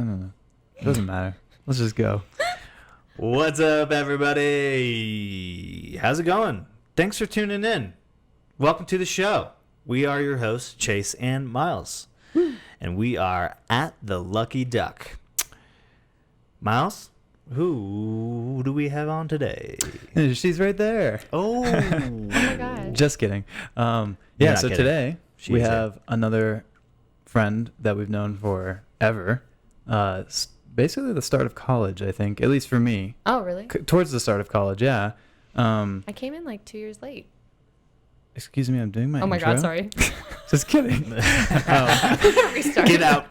No. It doesn't matter. Let's just go. What's up, everybody? How's it going? Thanks for tuning in. Welcome to the show. We are your hosts, Chase and Myles. And we are at the Lucky Duck. Myles, who do we have on today? She's right there. Oh. Oh my God. Just kidding. You're Yeah, not so kidding. today we have another friend that we've known forever. Basically the start of college, I think, at least for me. Oh, really? Towards the start of college, yeah. I came in like 2 years late. Excuse me, I'm doing my Oh my intro. God, sorry. Just kidding. Restart. Get out.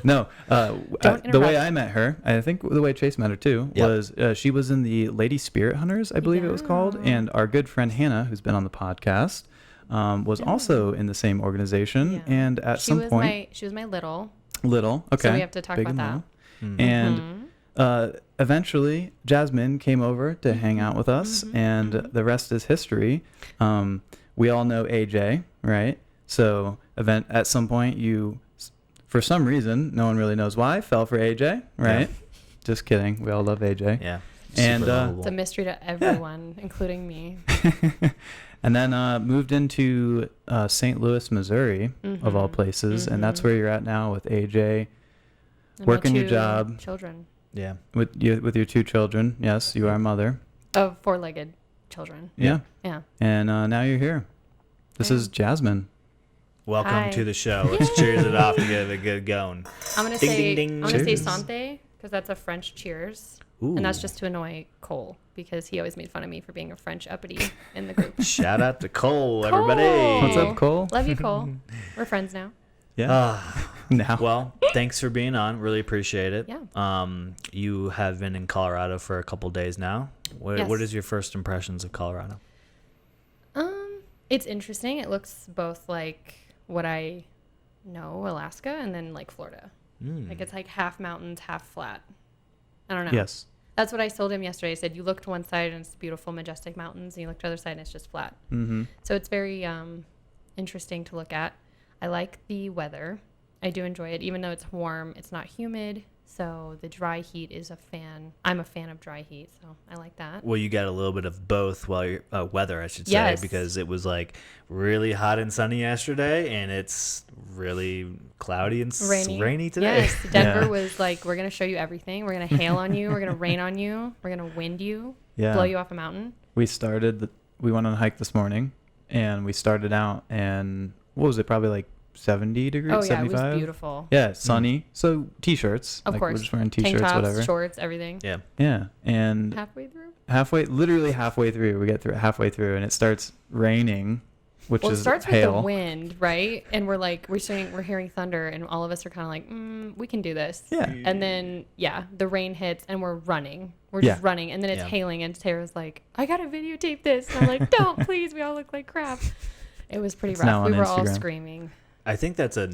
No, Don't the way interrupt. I met her, I think the way Chase met her too, Yep. was she was in the Lady Spirit Hunters, I believe it was called. Yeah. And our good friend Hannah, who's been on the podcast, was also in the same organization. Yeah. And at some point, she was my little. okay. So we have to talk big about and that. little. And eventually, Jasmine came over to hang out with us, and the rest is history. We all know AJ, right? So at some point, you, for some reason, no one really knows why, fell for AJ, right? Yeah. Just kidding. We all love AJ. Yeah. And, Super lovable. It's a mystery to everyone, including me. And then moved into St. Louis, Missouri, of all places, and that's where you're at now with AJ, And working my your 2 job. Children. Yeah. with your 2 children. Yes, you are a mother. Of 4-legged children. Yeah. Yeah. And now you're here. This is Jasmine. Welcome Hi. to the show. Let's cheers it off to get it good going. I'm gonna Ding, say ding, ding. I'm gonna say Cheers. Santé because that's a French cheers, Ooh. and that's just to annoy Cole because he always made fun of me for being a French uppity in the group. Shout out to Cole, Cole. everybody. What's up, Cole? Love you, Cole. We're friends now. Yeah. Now. Well, thanks for being on. Really appreciate it. Yeah. You have been in Colorado for a couple days now. What Yes. is your first impressions of Colorado? It's interesting. It looks both like what I know, Alaska, and then like Florida. Like it's like half mountains, half flat. I don't know. Yes. That's what I told him yesterday. I said, you look to one side and it's beautiful, majestic mountains, and you look to the other side and it's just flat. Mm-hmm. So it's very interesting to look at. I like the weather. I do enjoy it. Even though it's warm, it's not humid. So the dry heat is a fan. I'm a fan of dry heat, so I like that. Well, you got a little bit of both while you're, weather, I should say, Yes. because it was like really hot and sunny yesterday, and it's really cloudy and rainy today. Yes, Denver Yeah. was like, we're going to show you everything. We're going to hail on you. We're going to rain on you. We're going to wind you, Yeah. blow you off a mountain. We went on a hike this morning, and we started out, and what was it? Probably like 70 degrees, Oh, yeah, 75? it was beautiful. Yeah, sunny. So t-shirts. Of course. We're just wearing Tank t-shirts, tops, whatever. shorts, everything. Yeah. Yeah. And Halfway through? halfway through, we get through halfway through, and it starts raining, which Well, it is starts hail. with the wind, right? And we're hearing thunder, and all of us are kind of like, we can do this. Yeah. And then, the rain hits, and we're running. We're just running, and then it's Yeah. hailing, and Tara's like, I gotta videotape this. And I'm like, don't, please. We all look like crap. It was pretty It's now rough. We on were all Instagram. screaming. I think that's not a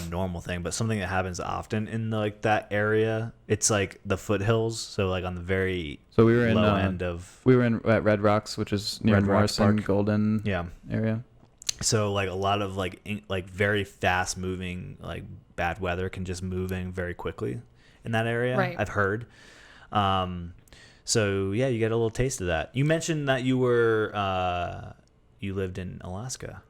normal thing, but something that happens often in that area. It's like the foothills, so like on the very So we were in low end of at Red Rocks, which is near Red Rocks Morrison Park. Golden yeah. area. So like a lot of like very fast moving like bad weather can just move in very quickly in that area. Right. I've heard. So yeah, you get a little taste of that. You mentioned that you lived in Alaska.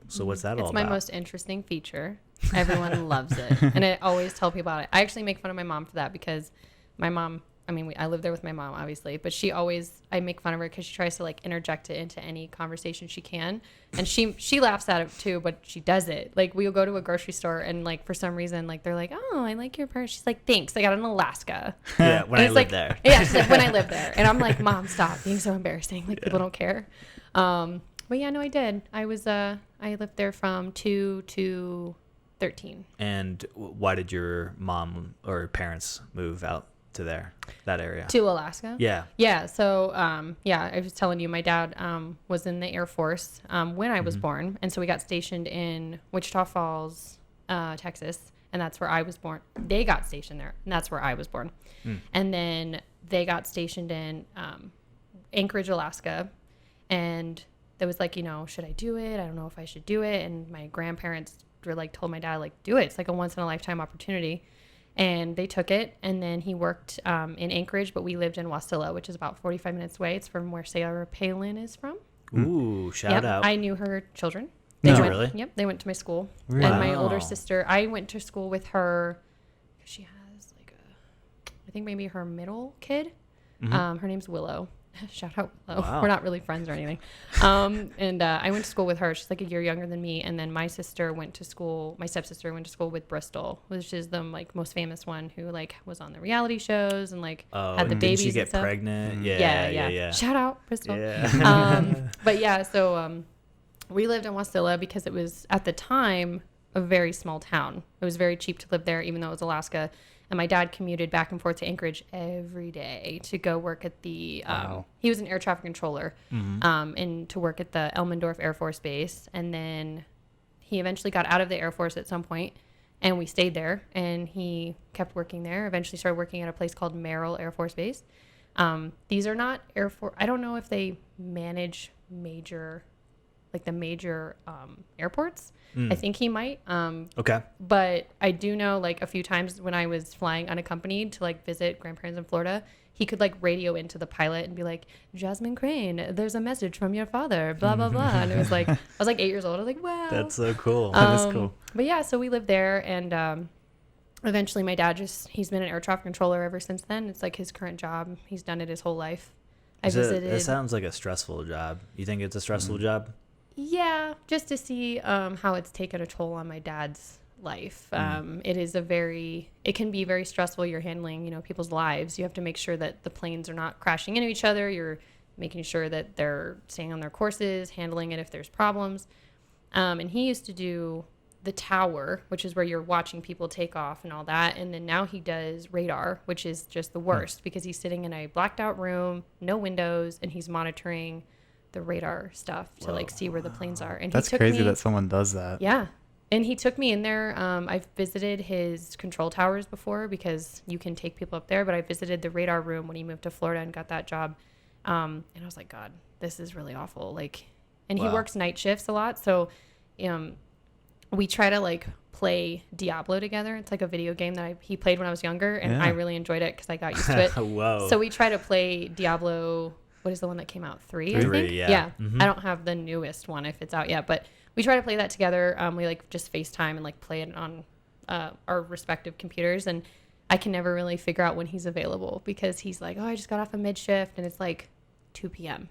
So what's that all It's about? my most interesting feature. Everyone loves it. And I always tell people about it. I actually make fun of my mom for that because my mom, I live there with my mom, obviously, but I make fun of her because she tries to like interject it into any conversation she can. And she laughs at it too, but she does it. Like we'll go to a grocery store and like for some reason, like they're like, oh, I like your purse. She's like, thanks. I got it in Alaska. Yeah, when And I it's lived like, there. Yeah, she's like, when I lived there. And I'm like, Mom, stop being so embarrassing. Like people don't care. But yeah, no, I did. I lived there from 2 to 13. And why did your mom or parents move out to that area? To Alaska? Yeah. Yeah. So, I was telling you, my dad was in the Air Force when I was born. And so we got stationed in Wichita Falls, Texas. And that's where I was born. They got stationed there. And that's where I was born. And then they got stationed in Anchorage, Alaska. And it was like, should I do it? I don't know if I should do it. And my grandparents asked or like told my dad, like, do it. It's like a once in a lifetime opportunity. And they took it. And then he worked in Anchorage, but we lived in Wasilla, which is about 45 minutes away. It's from where Sarah Palin is from. Ooh, shout out. I knew her children. Did you really? Yep. They went to my school. Really? And my Wow. older sister, I went to school with her. She has like I think maybe her middle kid. Mm-hmm. Her name's Willow. Shout out Willow. Wow. We're not really friends or anything. And I went to school with her. She's like a year younger than me. And then my stepsister went to school with Bristol, which is the like most famous one who like was on the reality shows and like had the didn't babies she get and stuff. pregnant? Yeah. Shout out Bristol. Yeah. But yeah, so we lived in Wasilla because it was at the time a very small town. It was very cheap to live there, even though it was Alaska. And my dad commuted back and forth to Anchorage every day to go work at the, he was an air traffic controller, and to work at the Elmendorf Air Force Base. And then he eventually got out of the Air Force at some point, and we stayed there, and he kept working there. Eventually started working at a place called Merrill Air Force Base. These are not Air Force, I don't know if they manage major airports. I think he might. Okay. But I do know like a few times when I was flying unaccompanied to like visit grandparents in Florida, he could like radio into the pilot and be like, Jasmine Crane, there's a message from your father, blah, blah, blah. And it was like, I was like 8 years old. I was like, wow. That's so cool. That is cool. But yeah, so we lived there, and eventually my dad he's been an air traffic controller ever since then. It's like his current job. He's done it his whole life. It sounds like a stressful job. You think it's a stressful job? Yeah, just to see how it's taken a toll on my dad's life. It can be very stressful. You're handling, people's lives. You have to make sure that the planes are not crashing into each other. You're making sure that they're staying on their courses, handling it if there's problems. And he used to do the tower, which is where you're watching people take off and all that. And then now he does radar, which is just the worst because he's sitting in a blacked out room, no windows, and he's monitoring the radar stuff to like see where the planes are. And That's crazy that someone does that. Yeah. And he took me in there. I've visited his control towers before because you can take people up there, but I visited the radar room when he moved to Florida and got that job. And I was like, God, this is really awful. And he works night shifts a lot. So we try to like play Diablo together. It's like a video game that he played when I was younger, and I really enjoyed it because I got used to it. Whoa. So we try to play Diablo. What is the one that came out? 3, I think? Yeah. Mm-hmm. I don't have the newest one if it's out yet, but we try to play that together. We like just FaceTime and like play it on our respective computers, and I can never really figure out when he's available because he's like, oh, I just got off a mid shift and it's like 2 p.m.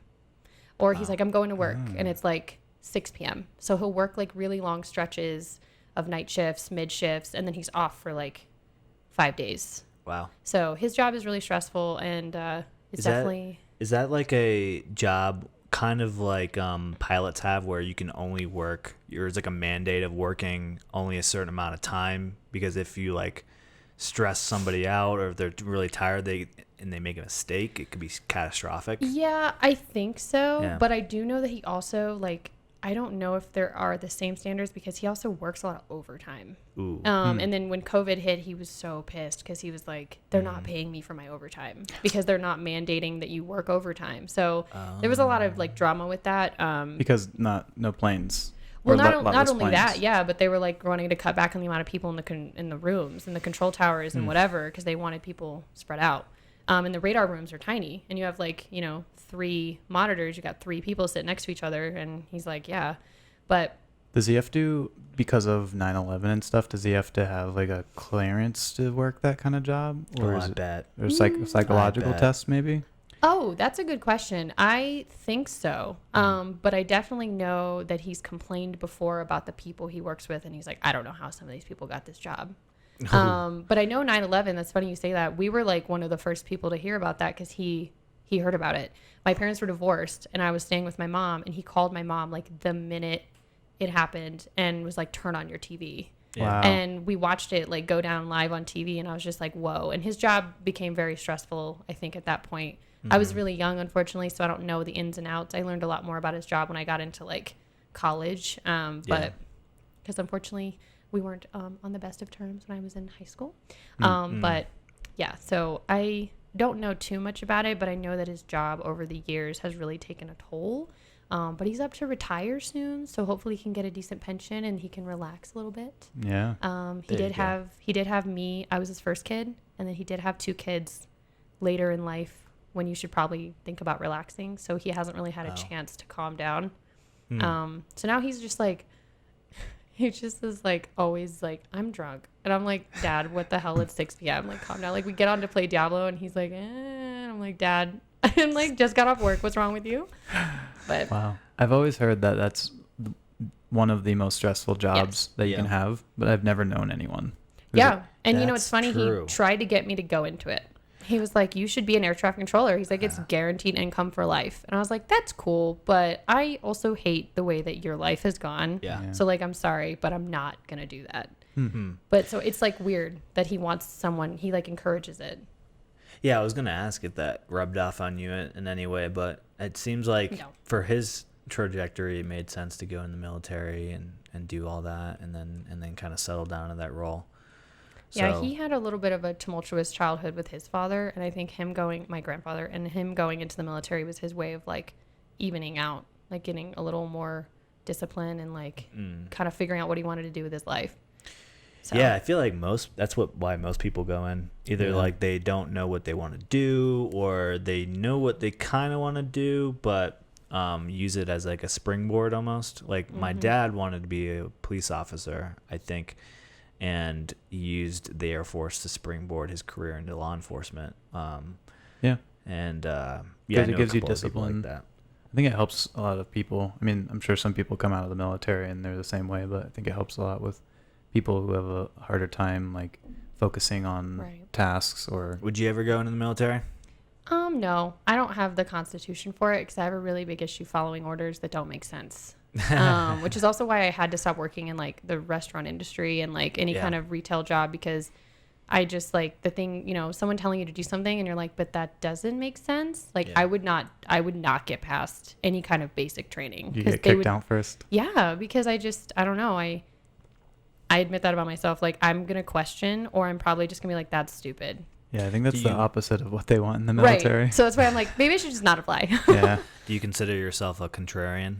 Or he's like, I'm going to work and it's like 6 p.m. So he'll work like really long stretches of night shifts, mid shifts, and then he's off for like 5 days. Wow. So his job is really stressful, and Is that like a job kind of like pilots have where you can only work, there's like a mandate of working only a certain amount of time, because if you like stress somebody out or if they're really tired and they make a mistake, it could be catastrophic? Yeah, I think so. Yeah. But I do know that he also I don't know if there are the same standards because he also works a lot of overtime. Ooh. And then when COVID hit, he was so pissed because he was like, they're not paying me for my overtime because they're not mandating that you work overtime. So there was a lot of drama with that. Because no planes. Well, Or not only planes. that, yeah, but they were wanting to cut back on the amount of people in the rooms, in the control towers and whatever, because they wanted people spread out. And the radar rooms are tiny, and you have 3 monitors. You got 3 people sitting next to each other, and he's like, yeah, but Does he have to, because of 9/11 and stuff, does he have to have a clearance to work that kind of job? Or I bet. Or psychological I bet. tests maybe? Oh, that's a good question. I think so. But I definitely know that he's complained before about the people he works with, and he's like, I don't know how some of these people got this job. But I know 9/11, that's funny you say that. We were one of the first people to hear about that because he heard about it. My parents were divorced, and I was staying with my mom, and he called my mom the minute it happened and was like, turn on your TV. Wow. And we watched it go down live on TV, and I was just like, whoa. And his job became very stressful, I think, at that point. I was really young, unfortunately, so I don't know the ins and outs. I learned a lot more about his job when I got into college. But because unfortunately we weren't on the best of terms when I was in high school. But yeah, so I don't know too much about it, but I know that his job over the years has really taken a toll But he's up to retire soon, so hopefully he can get a decent pension and he can relax a little bit. Yeah. He did have me. I was his first kid, and then he did have 2 kids later in life when you should probably think about relaxing. So he hasn't really had a chance to calm down. So now he's just like, he just is like always like, I'm drunk. And I'm like, Dad, what the hell? It's 6 p.m. Like, calm down. Like, we get on to play Diablo and he's like, And I'm like, Dad, I'm like, just got off work. What's wrong with you? But wow. I've always heard that that's one of the most stressful jobs that you can have, but I've never known anyone. And you know, it's funny. True. He tried to get me to go into it. He was like, you should be an air traffic controller. He's like, it's guaranteed income for life. And I was like, that's cool. But I also hate the way that your life has gone. Yeah. So like, I'm sorry, but I'm not going to do that. Mm-hmm. But so it's like weird that he wants someone, he like encourages it. Yeah, I was going to ask if that rubbed off on you in any way, but it seems like for his trajectory, it made sense to go in the military and do all that and then kind of settle down in that role. Yeah, he had a little bit of a tumultuous childhood with his father, and I think my grandfather, and him going into the military was his way of like evening out, like getting a little more discipline and like kind of figuring out what he wanted to do with his life. So. Yeah, I feel like that's why most people go in. Either like they don't know what they want to do, or they know what they kind of want to do, but use it as like a springboard almost. Like my dad wanted to be a police officer, I think, and he used the Air Force to springboard his career into law enforcement. And it gives you discipline. Like that. I think it helps a lot of people. I mean, I'm sure some people come out of the military and they're the same way, but I think it helps a lot with people who have a harder time like focusing on tasks. Or would you ever go into the military? No, I don't have the constitution for it because I have a really big issue following orders that don't make sense. Which is also why I had to stop working in like the restaurant industry and like any kind of retail job, because I just like the thing, you know, someone telling you to do something and you're like, but that doesn't make sense. Like I would not get past any kind of basic training. You get kicked out first? Yeah, because I don't know. I admit that about myself. Like I'm going to question, or I'm probably just gonna be like, that's stupid. Yeah, I think that's the opposite of what they want in the military. Right. So that's why I'm like, maybe I should just not apply. Yeah. Do you consider yourself a contrarian?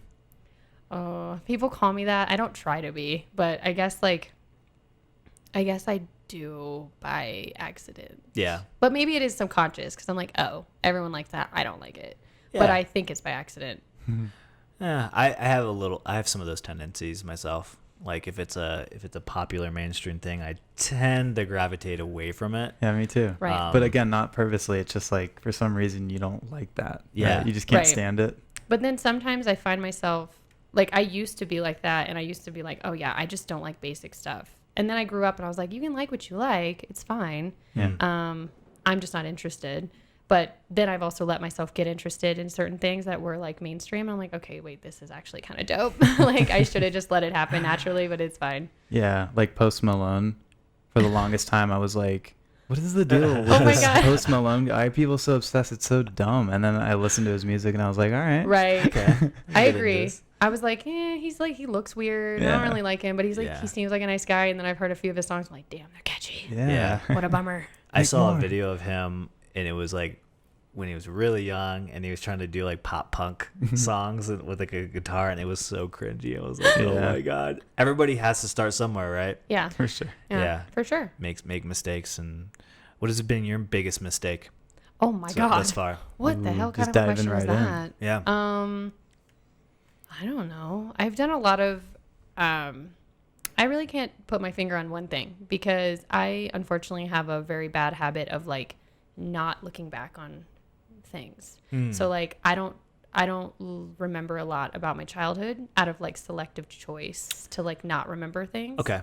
People call me that. I don't try to be, but I guess I do by accident. Yeah. But maybe it is subconscious because I'm like, oh, everyone likes that. I don't like it. Yeah. But I think it's by accident. Yeah, I have some of those tendencies myself. Like if it's a popular mainstream thing, I tend to gravitate away from it. Yeah, me too. Right. But again, not purposely. It's just like for some reason you don't like that. Yeah. Right? You just can't stand it. But then sometimes I find myself like, I used to be like that, and I used to be like, oh yeah, I just don't like basic stuff. And then I grew up and I was like, you can like what you like. It's fine. Yeah. I'm just not interested. But then I've also let myself get interested in certain things that were like mainstream. And I'm like, okay, wait, this is actually kind of dope. Like I should have just let it happen naturally, but it's fine. Yeah. Like Post Malone. For the longest time, I was like, what is the deal with Oh my this God. Post Malone guy? People so obsessed. It's so dumb. And then I listened to his music and I was like, all right. Right. Okay. I agree. I was like, he's like, he looks weird. I don't really like him, but he's like, he seems like a nice guy. And then I've heard a few of his songs. I'm like, damn, they're catchy. Yeah. What a bummer. I saw a video of him, and it was like when he was really young, and he was trying to do like pop punk songs with like a guitar, and it was so cringy. I was like, oh my God. Everybody has to start somewhere, right? Yeah. For sure. Yeah. For sure. Make mistakes. And what has been your biggest mistake? Oh my God. Thus far. What the hell kind just of a question was diving right that? Yeah. I don't know. I've done a lot of, I really can't put my finger on one thing because I unfortunately have a very bad habit of like not looking back on things. So like, I don't remember a lot about my childhood out of like selective choice to like not remember things. Okay.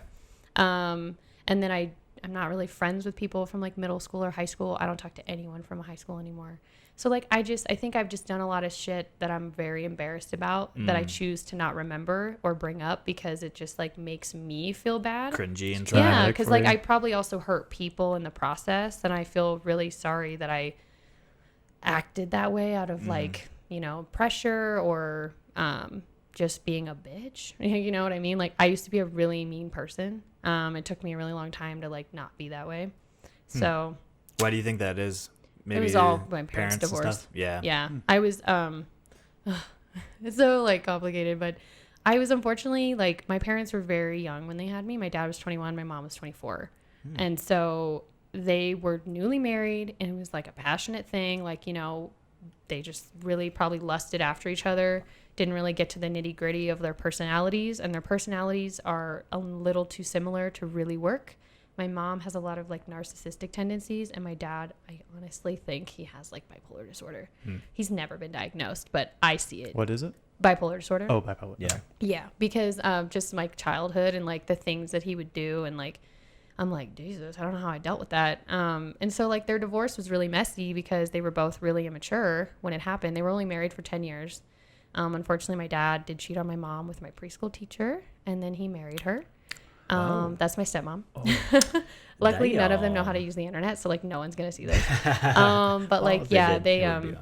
And then I'm not really friends with people from like middle school or high school. I don't talk to anyone from high school anymore. So like I think I've just done a lot of shit that I'm very embarrassed about that I choose to not remember or bring up because it just like makes me feel bad. Cringy and yeah, because like I probably also hurt people in the process, and I feel really sorry that I acted that way out of like, you know, pressure or just being a bitch. You know what I mean? Like I used to be a really mean person. It took me a really long time to like not be that way. So why do you think that is? Maybe it was all my parents' divorce. Yeah. Yeah. I was It's so like complicated, but I was unfortunately like my parents were very young when they had me. My dad was 21, my mom was 24. And so they were newly married and it was like a passionate thing. Like, you know, they just really probably lusted after each other, didn't really get to the nitty gritty of their personalities, and their personalities are a little too similar to really work. My mom has a lot of like narcissistic tendencies, and my dad, I honestly think he has like bipolar disorder. He's never been diagnosed, but I see it. What is it? Bipolar disorder. Oh, bipolar. Yeah. Okay. Yeah, because of just my childhood and like the things that he would do, and like I'm like, Jesus, I don't know how I dealt with that. And so like their divorce was really messy because they were both really immature when it happened. They were only married for 10 years. Unfortunately, my dad did cheat on my mom with my preschool teacher, and then he married her. That's my stepmom. Oh. Luckily, none of them know how to use the internet, so like no one's gonna see this. But like, yeah, they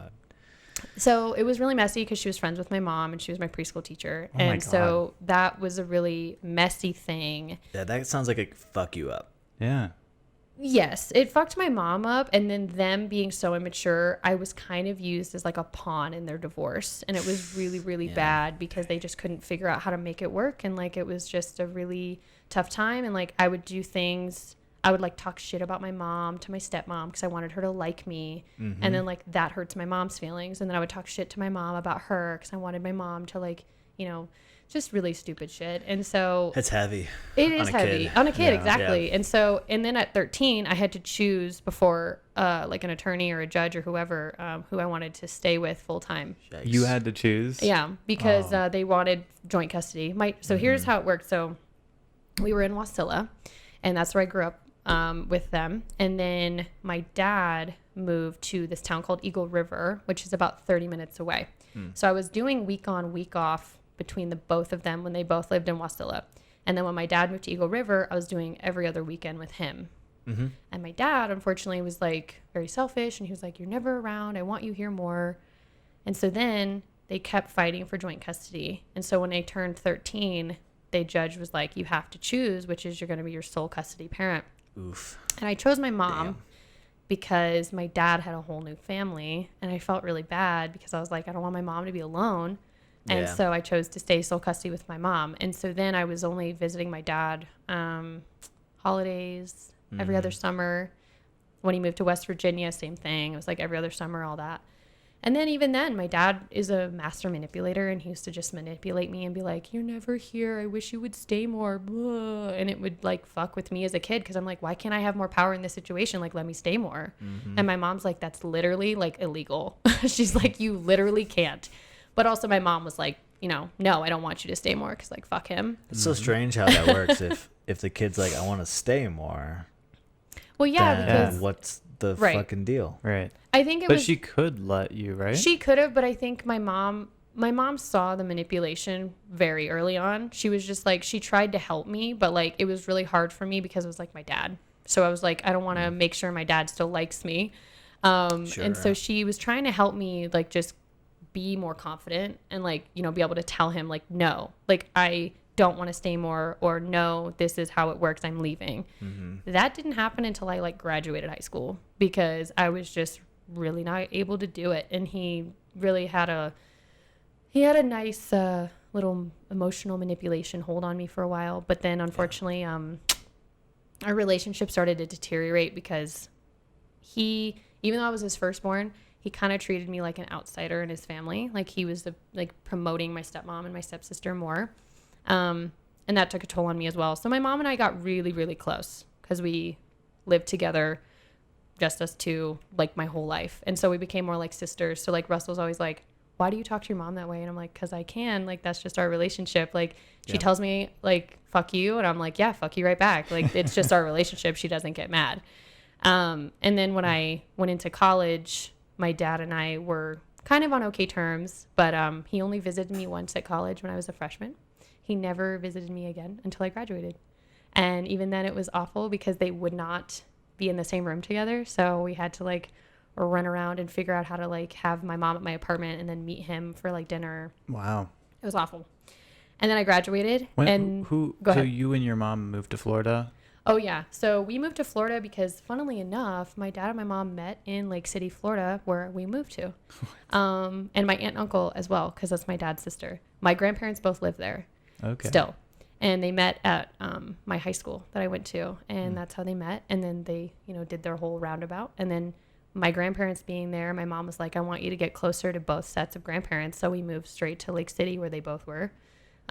so it was really messy because she was friends with my mom and she was my preschool teacher, Oh my and so that was a really messy thing. Yeah, that sounds like it fuck you up. Yeah. Yes, it fucked my mom up, and then them being so immature, I was kind of used as like a pawn in their divorce, and it was really, really bad because they just couldn't figure out how to make it work, and like it was just a really tough time, and like I would do things, I would like talk shit about my mom to my stepmom because I wanted her to like me, and then like that hurts my mom's feelings, and then I would talk shit to my mom about her because I wanted my mom to like, you know, just really stupid shit. And so It's heavy. it is heavy on a kid. Yeah. Exactly. Yeah. And so, and then at 13, I had to choose before like an attorney or a judge or whoever who I wanted to stay with full time. Yikes. You had to choose. Yeah, because they wanted joint custody. So here's how it worked. So we were in Wasilla, and that's where I grew up with them. And then my dad moved to this town called Eagle River, which is about 30 minutes away. So I was doing week on, week off between the both of them when they both lived in Wasilla. And then when my dad moved to Eagle River, I was doing every other weekend with him. And my dad, unfortunately, was like very selfish, and he was like, "You're never around. I want you here more." And so then they kept fighting for joint custody. And so when I turned 13, the judge was like, "You have to choose which is you're going to be your sole custody parent." Oof. And I chose my mom. Damn. Because my dad had a whole new family, and I felt really bad because I was like, I don't want my mom to be alone. And Yeah. so I chose to stay sole custody with my mom. And so then I was only visiting my dad holidays, every other summer. When he moved to West Virginia, same thing. It was like every other summer, all that. And then even then, my dad is a master manipulator, and he used to just manipulate me and be like, "You're never here. I wish you would stay more." Blah. And it would like fuck with me as a kid because I'm like, why can't I have more power in this situation? Like, let me stay more. And my mom's like, that's literally like illegal. She's like, you literally can't. But also my mom was like, you know, no, I don't want you to stay more because like, fuck him. It's so strange how that works. If the kid's like, I want to stay more. Well, yeah, then because what's the Right. fucking deal? Right. I think it But was... she could let you, right? She could have, but I think my mom saw the manipulation very early on. She was just like, she tried to help me, but like it was really hard for me because it was like my dad. So I was like, I don't want to make sure my dad still likes me. And so she was trying to help me like just be more confident and like, you know, be able to tell him like, no, like I don't want to stay more, or no, this is how it works. I'm leaving. That didn't happen until I like graduated high school because I was just really not able to do it. And he really had a nice little emotional manipulation hold on me for a while. But then unfortunately, our relationship started to deteriorate because he, even though I was his firstborn, he kind of treated me like an outsider in his family. Like he was like promoting my stepmom and my stepsister more. And that took a toll on me as well. So my mom and I got really, really close because we lived together, just us two, like my whole life. And so we became more like sisters. So like Russell's always like, why do you talk to your mom that way? And I'm like, because I can. Like, that's just our relationship. Like, she tells me, like, fuck you. And I'm like, yeah, fuck you right back. Like, it's just our relationship. She doesn't get mad. And then when I went into college, my dad and I were kind of on okay terms. But he only visited me once at college when I was a freshman. He never visited me again until I graduated. And even then, it was awful because they would not be in the same room together. So we had to, like, or run around and figure out how to like have my mom at my apartment and then meet him for like dinner. Wow. It was awful. And then I graduated. When, and who? Go so ahead. you and your mom moved to Florida? Oh yeah. So we moved to Florida because, funnily enough, my dad and my mom met in Lake City, Florida, where we moved to, and my aunt and uncle as well, because that's my dad's sister. My grandparents both live there, still, and they met at my high school that I went to, and that's how they met. And then they, did their whole roundabout, and then my grandparents being there, my mom was like, "I want you to get closer to both sets of grandparents," so we moved straight to Lake City, where they both were.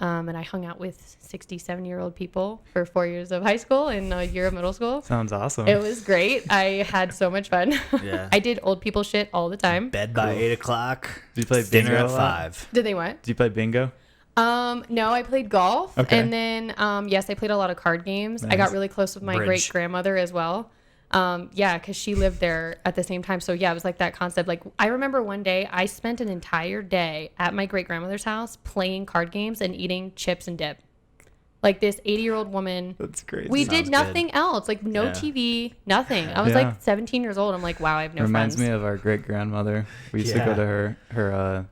And I hung out with 67-year-old people for 4 years of high school and a year of middle school. Sounds awesome. It was great. I had so much fun. Yeah. I did old people shit all the time. Bed by 8 o'clock. Did you play Dinner bingo at a lot? 5. Did they what? Did you play bingo? No, I played golf. Okay. And then, yes, I played a lot of card games. I got Nice. really close with my Bridge. great grandmother as well. Yeah, because she lived there at the same time. So yeah, it was like that concept. Like, I remember one day I spent an entire day at my great grandmother's house playing card games and eating chips and dip. Like, this 80-year-old woman. That's crazy. We Sounds did nothing else. Like, no Yeah. TV, nothing. I was Yeah. like 17 years old. I'm like, wow, I have no Reminds friends. me of our great grandmother. We used to go to her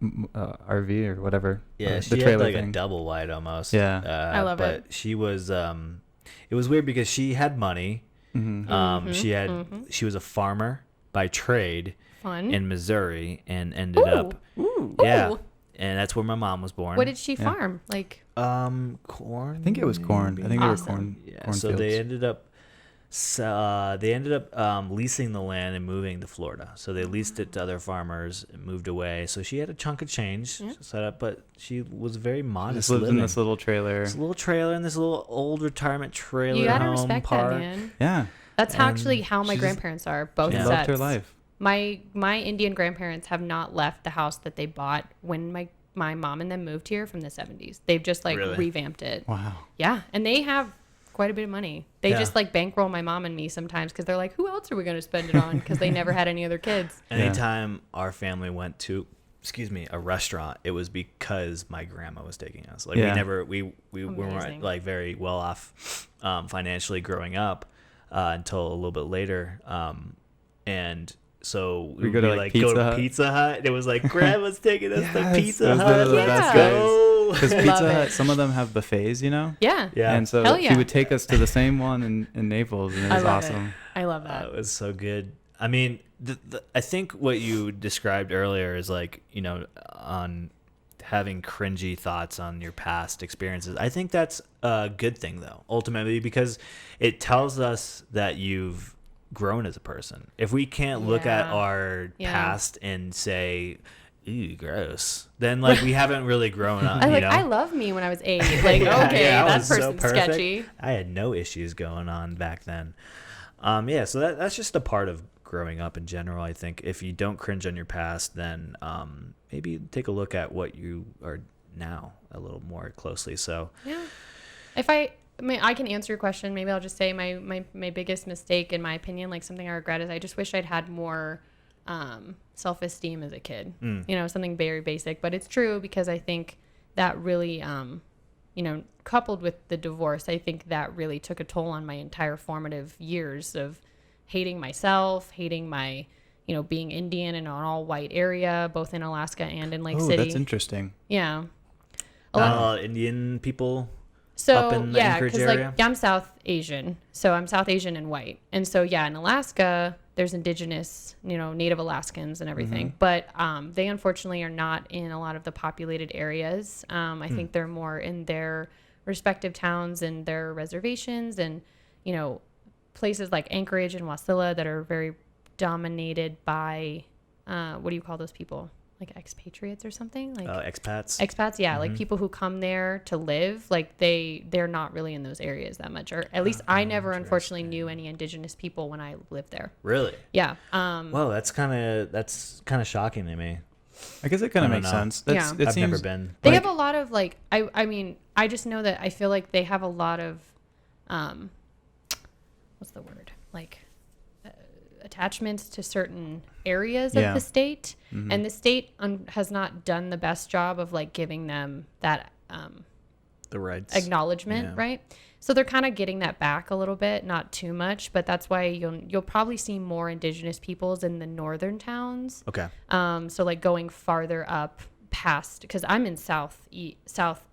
RV or whatever. Yeah, the she had trailer like thing. a double wide almost. Yeah. I love but it. she was it was weird because she had money. Mm-hmm. She was a farmer by trade Fun. in Missouri and ended up yeah. Ooh. And that's where my mom was born. What did she farm? Like, Corn? I think it was corn. I think they were Awesome. corn. Yeah, corn so fields. they ended up leasing the land and moving to Florida. So they leased it to other farmers and moved away. So she had a chunk of change set up, but she was very modest. Just lived living. in this little trailer. This little trailer in this little old retirement trailer you gotta home respect park. that, man. Yeah. That's actually how my she just- grandparents are. Both She sets. loved her life. My Indian grandparents have not left the house that they bought when my mom and them moved here from the 70s. They've just like Really? revamped it. Wow. Yeah, and they have quite a bit of money. They Yeah. just like bankroll my mom and me sometimes because they're like, who else are we going to spend it on? Because they never had any other kids. Anytime our family went to, a restaurant, it was because my grandma was taking us. Like we Amazing. weren't like very well off financially growing up until a little bit later, and so we would go to, be, like, go Pizza to Hut? Pizza Hut. And it was like grandma's taking us to Yes, Pizza those Hut. are the best Let's guys. go. Because Love Pizza Hut, it. some of them have buffets, Yeah. Yeah. And so Hell yeah. she would take us to the same one in Naples, and it I was love awesome. it. I love that. It was so good. I mean, I think what you described earlier is like, on having cringy thoughts on your past experiences. I think that's a good thing, though, ultimately, because it tells us that you've grown as a person. If we can't look at Yeah. our Yeah. past and say, "Ooh, gross," then like we haven't really grown up. I love me when I was 8. Like, Yeah, okay, yeah, I that was so person's perfect. sketchy. I had no issues going on back then. So that's just a part of growing up in general. I think if you don't cringe on your past, then maybe take a look at what you are now a little more closely. So Yeah. If I mean, I can answer your question. Maybe I'll just say my biggest mistake, in my opinion, like something I regret, is I just wish I'd had more self-esteem as a kid. Something very basic, but it's true, because I think that really, coupled with the divorce, I think that really took a toll on my entire formative years of hating myself, hating my, being Indian in an all-white area, both in Alaska and in Lake Oh, City. that's interesting. Yeah. Indian people. So up in the Anchorage because area? I'm South Asian, so I'm South Asian and white, and so in Alaska there's indigenous, Native Alaskans and everything, but they unfortunately are not in a lot of the populated areas. I think they're more in their respective towns and their reservations, and places like Anchorage and Wasilla that are very dominated by what do you call those people? Like expatriates or something, like Expats. yeah, like people who come there to live, like they're not really in those areas that much, or at least I never unfortunately knew any indigenous people when I lived there. Really? Yeah. Well, that's kind of shocking to me. I guess it kind I of don't makes know. sense. Yeah. It I've seems, never been. They like- have a lot of like I mean I just know that I feel like they have a lot of what's the word, like attachments to certain areas of the state, and the state has not done the best job of like giving them that The rights. acknowledgement, Yeah. right? So they're kind of getting that back a little bit, not too much, but that's why you'll probably see more indigenous peoples in the northern towns. Okay. So like going farther up past, because I'm in South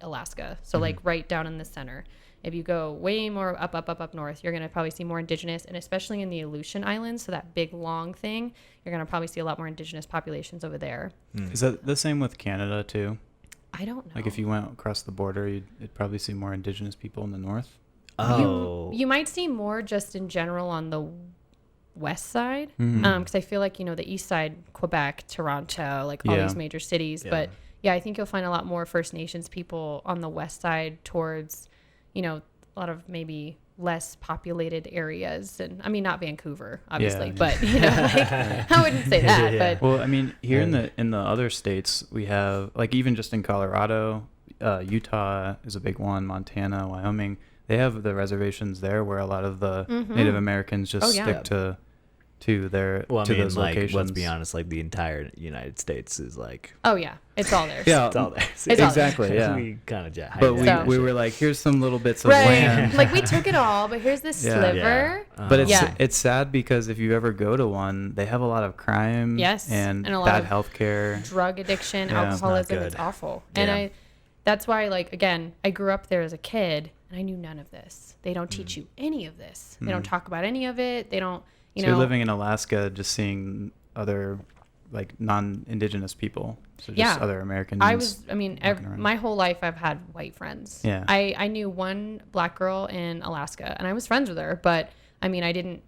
Alaska, so like right down in the center, if you go way more up north, you're going to probably see more indigenous, and especially in the Aleutian Islands, so that big long thing, you're going to probably see a lot more indigenous populations over there. Is that the same with Canada too? I don't know. Like if you went across the border, you'd probably see more indigenous people in the north. Oh. You might see more just in general on the west side, Mm-hmm. because I feel like, the east side, Quebec, Toronto, like all these major cities. Yeah. But yeah, I think you'll find a lot more First Nations people on the west side towards, a lot of maybe less populated areas. And I mean, not Vancouver, obviously, Yeah. but I wouldn't say that. Yeah. But Well, I mean, here in the other states, we have like even just in Colorado, Utah is a big one, Montana, Wyoming. They have the reservations there where a lot of the Native Americans just stick to their Well, I to mean, those like, locations. let's be honest, like the entire United States is like, oh yeah, it's all there. Yeah, it's all there. It's all exactly. Yeah, We kind of but we, So- we were like, here's some little bits of Right. land. Like we took it all, but here's this Yeah. sliver. But it's Yeah. it's sad because if you ever go to one, they have a lot of crime, Yes, and and a lot bad of health care. Drug addiction, Yeah. It's not alcoholism, good. it's awful. And Yeah. that's why, like, again, I grew up there as a kid and I knew none of this. They don't teach you any of this. They don't talk about any of it. They don't, So you're living in Alaska, just seeing other like non-indigenous people, so just Yeah. other Americans. walking around. my whole life I've had white friends. Yeah. I knew one black girl in Alaska and I was friends with her, but I mean, I didn't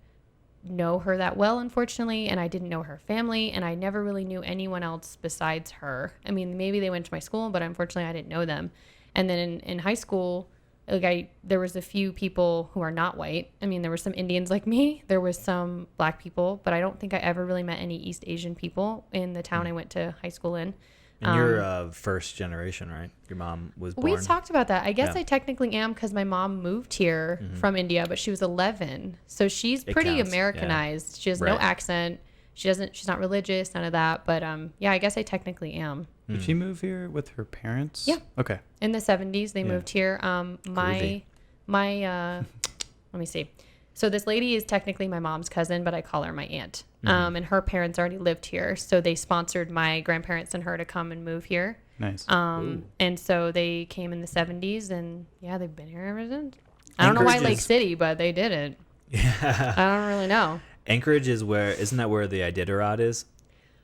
know her that well, unfortunately, and I didn't know her family, and I never really knew anyone else besides her. I mean, maybe they went to my school, but unfortunately I didn't know them. And then in high school, there was a few people who are not white. I mean, there were some Indians like me. There was some black people, but I don't think I ever really met any East Asian people in the town I went to high school in. And you're first generation, right? Your mom was born. We talked about that. I guess Yeah. I technically am because my mom moved here from India, but she was 11. So she's It pretty counts, yeah. Americanized. She has no Right. accent. She's not religious, none of that. But yeah, I guess I technically am. Did she move here with her parents? Yeah. Okay. In the 70s, they Yeah. moved here. Groovy. Let me see. So this lady is technically my mom's cousin, but I call her my aunt. And her parents already lived here. So they sponsored my grandparents and her to come and move here. Nice. And so they came in the 70s, and yeah, they've been here ever since. I don't know why Anchorage Lake is- City, but they did it. Yeah. I don't really know. Anchorage is isn't that where the Iditarod is?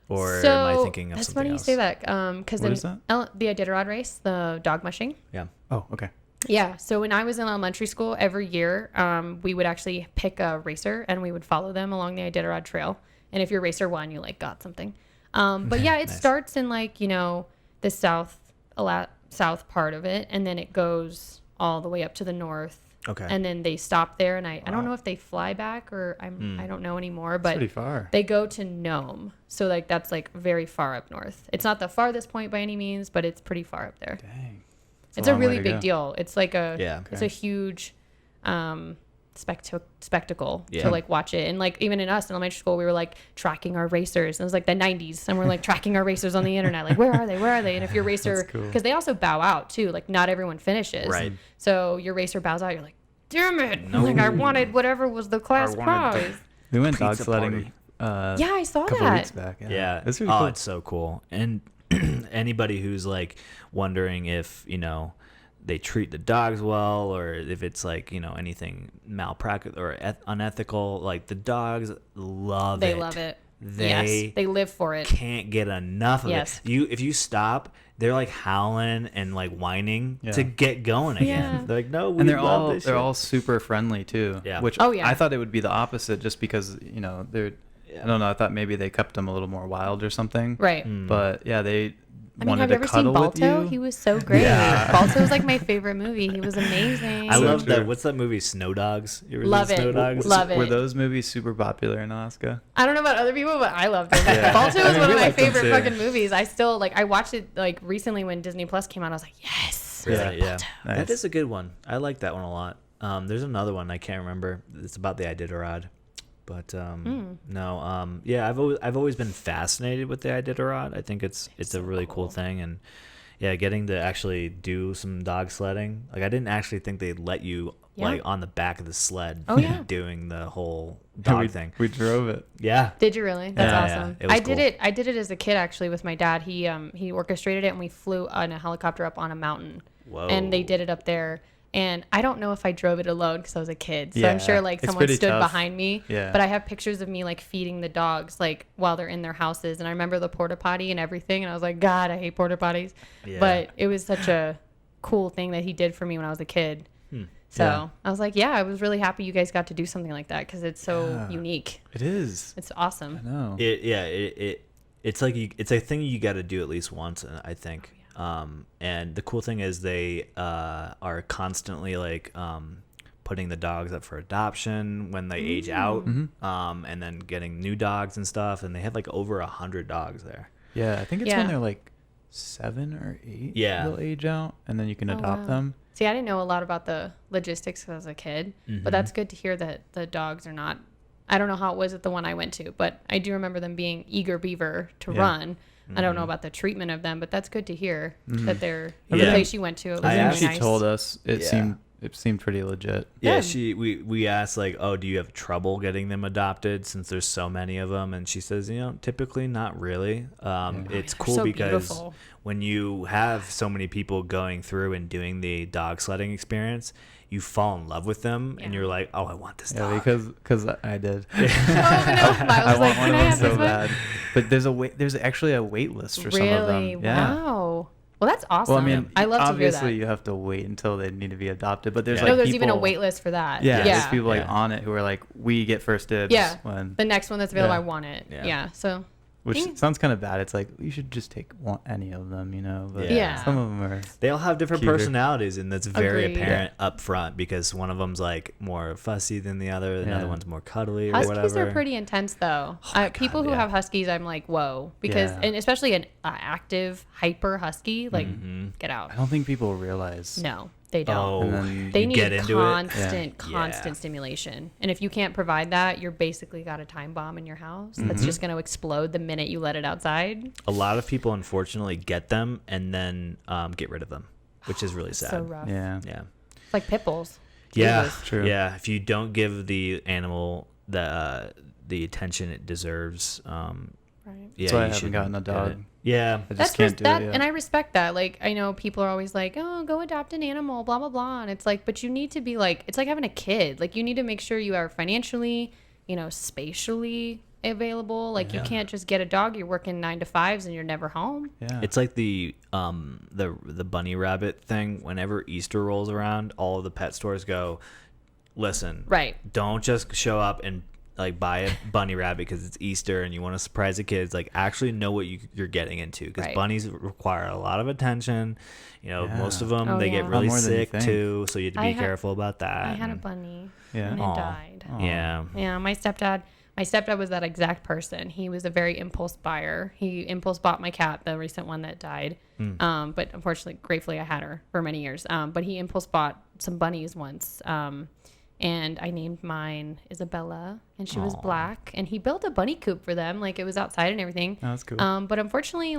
Or So am I thinking of that's something funny else? you say that, because What is that? the Iditarod race, the dog mushing. Yeah. Oh, okay. Yeah. So when I was in elementary school, every year we would actually pick a racer and we would follow them along the Iditarod Trail. And if your racer won, you like got something. But yeah, it Nice. starts in like, the south part of it. And then it goes all the way up to the north. Okay. And then they stop there. And I don't know if they fly back or I don't know anymore, but Pretty far. they go to Nome. So like that's like very far up north. It's not the farthest point by any means, but it's pretty far up there. Dang. It's a long way really to big go. deal. It's like it's a Okay. huge spectacle Yeah. to like watch it. And like even in us in elementary school, we were like tracking our racers. And it was like the 90s, and we're like tracking our racers on the internet. Like where are they? Where are they? And if your racer, That's cool. because they also bow out too. Like not everyone finishes. Right. So your racer bows out. You're like, damn it! Like I wanted whatever was the class prize. We went dog Pizza sledding. Yeah, I saw a couple that. weeks back. Yeah. Yeah. It's really oh, cool. it's so cool. And anybody who's like wondering if, they treat the dogs well, or if it's like, anything malpractice or unethical, like the dogs love They it. love it. They Yes, they live for it. can't get enough of Yes. it. If you stop, they're like howling and like whining Yeah. to get going again. Yeah. They're like, no, we And they're love this they're shit." all super friendly too. Yeah. Which Oh, yeah. I thought it would be the opposite, just because they're. I don't know. I thought maybe they kept them a little more wild or something. Right. But yeah, they I mean, wanted have you to ever seen cuddle with Balto? you. He was so great. Yeah. Balto was like my favorite movie. He was amazing. I So love that. true. What's that movie? Snow Dogs. You ever Love seen it. Snow Dogs? Love it. Were those movies super popular in Alaska? I don't know about other people, but I loved it. Yeah. Balto I was mean, one we of my liked them favorite too. fucking movies. I still like. I watched it like recently when Disney Plus came out. I was like, yes. Really? I was like, Yeah. Balto. Nice. That is a good one. I like that one a lot. There's another one I can't remember. It's about the Iditarod. But no, yeah, I've always been fascinated with the Iditarod. I think it's a really cool thing, and yeah, getting to actually do some dog sledding. Like I didn't actually think they'd let you Yeah. like on the back of the sled. Oh, yeah. doing the whole dog we, thing. We drove it. Yeah, Did you really? That's Yeah, yeah. awesome. It was I did cool. it. I did it as a kid actually with my dad. He orchestrated it, and we flew on a helicopter up on a mountain. Whoa. And they did it up there. And I don't know if I drove it alone because I was a kid. So Yeah, I'm sure like it's someone pretty stood tough. behind me. Yeah. But I have pictures of me like feeding the dogs like while they're in their houses. And I remember the porta potty and everything. And I was like, God, I hate porta potties. Yeah. But it was such a cool thing that he did for me when I was a kid. So Yeah. I was like, yeah, I was really happy you guys got to do something like that because it's so Yeah. unique. It is. It's I awesome. know. It's like it's a thing you got to do at least once, I think. And the cool thing is they are constantly like putting the dogs up for adoption when they age out, and then getting new dogs and stuff. And they have like over 100 dogs there. Yeah, I think it's Yeah. when they're like 7 or 8. Yeah. They'll age out, and then you can adopt wow. them. See, I didn't know a lot about the logistics 'cause I was a kid, but that's good to hear that the dogs are not. I don't know how it was at the one I went to, but I do remember them being eager beaver to Yeah. run. I don't know about the treatment of them, but that's good to hear that they're the Yeah. place you went to. It was I really She nice. told us it Yeah. seemed pretty legit. Yeah, Good. we asked like, oh, do you have trouble getting them adopted since there's so many of them? And she says, typically not really. It's They're cool so because beautiful. when you have so many people going through and doing the dog sledding experience, you fall in love with them and Yeah. you're like, oh, I want this Yeah, dog. because I did. Oh, no. I I was like, want one can of I them have so this one? bad. But there's actually a wait list for some of Really? them. Yeah. Wow. Well, that's awesome. Well, I mean, I love to hear obviously that. you have to wait until they need to be adopted, but there's Yeah. like No, there's people, even a wait list for that. Yeah, Yeah. there's people like Yeah. on it who are like, we get first dibs. Yeah. When, The next one that's available, Yeah. I want it. Yeah. Yeah. So, which Yeah. sounds kind of bad. It's like you should just take any of them, But Yeah. some of them are. They all have different Cuter. personalities, and that's very Agreed. apparent up front because one of them's like more fussy than the other, another Yeah. one's more cuddly or Huskies whatever. are pretty intense, though. my People God, who yeah. have Huskies, I'm like, whoa, because Yeah. and especially an active, hyper Husky, like, get out. I don't think people realize. No, they don't. Oh, And then They you need get into constant, Yeah. constant stimulation. And if you can't provide that, you're basically got a time bomb in your house that's just going to explode the minute you let it outside. A lot of people unfortunately get them and then get rid of them, which is really sad. So rough. Yeah. Yeah. It's like pit bulls. Yeah. Jesus. True. Yeah. If you don't give the animal the attention it deserves, Right. yeah, That's why I you haven't shouldn't gotten a get dog. it. Yeah. I just can't do that, it. Yeah. and I respect that. Like, I know people are always like, "Oh, go adopt an animal," blah blah blah, and it's like, but you need to be like, it's like having a kid. Like, you need to make sure you are financially, spatially available. Like, you can't just get a dog. You're working 9 to 5s and you're never home. Yeah. It's like the bunny rabbit thing. Whenever Easter rolls around, all of the pet stores go, listen, Right. don't just show up and like buy a bunny rabbit because it's Easter and you want to surprise the kids. Like, actually know what you're getting into, because Right. bunnies require a lot of attention. Most of them Oh, they yeah. get really more than you sick think. too, so you have to I be had- careful about that. I had a and- bunny Yeah. and it Aw. died. Yeah. Yeah, my stepdad was that exact person. He was a very impulse buyer. He impulse bought my cat, the recent one that died. But unfortunately, gratefully, I had her for many years. But he impulse bought some bunnies once. And I named mine Isabella, and she was Aw. black. And he built a bunny coop for them, like it was outside and everything. Oh, that's cool. But unfortunately,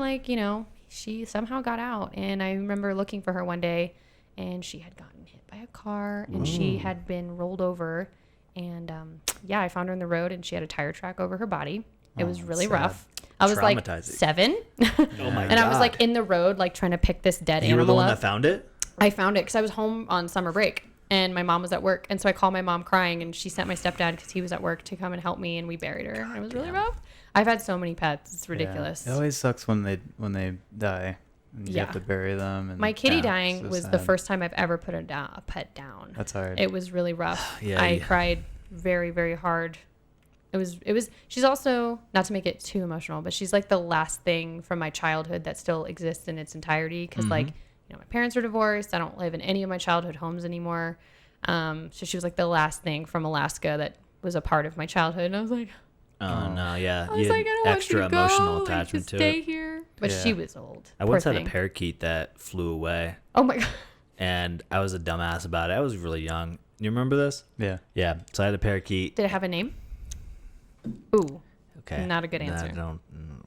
she somehow got out. And I remember looking for her one day, and she had gotten hit by a car, and she had been rolled over. And I found her in the road, and she had a tire track over her body. It was really sad. rough. I was like Traumatizing. 7, Oh my and I was like in the road, like trying to pick this dead you were the animal one up. that found it? I found it because I was home on summer break, and my mom was at work, and so I called my mom crying, and she sent my stepdad because he was at work to come and help me, and we buried her. And it was really rough. I've had so many pets; it's ridiculous. Yeah. It always sucks when they die. And you Yeah. have to bury them. And, My kitty yeah, dying so was the sad. first time I've ever put a pet down. That's hard. It was really rough. Yeah, I yeah. cried very, very hard. It was, she's also, not to make it too emotional, but she's like the last thing from my childhood that still exists in its entirety. Cause like, my parents are divorced. I don't live in any of my childhood homes anymore. So she was like the last thing from Alaska that was a part of my childhood. And I was like, Oh no, yeah. I was You like, had I don't extra want you to emotional go. attachment like, just to stay it. here. But Yeah. she was old. I once Poor had thing. a parakeet that flew away, Oh my God. and I was a dumbass about it. I was really young. You remember this? Yeah. Yeah. So I had a parakeet. Did it have a name? Ooh. Okay. Not a good answer. I don't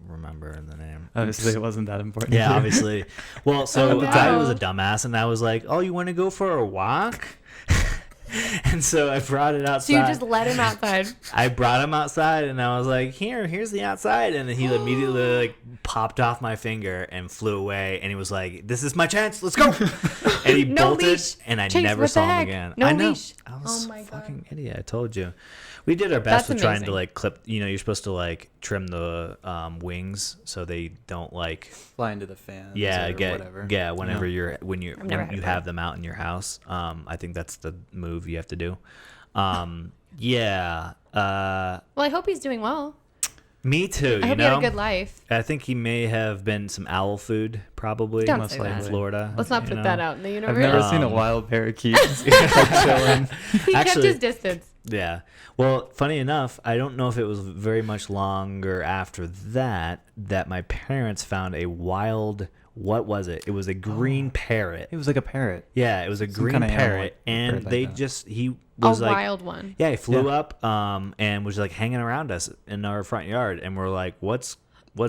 remember the name. Obviously, it wasn't that important. Yeah, obviously. Well, so Oh, I was no. a dumbass, and I was like, "Oh, you want to go for a walk?" And so I brought it outside. So you just let him outside. I brought him outside, and I was like, here's the outside. And then he immediately like popped off my finger and flew away. And he was like, this is my chance. Let's go. And he No bolted, leash. and I Chase, never what saw the him heck? again. No I know. leash. I was Oh my God. fucking idiot. I told you. We did our best That's with trying to amazing. like clip. You're supposed to like trim the wings so they don't like Fly into the fans. yeah or get whatever. yeah whenever Yeah. when you I've never had a bird. have them out in your house. I think that's the move you have to do. Yeah. Well, I hope he's doing well. Me too. I hope he had a good life. I think he may have been some owl food, probably. Don't Most say likely. in that. Florida. Let's not you put know? that out in the universe. I've never seen a Um, wild parakeet like chilling. He kept Actually- his distance. Yeah. Well, funny enough, I don't know if it was very much longer after that my parents found a wild. What was it? It was a green parrot. It was like a parrot. Yeah, it was a Some green kinda animal, parrot, like and bird like they that. he A was like, wild one. yeah, he flew Yeah. up, and was like hanging around us in our front yard, and we're like, what's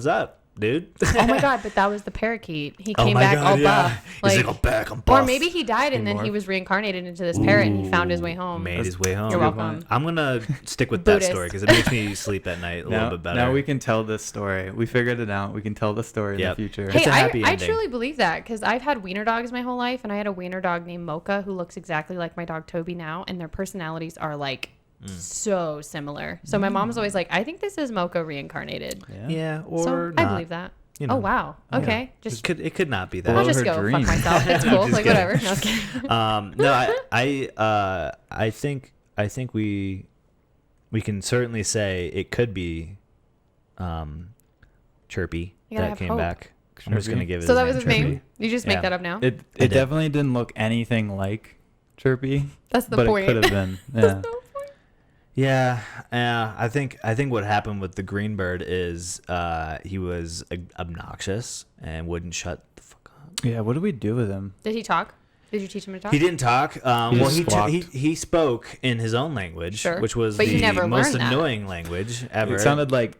up, dude? Oh my God, but that was the parakeet. He Oh came my back God, all yeah. buff. He's like, I'm back, I'm buff. Or maybe he died and then he Anymore. was reincarnated into this parrot and he found his way home. Made his way home. You're Good welcome. I'm gonna stick with that Buddhist. story because it makes me sleep at night a little Now, bit better. now we can tell this story. We figured it out. We can tell the story in Yep. the future. Hey, It's a happy I ending. truly believe that because I've had wiener dogs my whole life, and I had a wiener dog named Mocha who looks exactly like my dog Toby now, and their personalities are like so similar. So my mom's always like, I think this is Mocha reincarnated. yeah, or So not. I believe that. You know. Oh wow. Okay. Just It could not be I'll that. just her go fuck dreams. myself. It's cool. Just Like kidding. whatever. No, I was kidding. No, I think we can certainly say it could be, Chirpy You gotta that have came hope. back. I'm just gonna Chirpy? give it. So that was his Chirpy. name. You just make Yeah. that up now. It did. definitely didn't look anything like Chirpy, That's the but point. it could have been. Yeah. That's the point. Yeah, I think what happened with the green bird is he was obnoxious and wouldn't shut the fuck up. Yeah. What do we do with him? Did he talk? Did you teach him to talk? He didn't talk. Well, just he squawked. he spoke in his own language, Sure. which was But you the never most learned that. annoying language ever. It sounded like.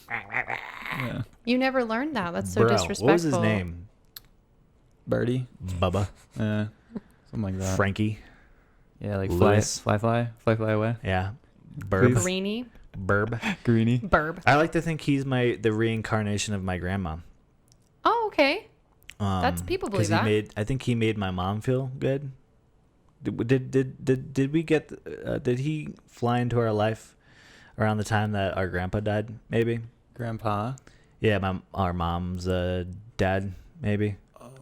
Yeah. You never learned that. That's so Bro, disrespectful. what was his name? Birdie. Bubba, Yeah. Something like that. Frankie. Yeah, like Lewis. fly away. Yeah, Burb. Please. Greenie. Burb. Greenie. Burb. I like to think he's the reincarnation of my grandma. Oh, okay. That's- people 'cause believe that. I think he made my mom feel good. Did we get? Did he fly into our life around the time that our grandpa died? Maybe. Grandpa. Yeah, our mom's dad. Maybe.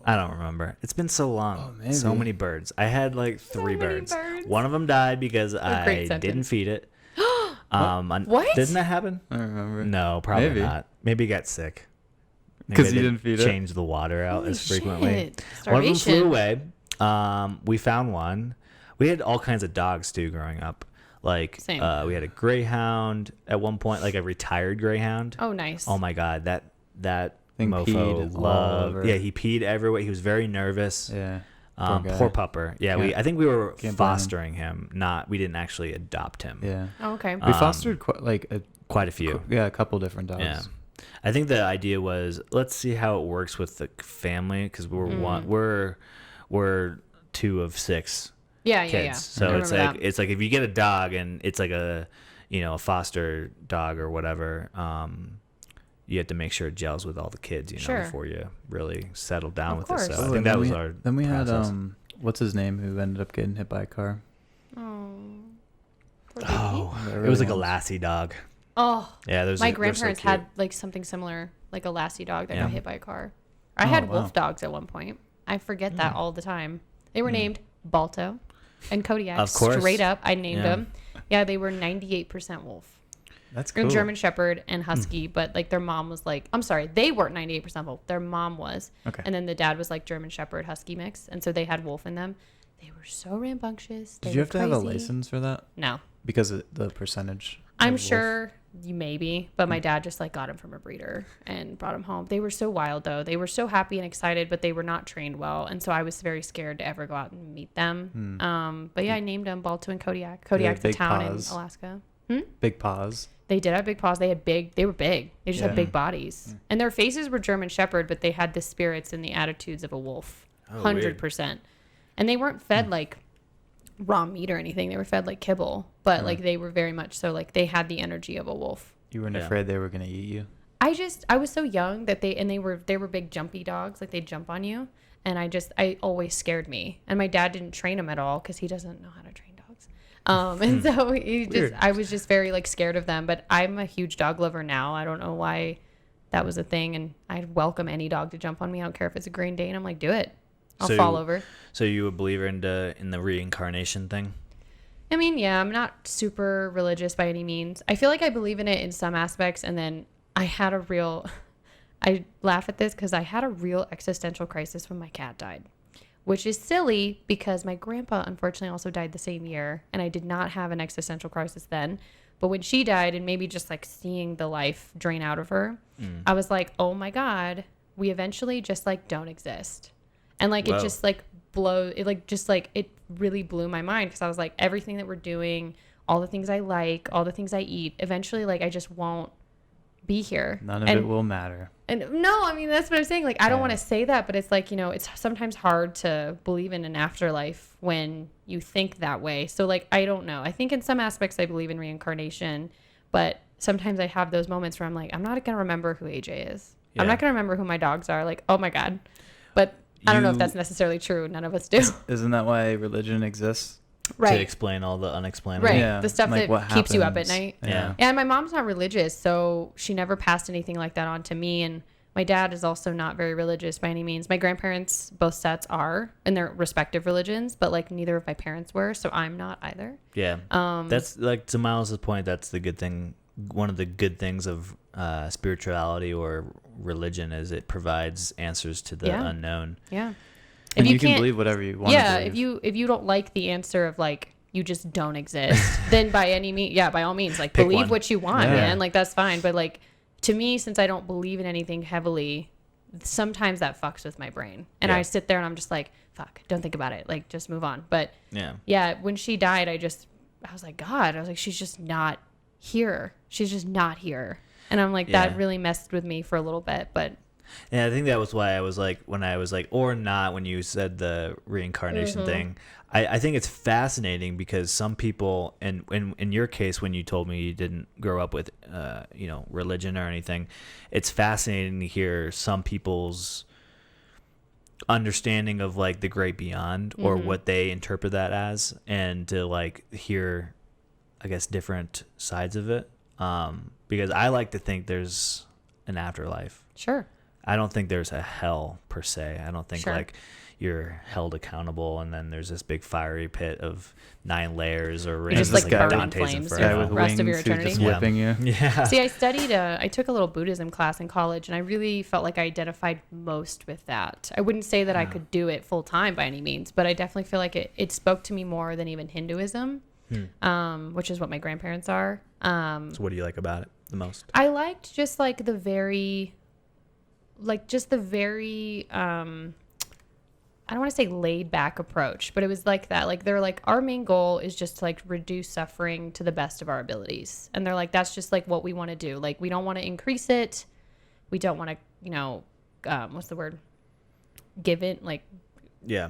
I don't remember. It's been so long. Oh, So maybe. many birds. I had like three many birds. birds. One of them died because I great didn't sentence. feed it. What? Didn't that happen? I don't remember. No, probably Maybe. not. Maybe it got sick. 'Cause Maybe you I didn't feed it? Change the water out Holy as frequently. shit. One of them flew Starvation. away. We found one. We had all kinds of dogs too growing up. Like Same. we had a greyhound at one point, like a retired greyhound. Oh, nice. Oh my god, that Thing mofo peed all loved. over. Yeah, he peed everywhere. He was very nervous. Yeah. guy. Poor pupper. Yeah, Can't- I think we were can't blame him. fostering him. We didn't actually adopt him. Yeah. Oh, okay. We fostered Quite a few. a couple different dogs. Yeah. I think the idea was let's see how it works with the family because we're 2 of 6 yeah, kids. yeah, yeah. So I it's remember like that. it's like if you get a dog and it's like a a foster dog or whatever, you have to make sure it gels with all the kids, Sure. before you really settle down Of with course. it. So Oh, I think and that then was we- our Then we process. had what's his name who ended up getting hit by a car. Oh. Poor baby. Oh, That it really was like a was. Lassie dog. Oh. Yeah, there's My they're so grandparents cute. had like something similar, like a Lassie dog that Yeah. got hit by a car. I Oh, had wow. wolf dogs at one point. I forget that Mm. all the time. They were named Balto and Kodiak. Of course. Straight up, I named Yeah. them. Yeah, they were 98% wolf. That's They're cool. German Shepherd and Husky, but like their mom was like, I'm sorry, they weren't 98% wolf. Their mom was. Okay. And then the dad was like German Shepherd Husky mix. And so they had wolf in them. They were so rambunctious. They Did you were have to have a crazy. license for that? No. Because of the percentage. I'm of wolf? sure you maybe, but my dad just like got him from a breeder and brought him home. They were so wild though. They were so happy and excited, but they were not trained well. And so I was very scared to ever go out and meet them. But yeah, I named them Balto and Kodiak. Kodiak's a big town paws? in Alaska. Big paws. They did have big paws. They were big. They just Yeah. had big bodies. And their faces were German Shepherd, but they had the spirits and the attitudes of a wolf. Oh, 100%. And they weren't fed like raw meat or anything. They were fed like kibble, but like they were very much so like they had the energy of a wolf. You weren't afraid they were gonna eat you? I was so young that they were big jumpy dogs, like they'd jump on you, and I always scared me. And my dad didn't train them at all because he doesn't know how to train dogs. And so I was just very like scared of them. But I'm a huge dog lover now. I don't know why that was a thing, and I'd welcome any dog to jump on me. I don't care if it's a Great Dane. I'm like, do it. I'll fall over. So you a believer in the reincarnation thing? I mean, yeah, I'm not super religious by any means. I feel like I believe in it in some aspects, and then I laugh at this because I had a real existential crisis when my cat died, which is silly because my grandpa unfortunately also died the same year, and I did not have an existential crisis then. But when she died, and maybe just like seeing the life drain out of her, I was like, oh my God, we eventually just like don't exist. And like, it just like it really blew my mind because I was like, everything that we're doing, all the things I like, all the things I eat, eventually like I just won't be here. None of it will matter. And no, I mean, that's what I'm saying. Like, I don't want to say that, but it's like, you know, it's sometimes hard to believe in an afterlife when you think that way. So like, I don't know. I think in some aspects I believe in reincarnation, but sometimes I have those moments where I'm like, I'm not going to remember who AJ is. Yeah. I'm not going to remember who my dogs are. Like, oh my God. But I don't know if that's necessarily true. None of us do. Isn't that why religion exists? Right. To explain all the unexplainable. Right. Yeah. The stuff like that keeps you up at night. Yeah. And my mom's not religious, so she never passed anything like that on to me. And my dad is also not very religious by any means. My grandparents, both sets are in their respective religions, but like neither of my parents were, so I'm not either. Yeah. That's like to Miles' point, that's the good thing. One of the good things of spirituality or religion is it provides answers to the unknown. Yeah. And you can believe whatever you want to believe. if you don't like the answer of like you just don't exist, then by any means, by all means, like Pick believe one. what you want, man. Like that's fine. But like to me, since I don't believe in anything heavily, sometimes that fucks with my brain. And I sit there and I'm just like, fuck, don't think about it. Like just move on. But when she died, I was like, God, I was like, she's just not here. She's just not here. And I'm like, that really messed with me for a little bit, but yeah, I think that was why I was like, when I was like, or not, when you said the reincarnation thing, I think it's fascinating because some people, and in your case, when you told me you didn't grow up with, religion or anything, it's fascinating to hear some people's understanding of like the great beyond or what they interpret that as, and to like hear, I guess, different sides of it. Because I like to think there's an afterlife. Sure. I don't think there's a hell per se. I don't think like you're held accountable and then there's this big fiery pit of 9 layers or rings, just like burn in Dante's flames Inferno. the rest of your eternity. Just whipping you. Yeah. See, I took a little Buddhism class in college, and I really felt like I identified most with that. I wouldn't say that I could do it full time by any means, but I definitely feel like it spoke to me more than even Hinduism, which is what my grandparents are. So what do you like about it the most? I liked just like the very I don't want to say laid back approach, but it was like that. Like they're like, our main goal is just to like reduce suffering to the best of our abilities. And they're like, that's just like what we want to do. Like we don't want to increase it. We don't want to, what's the word? Give it, like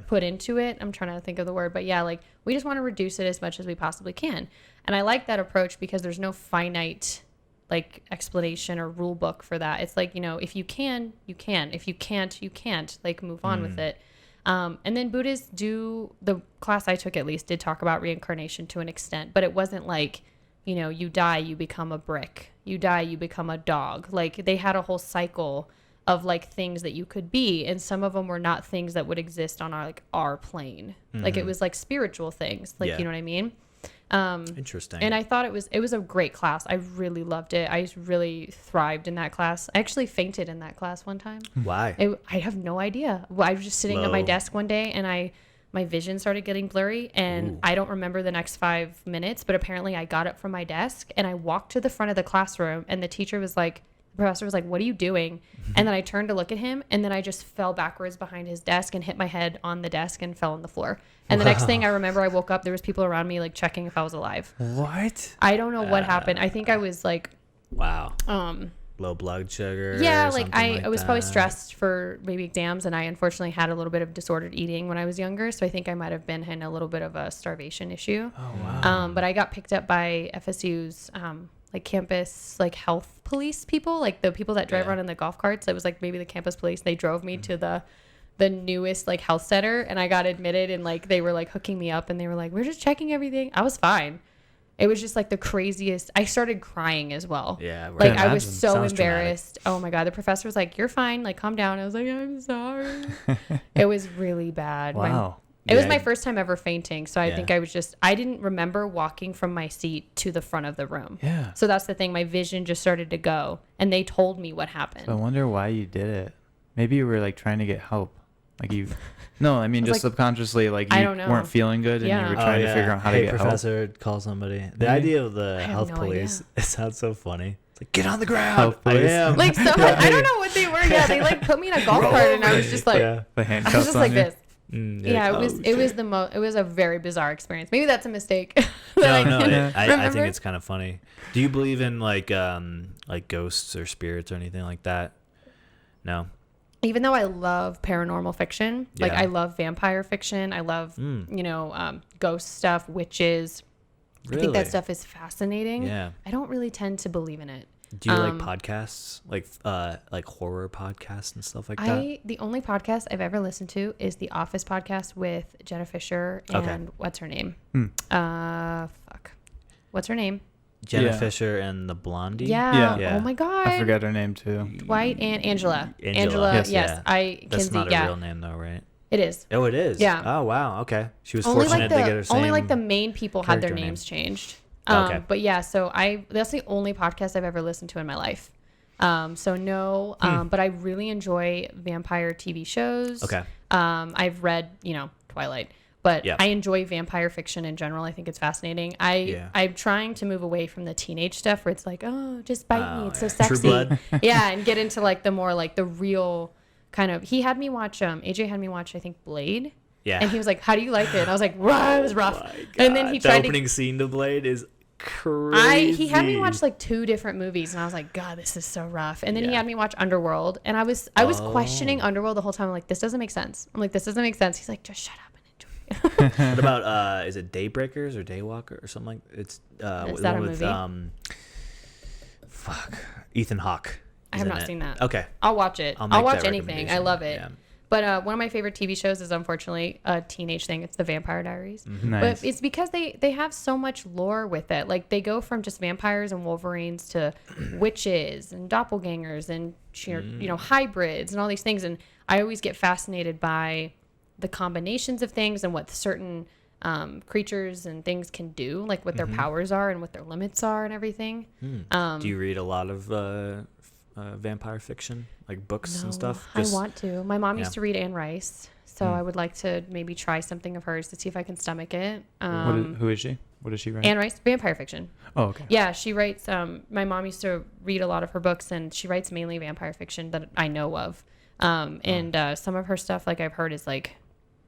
put into it. I'm trying to think of the word, but like we just want to reduce it as much as we possibly can. And I like that approach because there's no finite like explanation or rule book for that. It's like, if you can, you can. If you can't, you can't. Like move on with it. And then Buddhists the class I took at least did talk about reincarnation to an extent, but it wasn't like, you die, you become a brick. You die, you become a dog. Like they had a whole cycle of like things that you could be, and some of them were not things that would exist on our plane. Like it was like spiritual things. Like, you know what I mean? Interesting. And I thought it was a great class. I really loved it. I really thrived in that class. I actually fainted in that class one time. Why? I have no idea. I was just sitting at my desk one day, and my vision started getting blurry, and I don't remember the next 5 minutes, but apparently I got up from my desk and I walked to the front of the classroom, and the professor was like, what are you doing? And then I turned to look at him, and then I just fell backwards behind his desk and hit my head on the desk and fell on the floor. And the next thing I remember, I woke up, there was people around me like checking if I was alive. What? I don't know what happened. I think I was like, wow. low blood sugar. Yeah, or like something I was probably that. stressed for maybe exams, and I unfortunately had a little bit of disordered eating when I was younger, so I think I might have been in a little bit of a starvation issue. Oh wow. But I got picked up by FSU's like campus like health police people, like the people that drive Yeah. around in the golf carts. It was like maybe the campus police. They drove me to the newest like health center, and I got admitted, and like they were like hooking me up, and they were like, we're just checking everything. I was fine. It was just like the craziest. I started crying as well. Yeah, right. Like Can I was imagine. so Sounds embarrassed. Oh my God. The professor was like, you're fine. Like, calm down. I was like, I'm sorry. It was really bad. Wow. It was Yeah. my first time ever fainting. So I Yeah. think I didn't remember walking from my seat to the front of the room. Yeah. So that's the thing. My vision just started to go, and they told me what happened. So I wonder why you did it. Maybe you were like trying to get help. Like you. No, I mean I was just like, subconsciously, like I you don't know. weren't feeling good, and Yeah. you were trying to figure out how to get professor, call somebody. The Yeah. idea of the I have health no police, idea. it sounds so funny. It's like, get on the ground. Health I police. am. Like, so I don't know what they were. Yeah, they like put me in a golf cart, and I was just like, Yeah. The I handcuffs was just on like you. this. Mm, Yeah, like, it was it was a very bizarre experience. Maybe that's a mistake. that No, I no, didn't I remember. think it's kind of funny. Do you believe in like ghosts or spirits or anything like that? No. Even though I love paranormal fiction, like Yeah. I love vampire fiction, I love ghost stuff, witches. Really? I think that stuff is fascinating. Yeah. I don't really tend to believe in it. Do you like podcasts, like horror podcasts and stuff like that? The only podcast I've ever listened to is the Office podcast with Jenna Fisher and Okay. what's her name? Hmm. What's her name? Jenna Yeah. Fisher and the Blondie. Yeah. Yeah. Oh my God. I forget her name too. Dwight and Angela. Angela. Yes. Yeah. I That's Kinsey. not a Yeah. real name though, right? It is. Oh, it is. Yeah. Oh wow. Okay. She was Only fortunate like to get her same. only like the main people had their character name. names changed. Okay. But yeah, so that's the only podcast I've ever listened to in my life. So no, but I really enjoy vampire TV shows. Okay. I've read, Twilight, but Yeah. I enjoy vampire fiction in general. I think it's fascinating. I'm trying to move away from the teenage stuff where it's like, oh, just bite me. It's so yeah. sexy. True Blood. Yeah. And get into like the more like the real kind of, he had me watch, AJ had me watch, I think Blade. Yeah. And he was like, how do you like it? And I was like, wow, it was rough. Oh my And then God. he the tried opening scene to Blade is crazy. he had me watch like 2 different movies, and I was like, God, this is so rough. And then he Yeah. had me watch Underworld, and I was questioning Underworld the whole time. I'm like, this doesn't make sense. I'm like, this doesn't make sense. He's like, just shut up and enjoy it. What about is it Daybreakers or Daywalker or something like it's Is the that one a with movie? Ethan Hawke. I is have in not it. seen that. Okay. I'll watch it. I'll I'll make watch that anything. I recommendation. love it. Yeah. But one of my favorite TV shows is unfortunately a teenage thing. It's The Vampire Diaries. Nice. But it's because they have so much lore with it. Like they go from just vampires and wolverines to witches and doppelgangers and hybrids and all these things. And I always get fascinated by the combinations of things and what certain creatures and things can do, like what their powers are and what their limits are and everything. Do you read a lot of vampire fiction, like books and stuff? I want to. My mom used yeah. to read Anne Rice, so I would like to maybe try something of hers to see if I can stomach it. Who is she? What does she write? Anne Rice, vampire fiction. Oh, okay. Yeah, she writes. My mom used to read a lot of her books, and she writes mainly vampire fiction that I know of. And some of her stuff, like I've heard, is like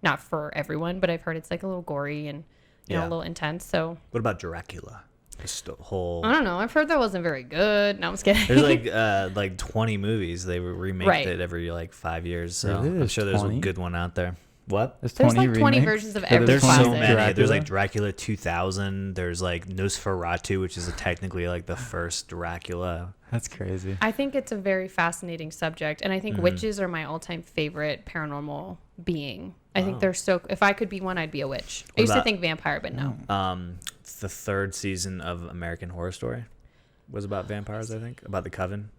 not for everyone, but I've heard it's like a little gory and a little intense. So What about Dracula? Just the whole. I don't know. I've heard that wasn't very good. No, I'm just kidding. There's like 20 movies. They remake Right. it every like 5 years. So Really? I'm There's sure there's a 20? good one out there. What? There's There's 20 like 20 remakes versions of for every the There's classic. so many. There's Dracula? like Dracula 2000. There's like Nosferatu, which is technically like the first Dracula. That's crazy. I think it's a very fascinating subject, and I think witches are my all-time favorite paranormal being. I think they're so. If I could be one, I'd be a witch. I used to about- think vampire, but no. The 3rd season of American Horror Story was about vampires. I think about the Coven.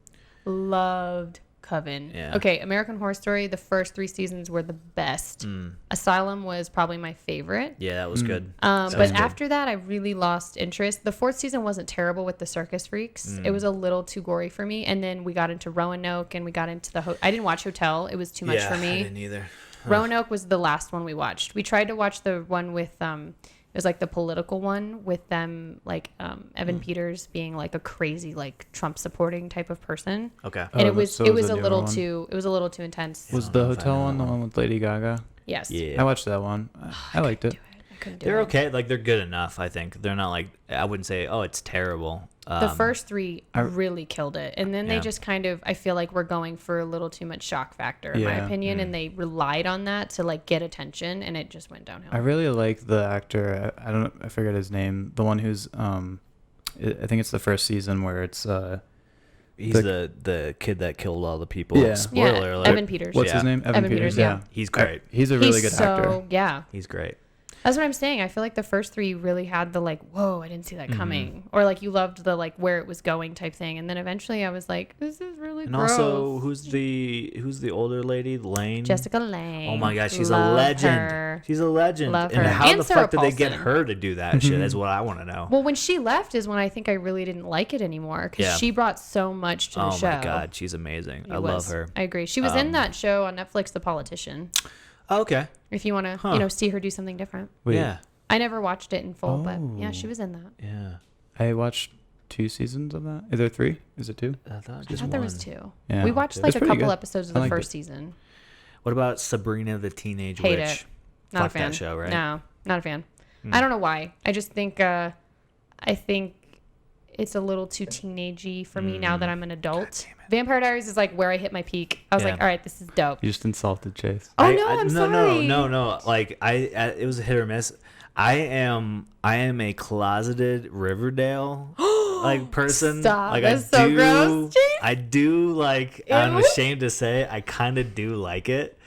Loved Coven. Yeah. Okay, American Horror Story. The first 3 seasons were the best. Asylum was probably my favorite. Yeah, that was good. But good. after that, I really lost interest. The 4th season wasn't terrible with the circus freaks. It was a little too gory for me. And then we got into Roanoke, and we got into I didn't watch Hotel. It was too much for me. I didn't either. Roanoke was the last one we watched. We tried to watch the one with it was like the political one with them, like Evan Peters being like a crazy like Trump supporting type of person. Okay. And Oh, it was so it was was the a newer little one? too intense. Was don't the know if I hotel know one that the one with Lady Gaga? Yes. Yeah. I watched that one. I liked it. I couldn't do They're it. okay. Like they're good enough. I think they're not like I wouldn't say oh it's terrible. The first three I- really killed it. And then they Yeah. just kind of, I feel like we're going for a little too much shock factor, in my Yeah. opinion. And they relied on that to like get attention, and it just went downhill. I really like the actor. I forget his name. The one who's I think it's the first season where it's He's the kid that killed all the people. Yeah. Spoiler alert. Evan Peters. what's Yeah. his name? Evan Peters, yeah. He's great. He's a really He's good so, actor. Yeah. He's great. That's what I'm saying. I feel like the first three really had the like, whoa, I didn't see Mm-hmm. that coming. Or like you loved the like where it was going type thing. And then eventually I was like, this is really And gross. also, who's the older lady? Lane. Jessica Lange. Oh my gosh, she's Love a legend. Her. She's a legend. Love and her. how And the Sarah fuck did they get Paulson. her to do that shit? Is what I want to know. Well, when she left is when I think I really didn't like it anymore because Yeah. she brought so much to the Oh show. my god, she's amazing. It I was. love her. I agree. She was in that show on Netflix, The Politician. Oh, okay. If you want to, see her do something different. Wait, Yeah. I never watched it in full, but yeah, Oh. she was in that. Yeah. I watched 2 seasons of that. Is there 3? Is it 2? I thought I just thought there was one. 2. Yeah. We watched It's like a pretty couple good. episodes of I the liked first it. season. What about Sabrina the Teenage Hate Witch? it. Not Fuck a fan. that show, right? No, not a fan. I don't know why. I just think I think it's a little too teenagey for me now that I'm an adult. Vampire Diaries is like where I hit my peak. I was Yeah. like, all right, this is dope. You just insulted Chase. Oh no, I'm no, sorry. No. Like it was a hit or miss. I am a closeted Riverdale like person. Stop. Like That's so gross, Chase. I do like. I'm Ew. ashamed to say I kind of do like it.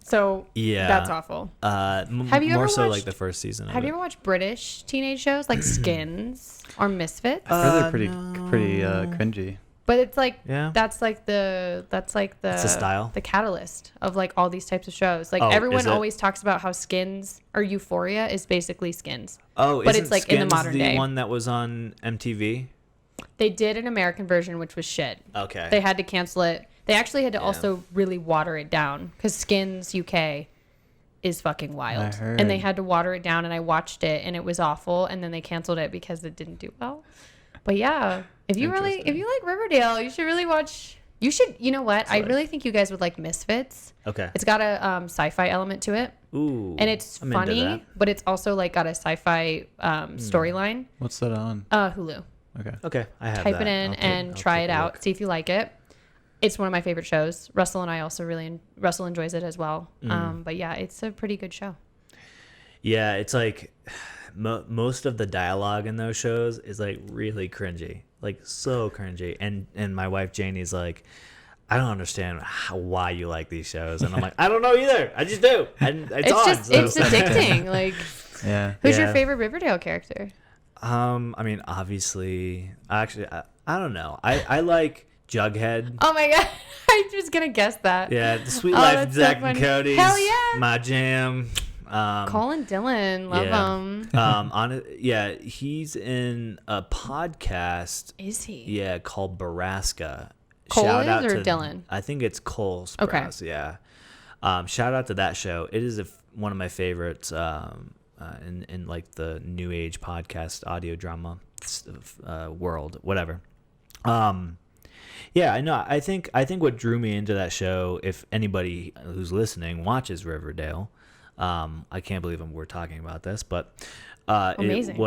So Yeah. that's awful. Have you more ever so like watched- the first season. Have you ever watched British teenage shows like Skins or Misfits? I heard they're pretty cringy. But it's like Yeah. that's like the It's a style? the catalyst of like all these types of shows. Like Oh, everyone is it? always talks about how Skins or Euphoria is basically Skins. Oh, but isn't it's, like, in the Skins modern day. one that was on MTV. They did an American version which was shit. Okay. They had to cancel it. They actually had to also really water it down because Skins UK is fucking wild. I heard. And they had to water it down and I watched it and it was awful and then they canceled it because it didn't do well. But yeah, if you like Riverdale, you should really watch. You know what? I really think you guys would like Misfits. Okay. It's got a sci-fi element to it. Ooh. And it's I'm into funny, that. but it's also like got a sci-fi storyline. What's that on? Hulu. Okay. Okay, I have Type that. it in and try it out. See if you like it. It's one of my favorite shows. Russell and I also Russell enjoys it as well. But yeah, it's a pretty good show. Yeah, it's like most of the dialogue in those shows is like really cringy, like so cringy. And my wife Janie's like, I don't understand why you like these shows, and I'm like, I don't know either. I just do, and it's on. Just so- it's addicting. Like, Yeah. who's your Yeah. favorite Riverdale character? I mean, obviously, actually, I don't know. I like Jughead. Oh my god, I'm just gonna guess that. Yeah, the Sweet Oh, Life that's of so Zach and funny. Cody's Hell yeah. my jam. Colin Dillon, love him. He's in a podcast. Is he? Yeah, called Baraska. Cole Shout is out or to Dylan? I think it's Cole Okay. Sprouse. Yeah. Shout out to that show. It is one of my favorites in like the new age podcast audio drama world. Whatever. Yeah, I know. I think what drew me into that show, if anybody who's listening watches Riverdale, I can't believe we're talking about this, but Amazing. it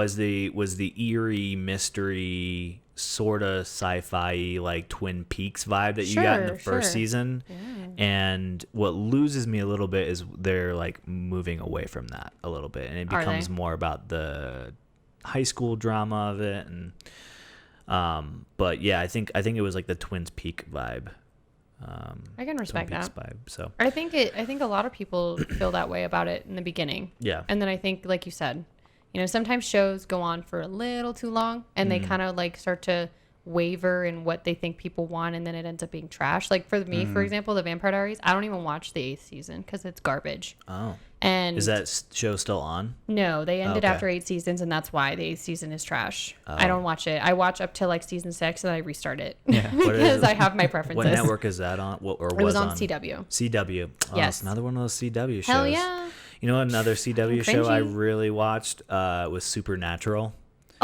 was the eerie mystery sort of sci-fi like Twin Peaks vibe that you got in the first season. Yeah. And what loses me a little bit is they're like moving away from that a little bit, and it Are becomes they? more about the high school drama of it. And but yeah, I think it was like the Twin Peaks vibe. I can respect Twin Peaks that. vibe. So I think a lot of people feel that way about it in the beginning. yeah, And then I think, like you said, sometimes shows go on for a little too long and they kind of like start to waver in what they think people want, and then it ends up being trash. Like for me, for example, the Vampire Diaries, I don't even watch the 8th season because it's garbage. oh, And is that show still on? no, they ended Okay. after 8 seasons, and that's why the 8th season is trash. Oh. I don't watch it. I watch up to like season 6 and I restart it. Yeah. What is because it? I have my preferences. What network is that on? What It was on CW. CW. Oh, Yes. it's another one of those CW shows. Hell yeah. You know, another CW show I Cringy. really watched was Supernatural.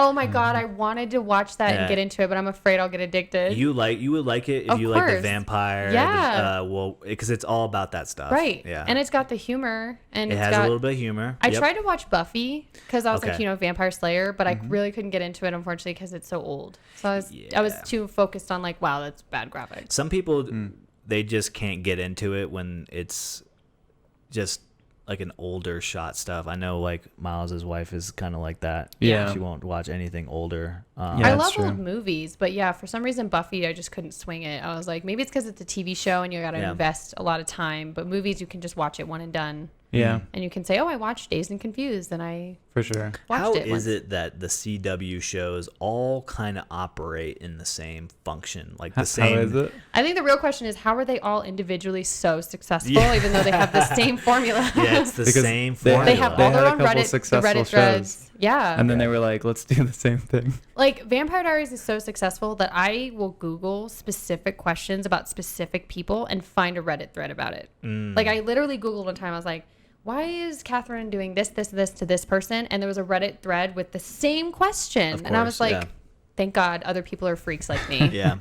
Oh my God, I wanted to watch that and get into it, but I'm afraid I'll get addicted. You would like it if Of you like the course. vampire. Yeah. Well, because it's all about that stuff. Right. Yeah. And it's got the humor. And it it's has got, a little bit of humor. I Yep. tried to watch Buffy because I was like, Okay. Vampire Slayer, but I really couldn't get into it, unfortunately, because it's so old. So I was Yeah. too focused on like, wow, that's bad graphics. Some people, they just can't get into it when it's just like an older shot stuff. I know like Miles's wife is kind of like that. Yeah. She won't watch anything older. Yeah, I that's love true. old movies, but yeah, for some reason Buffy, I just couldn't swing it. I was like, maybe it's because it's a TV show and you got to invest a lot of time. But movies, you can just watch it one and done, Yeah, and you can say, oh, I watched Dazed and Confused, and I for sure. watched How it. is once. it that the CW shows all kind of operate in the same function, like the same? How is it? I think the real question is, how are they all individually so successful, even though they have the same formula? Yeah, it's the Because same they- formula. They have They all had their a own couple Reddit, the successful Reddit threads. shows. Yeah. And then they were like, let's do the same thing. Like Vampire Diaries is so successful that I will Google specific questions about specific people and find a Reddit thread about it. Like I literally Googled one time. I was like, why is Catherine doing this to this person? And there was a Reddit thread with the same question. Of And I was course, like, yeah. thank God other people are freaks like me. Yeah.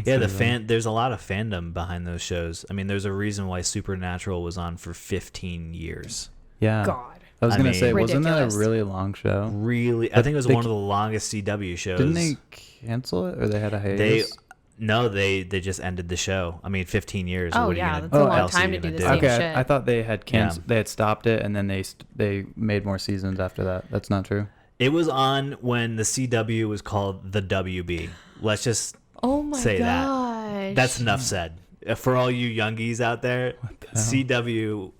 Yeah, there's a lot of fandom behind those shows. I mean, there's a reason why Supernatural was on for 15 years. Yeah. God. I was I gonna mean- say, wasn't that Ridiculous. a really long show? Really, I But think it was they- one of the longest CW shows. Didn't they cancel it, or they had a hiatus? They just ended the show. I mean, 15 years. Oh what are you yeah, gonna- that's a Oh, long else are time you to do gonna the same Okay, shit. I thought they had canceled. Yeah. They had stopped it, and then they made more seasons after that. That's not true. It was on when the CW was called the WB. Let's just Oh my say that. gosh. That's enough said. For all you youngies out there, the hell? CW,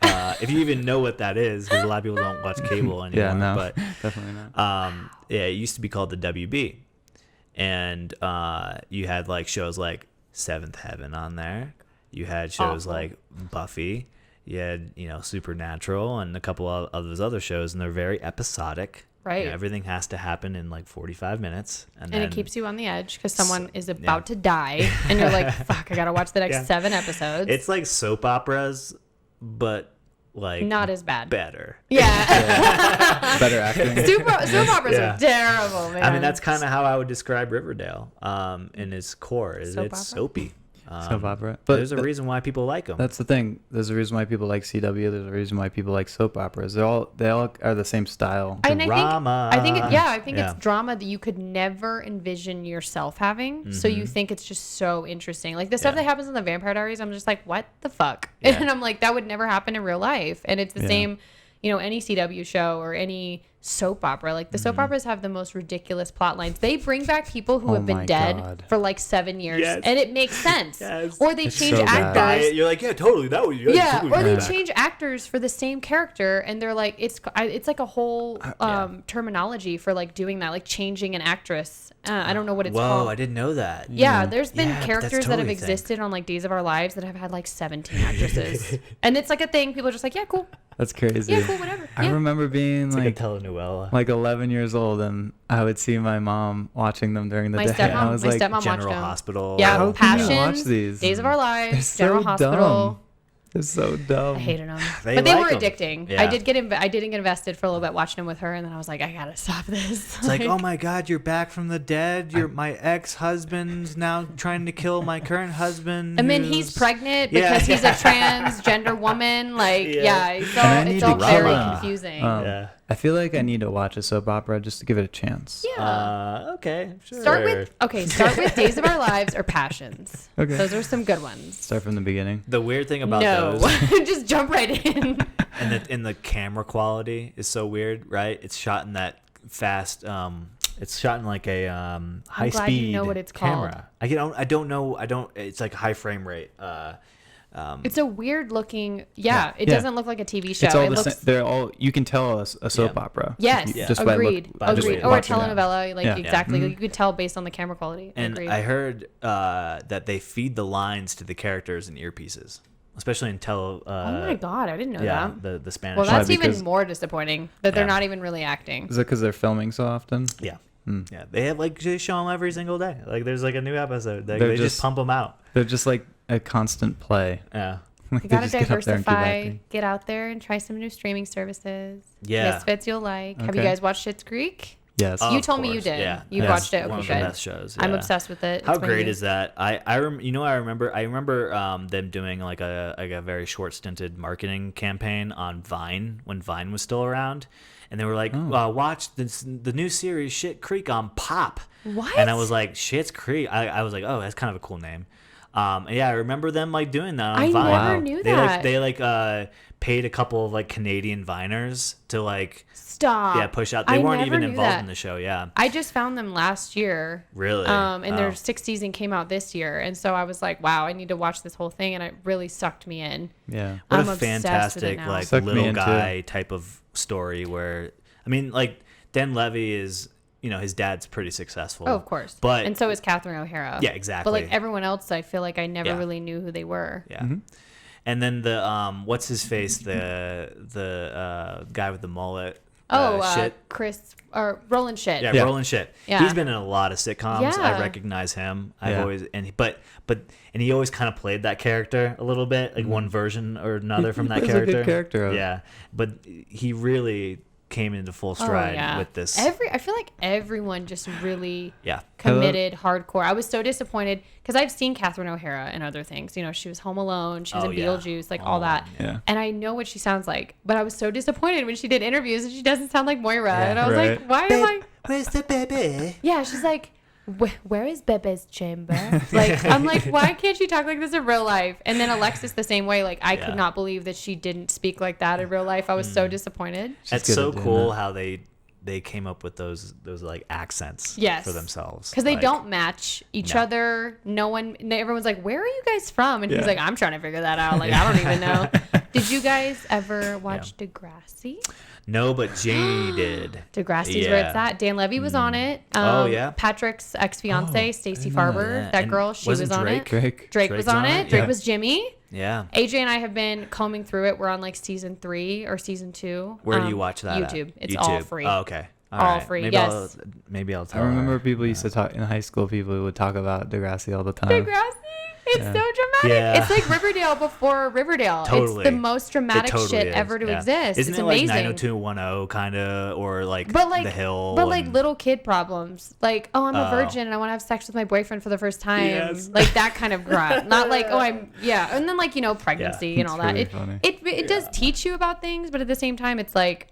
if you even know what that is, because a lot of people don't watch cable anymore. Yeah, no, But definitely not. yeah, it used to be called the WB, and you had like shows like Seventh Heaven on there. You had shows Awful. like Buffy. You had Supernatural and a couple of those other shows, and they're very episodic. Right. Everything has to happen in like 45 minutes, and and then it keeps you on the edge because someone is about to die, and you're like, "Fuck, I gotta watch the next Yeah. 7 episodes." it's like soap operas, but like not as bad. better. Yeah, Better acting. soap operas Yeah. are terrible, man. I mean, that's kind of how I would describe Riverdale. In its core, is Soap it's opera? soapy. Soap opera. But There's a reason why people like them. that's the thing. There's a reason why people like CW. There's a reason why people like soap operas. They all are the same style. And Drama. I think Yeah. it's drama that you could never envision yourself having. So you think it's just so interesting. Like the stuff Yeah. that happens in the Vampire Diaries, I'm just like, what the fuck? Yeah. And I'm like, that would never happen in real life. And it's the Yeah. same, any CW show or any soap opera. Like the soap operas have the most ridiculous plot lines. They bring back people who Oh have been my dead God. for like 7 years, Yes. and it makes sense. Yes. Or they It's change so bad. actors. You're like, yeah, totally. That was Yeah, totally or they back. change actors for the same character, and they're like, it's like a whole terminology for like doing that, like changing an actress. I don't know what it's Whoa, called. I didn't know that. Yeah, there's been Yeah, but that's characters that have totally a thing. existed on like Days of Our Lives that have had like 17 actresses, and it's like a thing. People are just like, yeah, cool, That's crazy. yeah, cool, whatever. I Yeah. remember being It's like like a telenovela. 11 years old, and I would see my mom watching them during the My day. and I stepmom, was my like, stepmom watched General them. Hospital. Yeah, How can you Passions, watch these? Days of Our Lives, They're so General Hospital. dumb. It's so dumb. I hated them, They but they like were 'em. addicting. Yeah. I didn't get invested for a little bit watching them with her, and then I was like, I gotta stop this. It's like, oh my God, you're back from the dead. My ex-husband's now trying to kill my current husband. And then he's who's- pregnant Yeah. because he's a transgender woman. Like, Yeah. yeah, it's And I all, need it's all to very drama. confusing. Yeah. I feel like I need to watch a soap opera just to give it a chance. Yeah. Okay. Sure. Start with Days of Our Lives or Passions. Okay. Those are some good ones. Start from the beginning. The weird thing about No, those just jump right in. and the camera quality is so weird, right? It's shot in that fast. It's shot in like a high glad speed you know what it's camera. I don't know. It's like high frame rate. It's a weird looking. Yeah, it Yeah. doesn't look like a TV show. It's all It the looks. same. They're all. You can tell a soap Yeah. opera. Yes, Yeah. Just by agreed. by just Agreed. Or a watching it. telenovela, like Yeah. exactly. Yeah. Like, you could tell based on the camera quality. And agreed. I heard that they feed the lines to the characters in earpieces, especially in oh my god, I didn't know yeah, that. the Spanish. Well, Why? that's even Because- more disappointing that they're Yeah. not even really acting. Is it because they're filming so often? yeah. Yeah, they have like they show them every single day. Like there's like a new episode. They They're just just- pump them out. They're just like a constant play. Yeah. Like, You they gotta just get up there and keep diversify. acting. Get out there and try some new streaming services. Yeah. Misfits you'll like. Have you Okay. guys watched Schitt's Creek? Yes. You Of told me you course, did. yeah. You That's watched it. one Okay, of the good. best shows. I'm yeah. obsessed with it. How It's my great new- is that? I remember them doing like a very short stinted marketing campaign on Vine when Vine was still around, and they were like, watch the new series Shit Creek on Pop. What? And I was like, Shit's Creek. I was like, oh, that's kind of a cool name. And yeah, I remember them like doing that on I Vine. never knew that. They paid a couple of like Canadian Viners to like Stop. push out. They I weren't never even knew involved that. in the show. Yeah. I just found them last year. Really? And their Oh. 6th season came out this year, and so I was like, wow, I need to watch this whole thing, and it really sucked me in. Yeah. What I'm a obsessed with it fantastic now. like Sucked me little in, too. guy type of story where I mean like Dan Levy is his dad's pretty successful. Oh, of course. But and so is Catherine O'Hara. Yeah, exactly. But like everyone else, I feel like I never Yeah. really knew who they were. yeah. And then the what's his face the guy with the mullet. Shit. Chris or Roland Shit. Yeah, Yeah. Roland Shit. Yeah. He's been in a lot of sitcoms. Yeah. I recognize him. I've Yeah. always and he always kind of played that character a little bit, like one version or another from that He was a character. good character of it. Yeah, but he really came into full stride Oh, yeah. with this. I feel like everyone just really yeah, committed hardcore. I was so disappointed because I've seen Catherine O'Hara and other things. She was Home Alone, she was Oh, in yeah. Beetlejuice, like all that. Yeah. And I know what she sounds like, but I was so disappointed when she did interviews and she doesn't sound like Moira. Yeah. And I was Right. like, why am I? where's the baby? Yeah, she's like, where is Bebe's chamber? Like, I'm like, why can't she talk like this in real life? And then Alexis the same way. Like, I Yeah. could not believe that she didn't speak like that in real life. I was so disappointed. It's good so at doing cool that. how they came up with those like accents Yes. for themselves Because they Like, don't match each No. other. Everyone's like, where are you guys from? And Yeah. he's like, I'm trying to figure that out. Like, I don't even know. Did you guys ever watch Degrassi? No, but Janie did. Degrassi's where it's Yeah. at. Dan Levy was on it. Oh, yeah? Patrick's ex-fiance, Stacey didn't know Farber, that. that And girl, she wasn't was on Drake? it. Drake. Drake Drake's was on on it. it? Drake Yeah. was Jimmy. Yeah. AJ and I have been combing through it. We're on like season 3 or season 2. Where do you watch that? at? YouTube. It's all free. Oh, okay. All right. free, Maybe yes. Maybe I'll tell I remember her. people used to talk in high school. People would talk about Degrassi all the time. Degrassi. It's Yeah. so dramatic. Yeah. It's like Riverdale before Riverdale. Totally. It's the most dramatic It totally shit is, ever to yeah. exist. Isn't it's it amazing. like 90210 kind of, or like, But like The Hill? but like and- little kid problems, like I'm a Oh. virgin and I want to have sex with my boyfriend for the first time, Yes. like that kind of crap. Not like and then like pregnancy and It's all that. really It funny. it does teach you about things, but at the same time, it's like,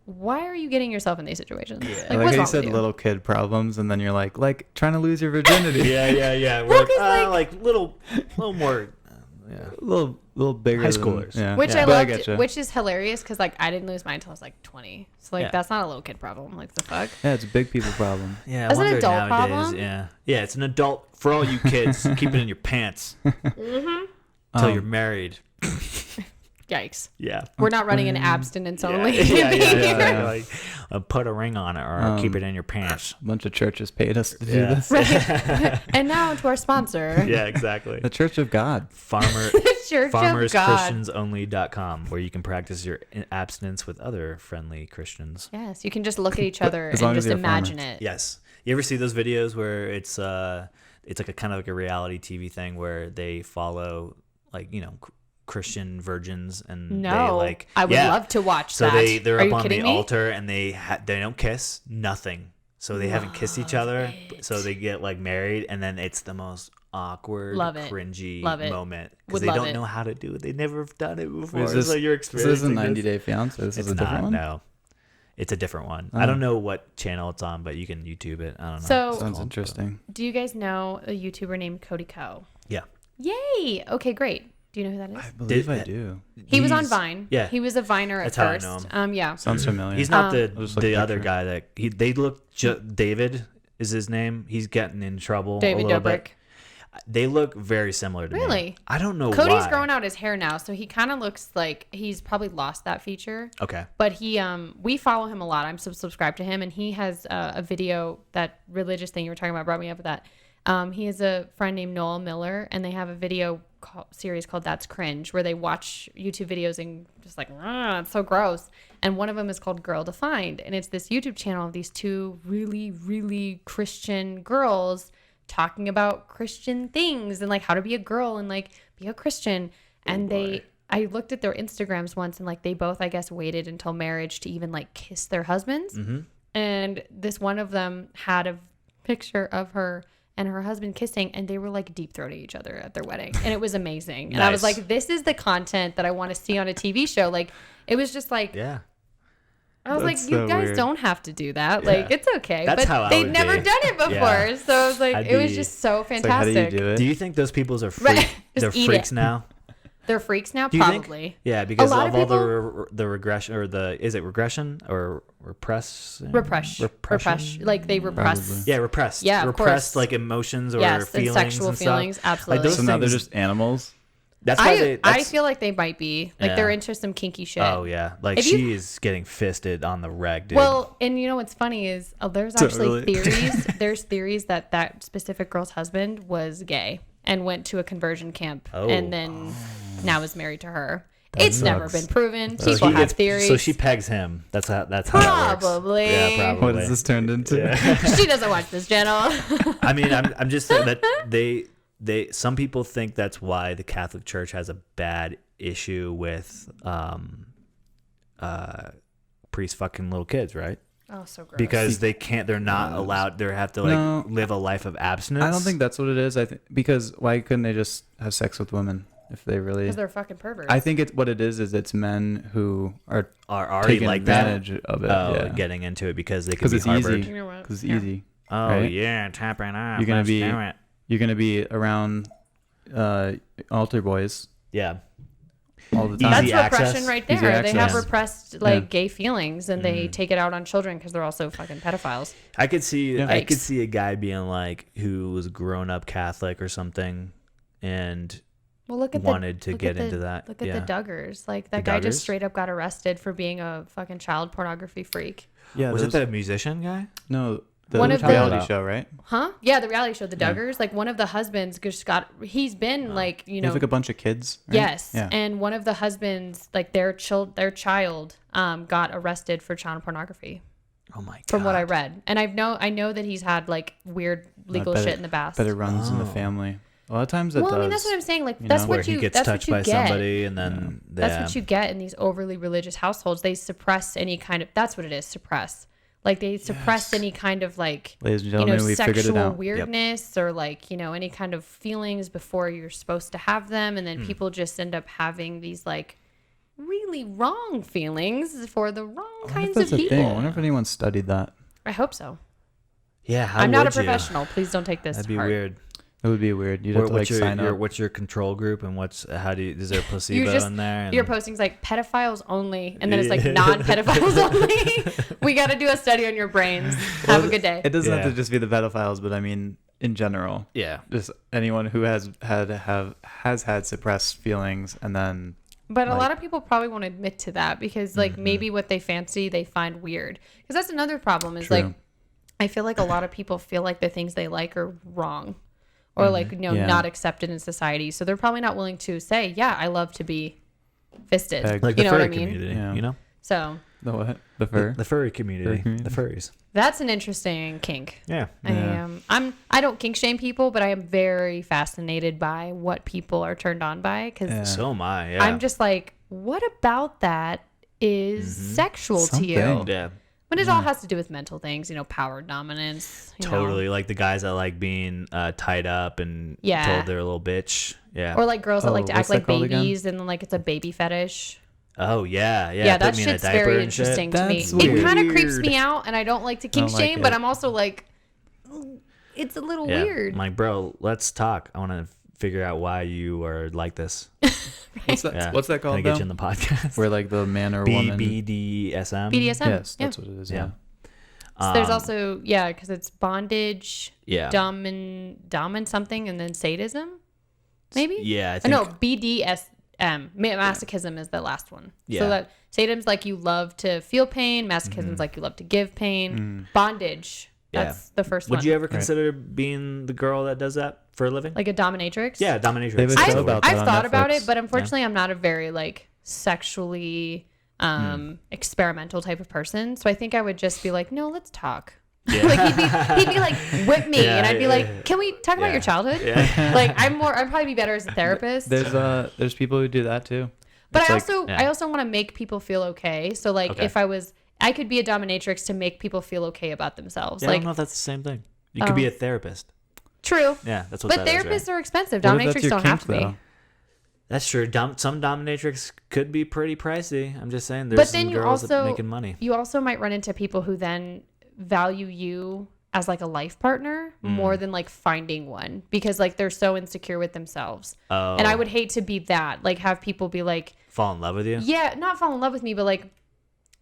why are you getting yourself in these situations? I Like, like what's how wrong you with said you? little kid problems, and then you're like trying to lose your virginity. Yeah. We're Well, like, 'cause, like little more. Yeah. A little bigger. High than- schoolers. Yeah. Which yeah. I But loved, getcha. which is hilarious because like I didn't lose mine until I was like 20. So like Yeah. that's not a little kid problem. Like the fuck. Yeah, it's a big people problem. Yeah, I That's an wonder adult nowadays. problem? Yeah, it's an adult for all you kids. Keep it in your pants until you're married. Yikes. Yeah. We're not running an abstinence Yeah, only. yeah. Like, put a ring on it or keep it in your pants. A bunch of churches paid us to do Yeah. this. Right. And now to our sponsor, Yeah, exactly. The Church of God. the Church of God. FarmersChristiansOnly.com, where you can practice your abstinence with other friendly Christians. Yes, you can just look at each other As and long as just you're a imagine farmer. it. Yes. You ever see those videos where it's like a kind of like a reality TV thing where they follow like Christian virgins and No, they like I would love to watch So that. they're Are up you on the kidding me? altar and they don't kiss, nothing. So they haven't kissed each other. So they get like married and then it's the most awkward, Love it. cringy Love it. moment because Would they love don't it. know how to do it. They never have done it before. Is this, so you're this experiencing isn't 90 this. Day Fiance. This It's is a different not. one. No, it's a different one. Oh. I don't know what channel it's on, but you can YouTube it. I don't know. So, Sounds interesting. do you guys know a YouTuber named Cody Ko? Yeah. Yay! Okay, great. Do you know who that is? I believe I Did- do. He was on He's- Vine. Yeah. He was a Viner at That's how I first. know him. Yeah. Sounds familiar. He's not I'll just look the at other picture. guy that they look. David is his name. He's getting in trouble. David a little Dobrik. bit. They look very similar to me. Really? I don't know Cody's why. growing out his hair now, so he kind of looks like he's probably lost that feature. Okay. But we follow him a lot. I'm subscribed to him, and he has a video, that religious thing you were talking about brought me up with that. He has a friend named Noel Miller, and they have a video series called That's Cringe, where they watch YouTube videos and just like, it's so gross. And one of them is called Girl Defined, and it's this YouTube channel of these two really, really Christian girls talking about Christian things and like how to be a girl and like be a Christian. And I looked at their Instagrams once, and like they both, I guess, waited until marriage to even like kiss their husbands. Mm-hmm. and this one of them had a picture of her and her husband kissing, and they were like deep throating each other at their wedding, and it was amazing. And I was like, this is the content that I want to see on a TV show. Like, it was just like, Yeah. I was That's like, you so guys weird. don't have to do that. Yeah. Like, it's okay. That's but how I they'd would never be. done it before. Yeah. So I was like, I'd it was be- just so It's like, how do fantastic. you do it? Do you think those people are Right. they're Just eat freaks it. now? They're freaks now? Do you think? Probably. Yeah, because lot of of all people- the regression, or is it regression or repress? Repress. Like, they repress. Probably. Yeah, repressed. Yeah, of repressed course. like emotions or Yes, and feelings sexual and feelings. stuff. Absolutely. Like those So now they're things- just animals. That's why I feel like they might be. Like, Yeah. they're into some kinky shit. Oh yeah, like If you- she is getting fisted on the reg, dude. Well, and you know what's funny is there's actually Totally. theories. There's theories that specific girl's husband was gay and went to a conversion camp, Oh. and then now is married to her. It's never sucks. been proven. So People he have gets- theories. So she pegs him. That's how that works. Probably. Yeah, probably. What is this turned into? Yeah. She doesn't watch this channel. I mean, I'm just saying that some people think that's why the Catholic Church has a bad issue with priests fucking little kids, right? Oh, so gross. Because they're not allowed. They have to like No. live a life of abstinence. I don't think that's what it is. I think because why couldn't they just have sex with women if they really? Because they're fucking perverts. I think it's what it is it's men who are are already taking like that. advantage of it. Oh, yeah. getting into it because they could Because be it's harbored. easy. You know what? Because it's Yeah. easy. Oh Right? yeah, tapping up. You're gonna Let's be- do it. You're gonna be around altar boys Yeah. all the Easy time. That's access. repression right there. Easy They have access. repressed like Yeah. gay feelings, and they Mm. take it out on children because they're also fucking pedophiles. I could see Yeah. I could Yikes. see a guy being like who was grown up Catholic or something and Well, look at wanted to look get at into that. Look at Yeah. the Duggars. Like, that The guy Duggars? just straight up got arrested for being a fucking child pornography freak. Yeah, Was those, it the musician guy? no the One of the- reality show, right? Huh? Yeah, the reality show, The Yeah. Duggars. Like, one of the husbands just he's been like, They have like a bunch of kids. Right? yes. Yeah. And one of the husbands, like their child got arrested for child pornography Oh my god. from what I read. And I know that he's had like weird legal bet shit it- in the past. But it runs in the Oh. family. A lot of times it Well, does. I mean, that's what I'm saying. Like, you that's know? where what he you gets that's touched what by you get. somebody and then That's what you get in these overly religious households. They suppress any kind of, that's what it is, suppress. Like, they suppress any kind of like, Ladies and gentlemen, we figured it sexual out. weirdness or like, any kind of feelings before you're supposed to have them. And then people just end up having these like really wrong feelings for the wrong I wonder if kinds of that's a people. thing. I wonder if anyone studied that. I hope so. Yeah, how I'm not a would you? professional. Please don't take this That'd to be heart. weird. It would be weird. You'd have to like sign up. What's your control group and is there placebo just- in there? And Your posting's like pedophiles only, and then it's like Yeah. non-pedophiles only. We got to do a study on your brains. Have a good day. It doesn't have Yeah. to just be the pedophiles, but I mean, in general, yeah. just anyone who has had suppressed feelings and then But a like- lot of people probably won't admit to that because like maybe what they fancy they find weird. Because that's another problem is True. like I feel like a lot of people feel like the things they like are wrong or like Yeah. not accepted in society. So they're probably not willing to say, yeah, I love to be fisted. Pegged. Like You the know furry what I mean? community, Yeah. you know? So the what? The fur? The furry community. Furry community. The furries. that's an interesting kink. Yeah. Yeah. I don't kink shame people, but I am very fascinated by what people are turned on by because Yeah. So am I. Yeah. I'm just like, what about that is sexual to you? Something. yeah. But it all has to do with mental things, power dominance. Totally. Like the guys that like being tied up and Yeah. told they're a little bitch. Yeah. Or like girls that Oh, like to what's act like that called again? babies and then like it's a baby fetish. Oh yeah. Yeah. Yeah, Put that me in a shit's diaper very and shit. interesting to me. That's It kind of creeps weird. me out and I don't like to kink don't like shame, but it. I'm also like, it's a little Yeah. weird. I'm like, bro, let's talk. I want to figure out why you are like this. What's that? Yeah. What's that Can called? I get though? you in the podcast? Where like the man or woman? BDSM. BDSM. Yes, yeah. that's what it is. Yeah. Yeah. So there's also, because it's bondage, Yeah. dumb and something, and then sadism, maybe? Yeah. I Oh, think. no, BDSM. Masochism is the last one. Yeah. So that sadism's like you love to feel pain. Masochism's like you love to give pain. Bondage. Yeah. That's the first one. Would you ever consider being the girl that does that for a living? like a dominatrix? Yeah, dominatrix. They have a That's show the about word. that I've on thought about Netflix. it, but unfortunately, I'm not a very like sexually experimental type of person. So I think I would just be like, no, let's talk. Yeah. Like he'd be like, whip me, Yeah, and I'd be yeah, like, yeah. can we talk about Yeah. your childhood? Yeah. Like I'd probably be better as a therapist. There's people who do that too. But It's I like- also yeah. want to make people feel okay. So like Okay. if I was I could be a dominatrix to make people feel okay about themselves. Yeah, I Like, don't know if that's the same thing. You could be a therapist. true. Yeah, that's what But that is, therapists right? are expensive. What if that's Dominatrix your don't have to kink, be. though? That's true. Some dominatrix could be pretty pricey. I'm just saying, But there's then some you girls that also making money. you also might run into people who then value you as like a life partner more than like finding one, because like they're so insecure with themselves. Oh, And I would hate to be that, like have people be like, fall in love with you. yeah, not fall in love with me, but like,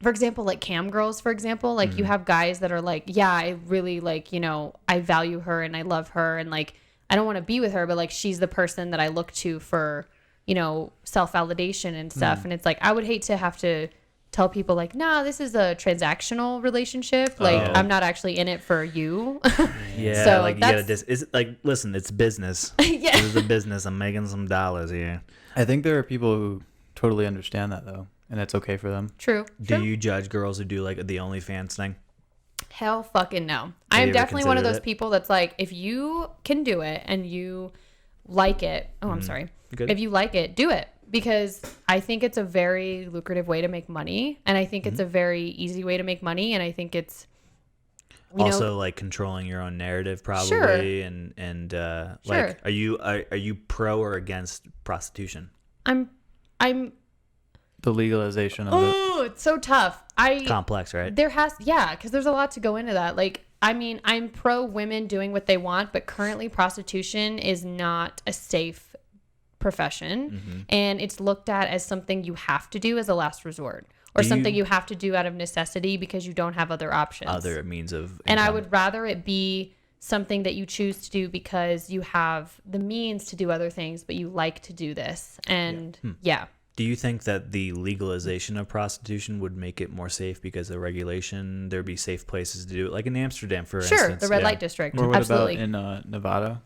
for example, like cam girls, for example, like you have guys that are like, yeah, I really like, you know, I value her and I love her and like, I don't want to be with her, but like, she's the person that I look to for, you know, self-validation and stuff. And it's like, I would hate to have to tell people like, nah, this is a transactional relationship. Like, I'm not actually in it for you. Yeah, So like you that's- gotta is it like, listen, it's business. Yeah. This is a business. I'm making some dollars here. I think there are people who totally understand that though, and it's okay for them. True. Do you judge girls who do like the OnlyFans thing? Hell fucking no. you I am ever definitely one of considered those it? people that's like, if you can do it and you like it, I'm sorry. Good. If you like it, do it, because I think it's a very lucrative way to make money, and I think it's a very easy way to make money, and I think it's Also, like controlling your own narrative, probably, Sure. and Sure. like, are you pro or against prostitution? I'm The legalization of it. oh, it's so tough. Complex, right? Because there's a lot to go into that. Like, I mean, I'm pro women doing what they want, but currently prostitution is not a safe profession, and it's looked at as something you have to do as a last resort, or something you have to do out of necessity because you don't have other options. Other means of And I income. would rather it be something that you choose to do because you have the means to do other things, but you like to do this. And yeah. Do you think that the legalization of prostitution would make it more safe because of regulation? There'd be safe places to do it, like in Amsterdam, for Sure, instance. the red yeah. light district. Or what Absolutely. about in Nevada?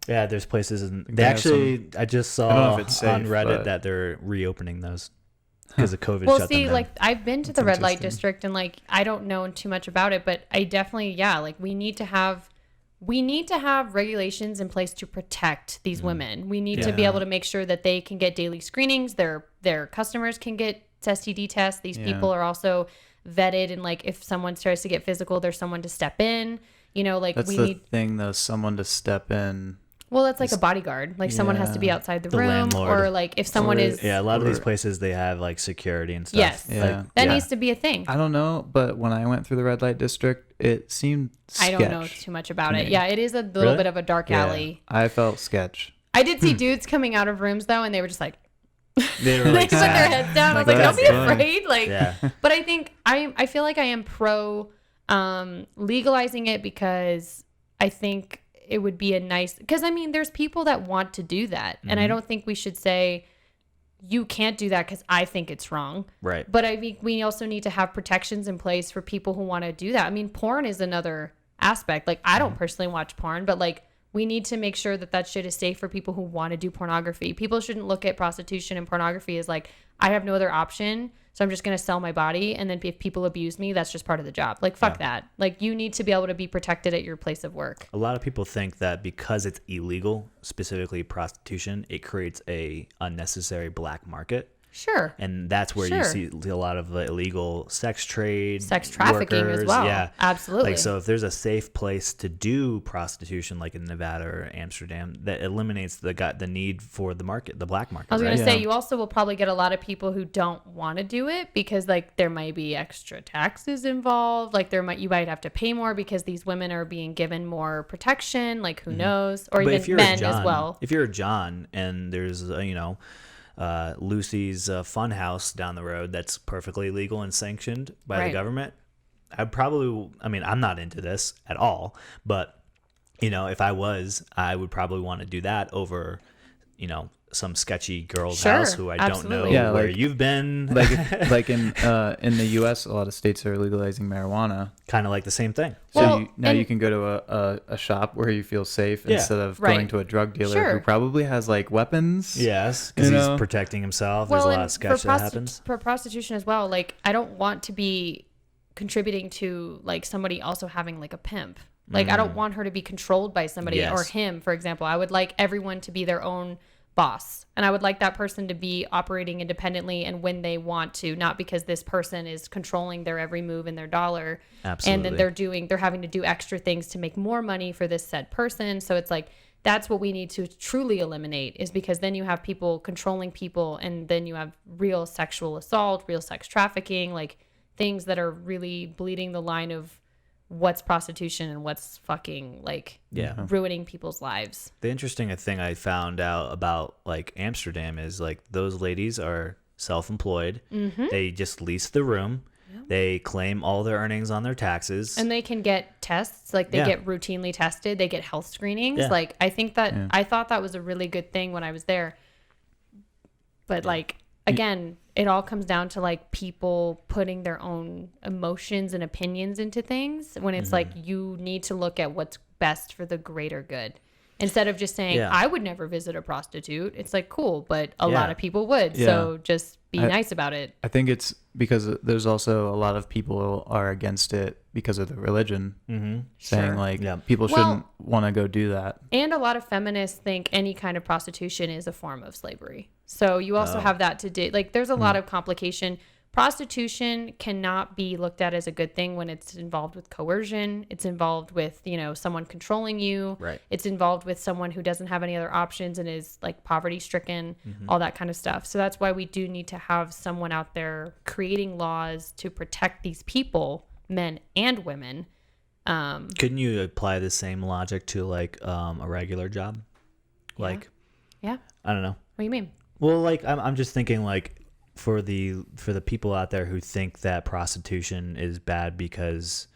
Yeah, there's places. They they have actually, I just I don't know saw if it's on safe, Reddit but- that they're reopening those because of COVID. Well, shut see, them down. like I've been to the red light interesting. district, and like I don't know too much about it, but I definitely, yeah, like we need to have regulations in place to protect these women. We need to be Yeah. able to make sure that they can get daily screenings, their customers can get STD tests. These Yeah. people are also vetted, and like if someone starts to get physical, there's someone to step in. You know, like That's we the need. thing though, someone to step in. Well, it's like a bodyguard. Like someone has to be Yeah. outside the The room, landlord. or like if someone Or- is. yeah, a lot of these or- places they have like security and stuff. Yes. Yeah. Like, That yeah. needs to be a thing. I don't know, but when I went through the red light district, it seemed I sketch. don't know too much about it. me. Yeah, it is a little Really? bit of a dark Yeah, alley. I felt sketch. I did see dudes coming out of rooms though, and they were just like, They were they like put their sad. heads down. I was Like, like, don't be that's fine. afraid. Like, Yeah. but I think I feel like I am pro legalizing it, because I think it would be a nice, because I mean, there's people that want to do that, and I don't think we should say you can't do that because I think it's wrong. Right. But I think we also need to have protections in place for people who want to do that. I mean, porn is another aspect. Like, I don't personally watch porn, but like, we need to make sure that that shit is safe for people who want to do pornography. People shouldn't look at prostitution and pornography as like, I have no other option, so I'm just going to sell my body. And then if people abuse me, that's just part of the job. Like, fuck that. Like, you need to be able to be protected at your place of work. A lot of people think that because it's illegal, specifically prostitution, it creates a unnecessary black market. Sure. And that's where you Sure. see a lot of the illegal sex trade, Sex trafficking as workers. well. Yeah, Absolutely. Like, so if there's a safe place to do prostitution, like in Nevada or Amsterdam, that eliminates the need for the market, the black market. I was right? going to say, Yeah. you also will probably get a lot of people who don't want to do it because like there might be extra taxes involved. Like you might have to pay more because these women are being given more protection. Like who knows? Or But if even you're men a John, as well. If you're a John and there's Lucy's fun house down the road that's perfectly legal and sanctioned by the Right. government, I'm not into this at all, but if I was, I would probably want to do that over some sketchy girl's Sure, house who I don't know absolutely. Yeah, where like- you've been. like in the U.S., a lot of states are legalizing marijuana. Kind of like the same thing. So Well, now and- you can go to a shop where you feel safe Yeah. instead of Right. going to a drug dealer Sure. who probably has like weapons. Yes, because You he's know? protecting himself. There's a lot of sketch that happens. For prostitution as well, like I don't want to be contributing to like somebody also having like a pimp. Like I don't want her to be controlled by somebody Yes. or him, for example. I would like everyone to be their own boss. And I would like that person to be operating independently and when they want to, not because this person is controlling their every move and their dollar. Absolutely. And then they're having to do extra things to make more money for this said person. So it's like, that's what we need to truly eliminate, is because then you have people controlling people, and then you have real sexual assault, real sex trafficking, like things that are really bleeding the line of what's prostitution and what's fucking like ruining people's lives. The interesting thing I found out about like Amsterdam is like those ladies are self-employed. They just lease the room. They claim all their earnings on their taxes. And they can get tests, like they get routinely tested. They get health screenings. Yeah. Like I think that I thought that was a really good thing when I was there. But like, again, it all comes down to like people putting their own emotions and opinions into things, when it's like you need to look at what's best for the greater good. Instead of just saying, I would never visit a prostitute. It's like, cool, but a lot of people would. Yeah. So just be nice about it. I think it's because there's also a lot of people are against it because of the religion, saying like people shouldn't want to go do that. And a lot of feminists think any kind of prostitution is a form of slavery. So you also have that to do. Like there's a lot of complication. Prostitution cannot be looked at as a good thing when it's involved with coercion. It's involved with, someone controlling you. Right. It's involved with someone who doesn't have any other options and is like poverty stricken, all that kind of stuff. So that's why we do need to have someone out there creating laws to protect these people, men and women. Couldn't you apply the same logic to like a regular job? Like, yeah. I don't know. What do you mean? Well, like I'm just thinking like for the people out there who think that prostitution is bad because,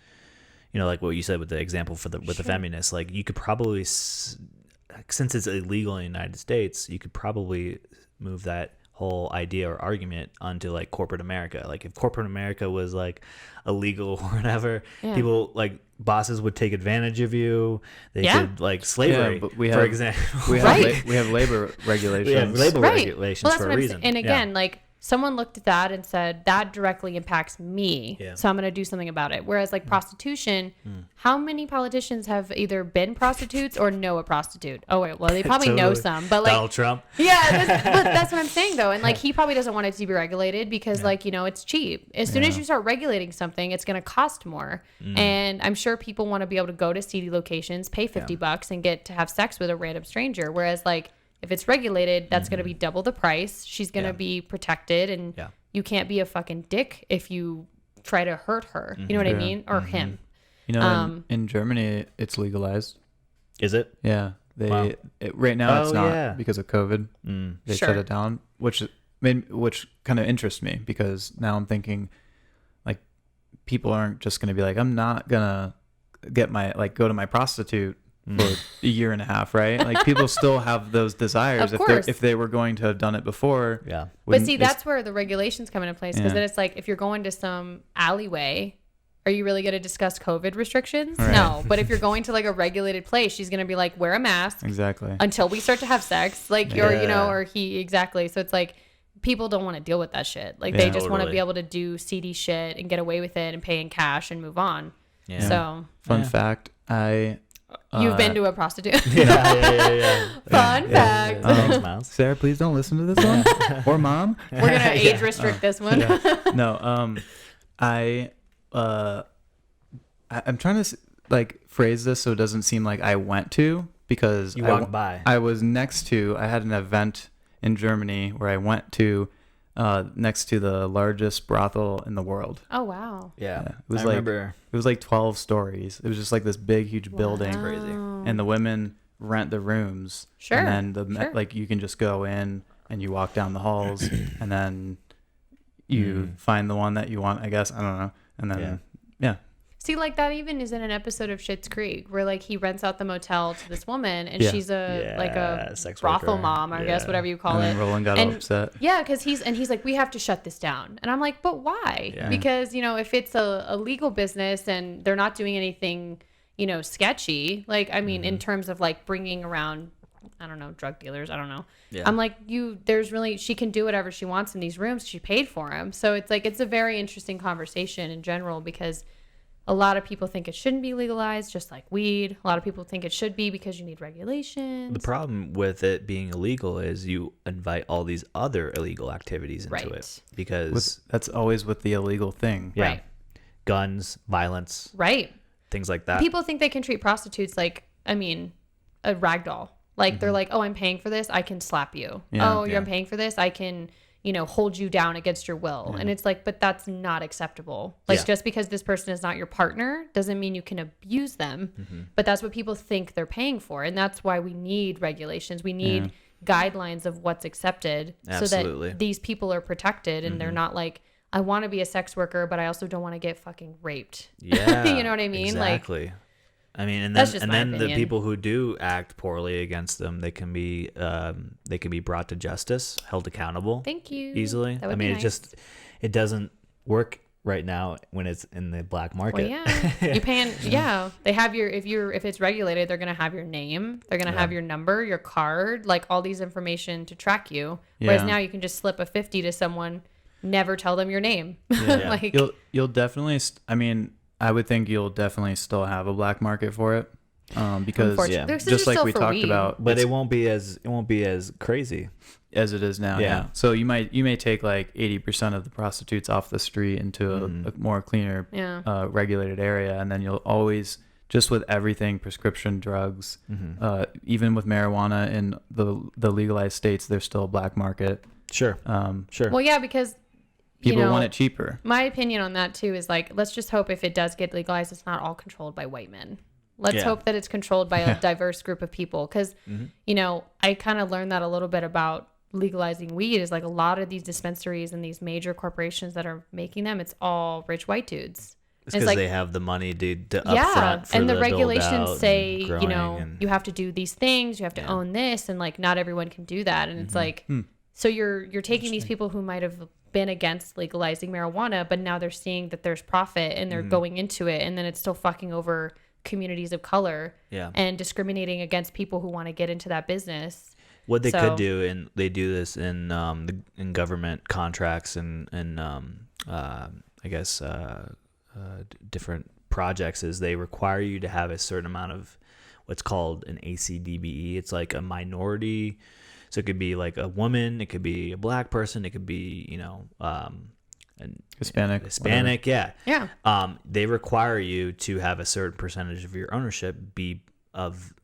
like what you said with the example with the feminists, like you could probably, since it's illegal in the United States, you could probably move that whole idea or argument onto like corporate America. Like if corporate America was like illegal or whatever, people like bosses would take advantage of you. They could like slavery, but for example. We have labor regulations. We have labor regulations Well, that's for what a I'm reason. saying. And again, like someone looked at that and said, that directly impacts me. Yeah. So I'm going to do something about it. Whereas like prostitution, how many politicians have either been prostitutes or know a prostitute? Oh, wait, well, they probably know some, but like, Donald Trump. yeah, that's what I'm saying though. And like, he probably doesn't want it to be regulated because like, it's cheap. As soon as you start regulating something, it's going to cost more. And I'm sure people want to be able to go to seedy locations, pay $50 and get to have sex with a random stranger. Whereas like, if it's regulated, that's going to be double the price. She's going to be protected, and you can't be a fucking dick if you try to hurt her. You know what I mean? Or him. In Germany, it's legalized. Is it? Yeah. Right now it's not because of COVID. They shut it down, which kind of interests me because now I'm thinking like people aren't just going to be like, I'm not going to go to my prostitute for a year and a half, right? Like people still have those desires if they were going to have done it before. Yeah. But see, that's where the regulations come into place, because then it's like if you're going to some alleyway, are you really going to discuss COVID restrictions? Right. No. But if you're going to like a regulated place, she's going to be like, wear a mask Exactly. until we start to have sex, like or he exactly. So it's like people don't want to deal with that shit. Like they just want to be able to do seedy shit and get away with it and pay in cash and move on. Yeah. So fun fact, you've been to a prostitute. Fun fact. Thanks, Miles. Sarah, please don't listen to this one. Or mom. We're gonna age restrict this one. No, I'm trying to like phrase this so it doesn't seem like I went to, because You walked by. I was next to. I had an event in Germany where I went to next to the largest brothel in the world. Oh wow. Yeah. It was remember. It was like 12 stories. It was just like this big, huge building. Crazy. And the women rent the rooms. Sure. And then like you can just go in and you walk down the halls and then you find the one that you want, I guess. I don't know. And then, yeah. See, like that even is in an episode of Schitt's Creek where like he rents out the motel to this woman and she's a sex brothel worker. mom, I guess, whatever you call And it. then Roland got all upset. Yeah, because he's like, we have to shut this down. And I'm like, but why? Yeah. Because, if it's a legal business and they're not doing anything, sketchy, like, I mean, in terms of like bringing around, I don't know, drug dealers, I don't know. Yeah. I'm like, she can do whatever she wants in these rooms. She paid for them. So it's like, it's a very interesting conversation in general because a lot of people think it shouldn't be legalized, just like weed. A lot of people think it should be because you need regulations. The problem with it being illegal is you invite all these other illegal activities into it because that's always with the illegal thing. yeah, Right. guns, violence, Right. things like that. People think they can treat prostitutes like, I mean, a rag doll. Like they're like, oh, I'm paying for this, I can slap you. Yeah, Oh, you're paying for this, I can, hold you down against your will. And it's like, but that's not acceptable. Like just because this person is not your partner doesn't mean you can abuse them. But that's what people think they're paying for. And that's why we need regulations. We need guidelines of what's accepted so that these people are protected and they're not like, I want to be a sex worker, but I also don't want to get fucking raped. Yeah. You know what I mean? Exactly. Like, I mean, and that's then just and my then the opinion. people who do act poorly against them, they can be brought to justice, held accountable. Thank you. Easily. That I would be mean, nice. it doesn't work right now when it's in the black market. Well, yeah, you paying. Yeah, they have if it's regulated, they're gonna have your name, they're gonna have your number, your card, like all these information to track you. Whereas now you can just slip a 50 to someone, never tell them your name. Yeah. Like You'll definitely. I mean, I would think you'll definitely still have a black market for it, because There's just like still we for talked weed. about, But it won't be as crazy. as it is now. Yeah. Yeah. So you may take like 80% of the prostitutes off the street into a more cleaner, regulated area, and then you'll always, just with everything, prescription drugs, even with marijuana in the legalized states, there's still a black market. Sure. Sure. well, yeah, because People want it cheaper. My opinion on that too is like, let's just hope if it does get legalized, it's not all controlled by white men. Let's hope that it's controlled by a diverse group of people. Because, I kind of learned that a little bit about legalizing weed is like a lot of these dispensaries and these major corporations that are making them, it's all rich white dudes. It's because like, they have the money to yeah, upfront for and the build regulations out say, and growing you have to do these things, you have to own this, and like not everyone can do that. And it's like, so you're taking these people who might have been against legalizing marijuana, but now they're seeing that there's profit and they're going into it, and then it's still fucking over communities of color and discriminating against people who want to get into that business. What they could do, and they do this in government contracts and I guess different projects, is they require you to have a certain amount of what's called an ACDBE. It's like a minority. So it could be like a woman, it could be a black person, it could be, Hispanic, whatever. Yeah. They require you to have a certain percentage of your ownership be of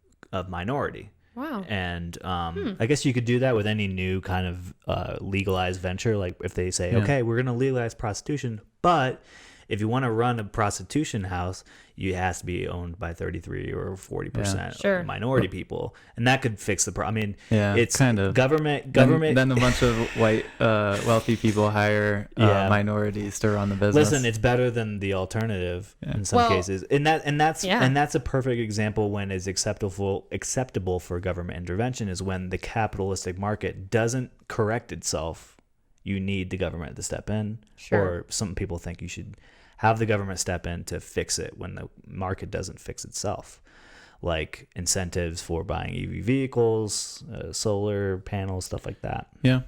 minority. Wow. And I guess you could do that with any new kind of legalized venture. Like if they say, okay, we're going to legalize prostitution, but if you want to run a prostitution house, you has to be owned by 33 or 40% of minority people, and that could fix the problem. I mean, it's kind of government. Then a bunch of white wealthy people hire minorities to run the business. Listen, it's better than the alternative in some cases, and that's a perfect example when it's acceptable for government intervention is when the capitalistic market doesn't correct itself. You need the government to step in, or some people think you should have the government step in to fix it when the market doesn't fix itself, like incentives for buying EV vehicles, solar panels, stuff like that. Yeah.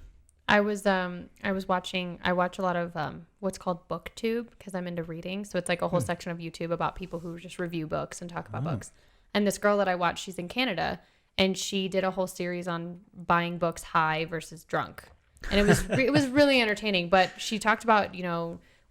I watch a lot of what's called BookTube because I'm into reading. So it's like a whole section of YouTube about people who just review books and talk about books. And this girl that I watch, she's in Canada, and she did a whole series on buying books high versus drunk. And it was really entertaining. But she talked about,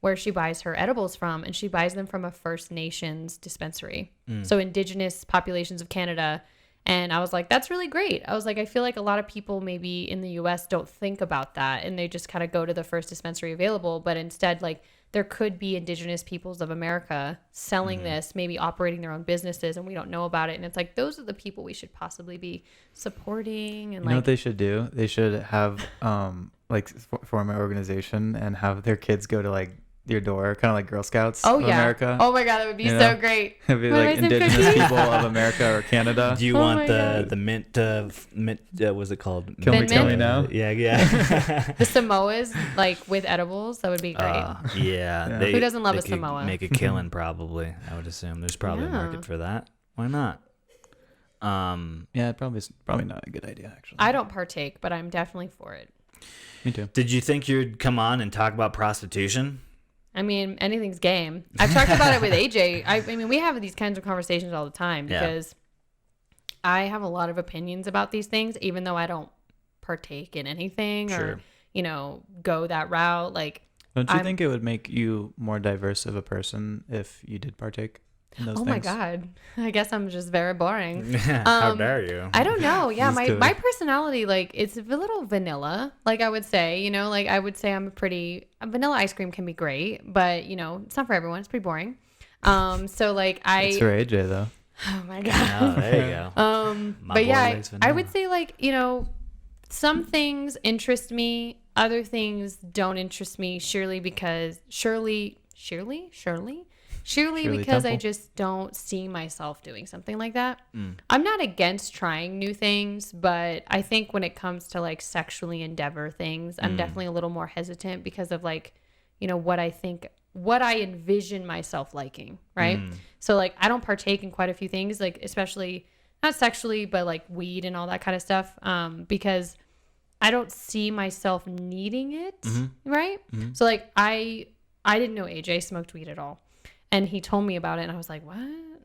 where she buys her edibles from, and she buys them from a First Nations dispensary. So indigenous populations of Canada. And I was like, that's really great. I was like, I feel like a lot of people maybe in the US don't think about that, and they just kind of go to the first dispensary available. But instead, like, there could be indigenous peoples of America selling this, maybe operating their own businesses, and we don't know about it. And it's like, those are the people we should possibly be supporting. And you know what they should do? They should have form an organization and have their kids go to like your door, kind of like Girl Scouts of America. Oh my God, that would be so great. It'd be like indigenous people of America or Canada. Do you want the mint? What's it called? Kill me now. Yeah. The Samoas, like with edibles, that would be great. Who doesn't love a Samoa? Make a killing, probably. I would assume there's probably a market for that. Why not? It's probably not a good idea actually. I don't partake, but I'm definitely for it. Me too. Did you think you'd come on and talk about prostitution? I mean, anything's game. I've talked about it with AJ. I mean, we have these kinds of conversations all the time because I have a lot of opinions about these things, even though I don't partake in anything or, go that route. Like, don't you think it would make you more diverse of a person if you did partake in those things? Oh my God. I guess I'm just very boring. How dare you? I don't know. Yeah, Just my personality, like, it's a little vanilla. Like, I would say, like, I would say vanilla ice cream can be great, but, it's not for everyone. It's pretty boring. So, like, It's for AJ, though. Oh, my God. Oh, there you go. But, yeah, I would say, like, some things interest me. Other things don't interest me. Surely because Temple. I just don't see myself doing something like that. I'm not against trying new things, but I think when it comes to like sexually endeavor things, I'm definitely a little more hesitant because of like, what I envision myself liking, right? So like I don't partake in quite a few things, like especially not sexually, but like weed and all that kind of stuff, because I don't see myself needing it, right? So like I didn't know AJ smoked weed at all. And he told me about it and I was like, what?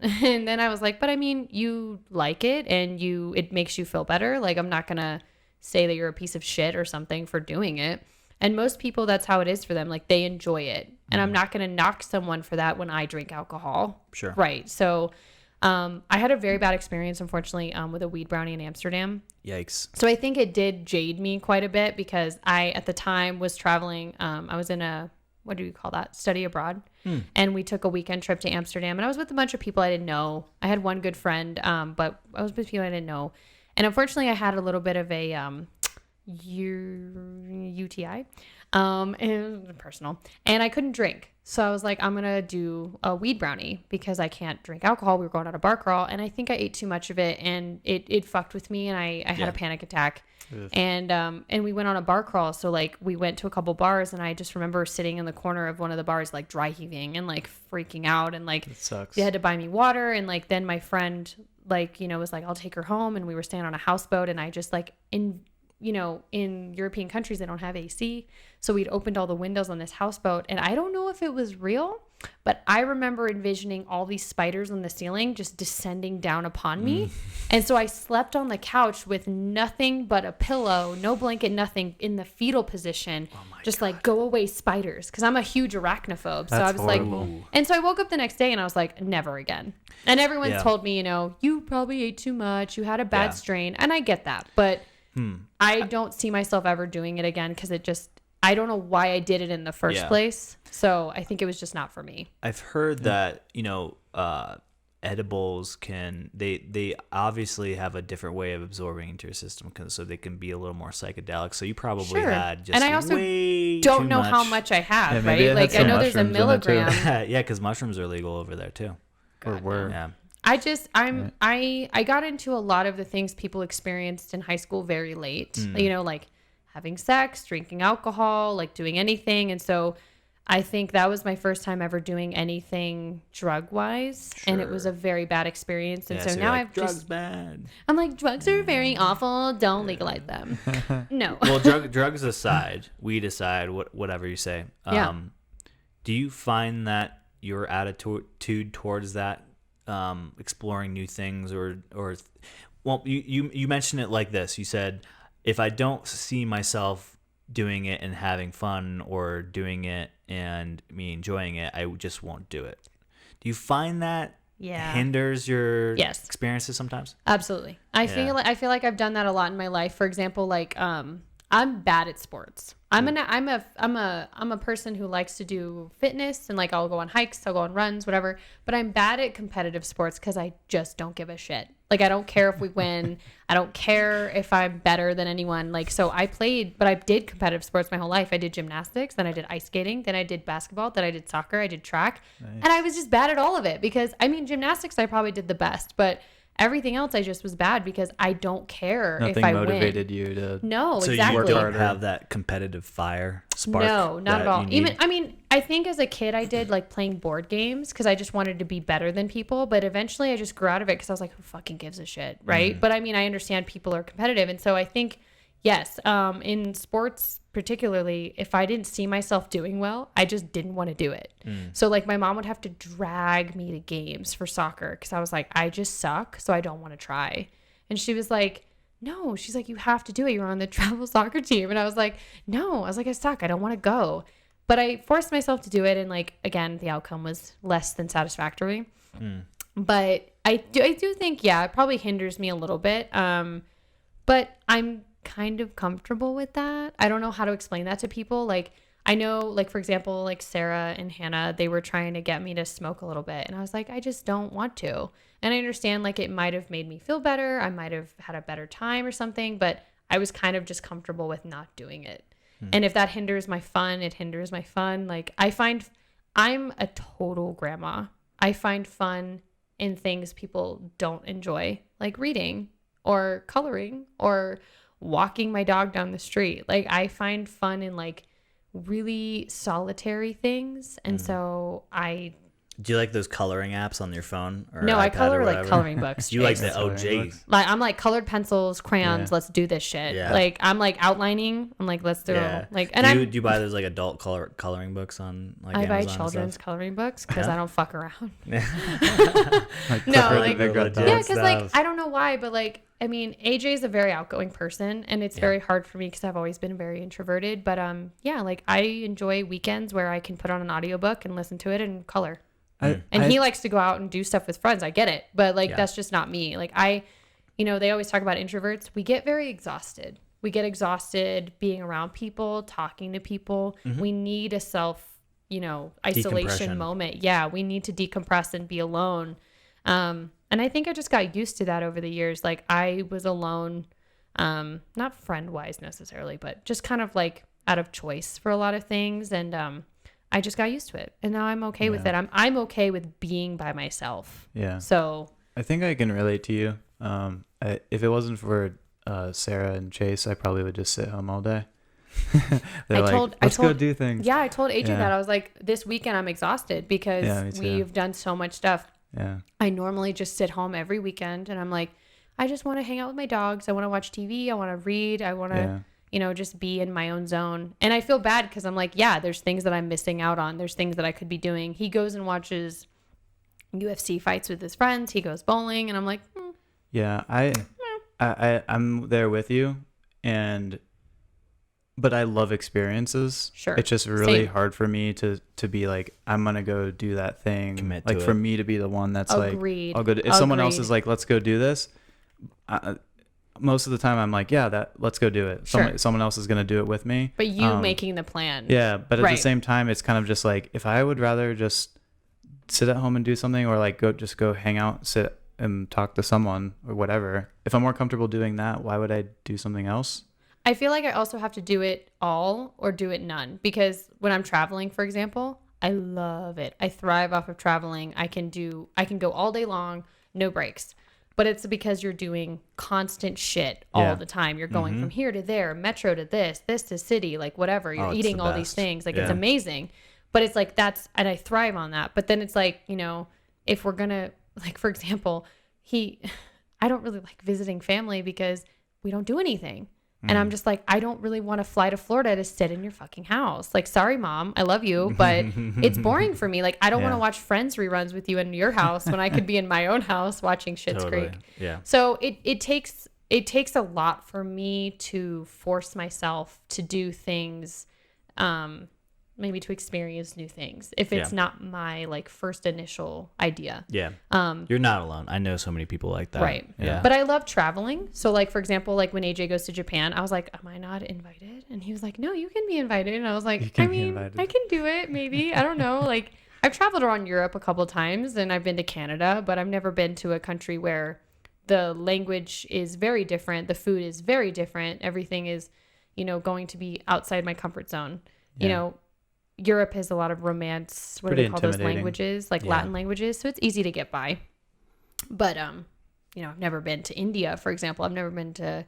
And then I was like, but I mean, you like it and it makes you feel better. Like, I'm not going to say that you're a piece of shit or something for doing it. And most people, that's how it is for them. Like, they enjoy it. And I'm not going to knock someone for that when I drink alcohol. Sure. Right. So I had a very bad experience, unfortunately, with a weed brownie in Amsterdam. Yikes. So I think it did jade me quite a bit because I, at the time, was traveling. I was in what do you call that? Study abroad. And we took a weekend trip to Amsterdam and I was with a bunch of people I didn't know. I had one good friend, but I was with people I didn't know. And unfortunately I had a little bit of a UTI, and personal, and I couldn't drink. So I was like, I'm going to do a weed brownie because I can't drink alcohol. We were going on a bar crawl and I think I ate too much of it and it fucked with me and I had a panic attack. And we went on a bar crawl. So like we went to a couple bars and I just remember sitting in the corner of one of the bars, like dry heaving and like freaking out. And like, It sucks. they had to buy me water. And like, then my friend, like, was like, I'll take her home. And we were staying on a houseboat and I just like in European countries, they don't have AC. So we'd opened all the windows on this houseboat and I don't know if it was real, but I remember envisioning all these spiders on the ceiling just descending down upon me. And so I slept on the couch with nothing but a pillow, no blanket, nothing, in the fetal position. Just like, go away, spiders. Cause I'm a huge arachnophobe. So I was horrible. like, and so I woke up the next day and I was like, never again. And everyone's told me, you probably ate too much. You had a bad strain. And I get that, but I don't see myself ever doing it again because I don't know why I did it in the first place. So I think it was just not for me. I've heard that, edibles they obviously have a different way of absorbing into your system so they can be a little more psychedelic. So you probably had just and I also way don't too know much. how much I have, Yeah, maybe right? it Like had I some know there's a mushrooms in it, too. milligram. Yeah, because mushrooms are legal over there too. Or were. Yeah. I got into a lot of the things people experienced in high school very late, like having sex, drinking alcohol, like doing anything. And so I think that was my first time ever doing anything drug wise. And it was a very bad experience. And so now I've drugs bad. I'm like, drugs are very awful. Don't legalize them. No. Well, drugs aside, weed aside, whatever you say. Do you find that your attitude towards that, exploring new things or well, you mentioned it like this. You said, if I don't see myself doing it and having fun or doing it and me enjoying it, I just won't do it. Do you find that hinders your experiences sometimes? Absolutely. I feel like I've done that a lot in my life. For example, like I'm bad at sports. I'm a person who likes to do fitness and like I'll go on hikes, I'll go on runs, whatever. But I'm bad at competitive sports because I just don't give a shit. Like I don't care if we win. I don't care if I'm better than anyone. Like so I did competitive sports my whole life. I did gymnastics, then I did ice skating, then I did basketball, then I did soccer, I did track. Nice. And I was just bad at all of it because gymnastics I probably did the best, but everything else I just was bad because I don't care if I win. Nothing motivated you to. No, so exactly. So you don't have that competitive fire spark? No, not at all. I think as a kid I did like playing board games because I just wanted to be better than people. But eventually I just grew out of it because I was like, who fucking gives a shit, right? But I understand people are competitive. And so I think, yes, in sports particularly, if I didn't see myself doing well, I just didn't want to do it. So like my mom would have to drag me to games for soccer because I was like, I just suck, so I don't want to try. And she was like, no, she's like, you have to do it. You're on the travel soccer team. And I was like, no, I was like, I suck. I don't want to go. But I forced myself to do it. And like, again, the outcome was less than satisfactory. But I do think, yeah, it probably hinders me a little bit. But I'm kind of comfortable with that. I don't know how to explain that to people. Like, I know, like, for example, like Sarah and Hannah, they were trying to get me to smoke a little bit. And I was like, I just don't want to. And I understand, like, it might have made me feel better. I might have had a better time or something, but I was kind of just comfortable with not doing it. And if that hinders my fun, it hinders my fun. Like, I find I'm a total grandma. I find fun in things people don't enjoy, like reading or coloring or walking my dog down the street. Like, I find fun in like really solitary things. And so Do you like those coloring apps on your phone? Or no, iPad I color or like whatever? coloring books. You like Chase. the OG. Like, I'm like colored pencils, crayons. Yeah. Let's do this shit. Yeah. Like, I'm like outlining. I'm like, let's do Yeah. it. Like, do and you, do you buy those like adult coloring books on like I Amazon buy and children's stuff? coloring books because I don't fuck around. Like No, Clifford like- the Big Red Yeah, Dog. Yeah, because like stuff. I don't know why, but like I mean, AJ is a very outgoing person, and it's very hard for me because I've always been very introverted. But yeah, like I enjoy weekends where I can put on an audiobook and listen to it and color. And he likes to go out and do stuff with friends. I get it, but like that's just not me. Like they always talk about introverts. We get very exhausted. We get exhausted being around people, talking to people. We need a self, isolation Decompression. moment. Yeah, we need to decompress and be alone. And I think I just got used to that over the years. Like I was alone, not friend wise necessarily, but just kind of like out of choice for a lot of things. And I just got used to it, and now I'm okay with it. I'm okay with being by myself. Yeah. So I think I can relate to you. If it wasn't for Sarah and Chase, I probably would just sit home all day. Let's go do things. Yeah, I told AJ Yeah. that. I was like, this weekend I'm exhausted because Yeah, me too. we've done so much stuff. Yeah. I normally just sit home every weekend, and I'm like, I just want to hang out with my dogs. I want to watch TV. I want to read. I want to, just be in my own zone. And I feel bad because I'm like, yeah, there's things that I'm missing out on. There's things that I could be doing. He goes and watches UFC fights with his friends. He goes bowling, and I'm like, Yeah, I'm there with you, but I love experiences. Sure. It's just really Same. hard for me to be like, I'm gonna go do that thing. Commit like to for it. me to be the one that's Agreed. like, I'll go. If someone else Agreed. is like, let's go do this, most of the time I'm like, yeah, let's go do it. Sure. Someone else is gonna do it with me. but you making the plan. Yeah, but at Right. the same time, it's kind of just like, if I would rather just sit at home and do something, or like go hang out, sit and talk to someone or whatever. If I'm more comfortable doing that, why would I do something else? I feel like I also have to do it all or do it none, because when I'm traveling, for example, I love it. I thrive off of traveling. I can go all day long, no breaks. But it's because you're doing constant shit all the time. You're going from here to there, metro to this to city, like whatever. You're it's eating the all these best. things. Like Yeah. it's amazing. But it's like and I thrive on that. But then it's like, if we're going to, like, for example, I don't really like visiting family because we don't do anything. And I'm just like, I don't really want to fly to Florida to sit in your fucking house. Like, sorry, Mom, I love you, but it's boring for me. Like, I don't want to watch Friends reruns with you in your house when I could be in my own house watching Schitt's Totally. Creek. Yeah. So it takes a lot for me to force myself to do things, maybe to experience new things if it's not my like first initial idea. Yeah. You're not alone. I know so many people like that. Right. Yeah. But I love traveling. So like, for example, like when AJ goes to Japan, I was like, am I not invited? And he was like, no, you can be invited. And I was like, can I be mean, invited. I can do it. Maybe. I don't know. Like I've traveled around Europe a couple times and I've been to Canada, but I've never been to a country where the language is very different. The food is very different. Everything is, going to be outside my comfort zone. Europe has a lot of romance. What do Pretty they call those intimidating. languages? Like Latin languages. So it's easy to get by. But, I've never been to India, for example. I've never been to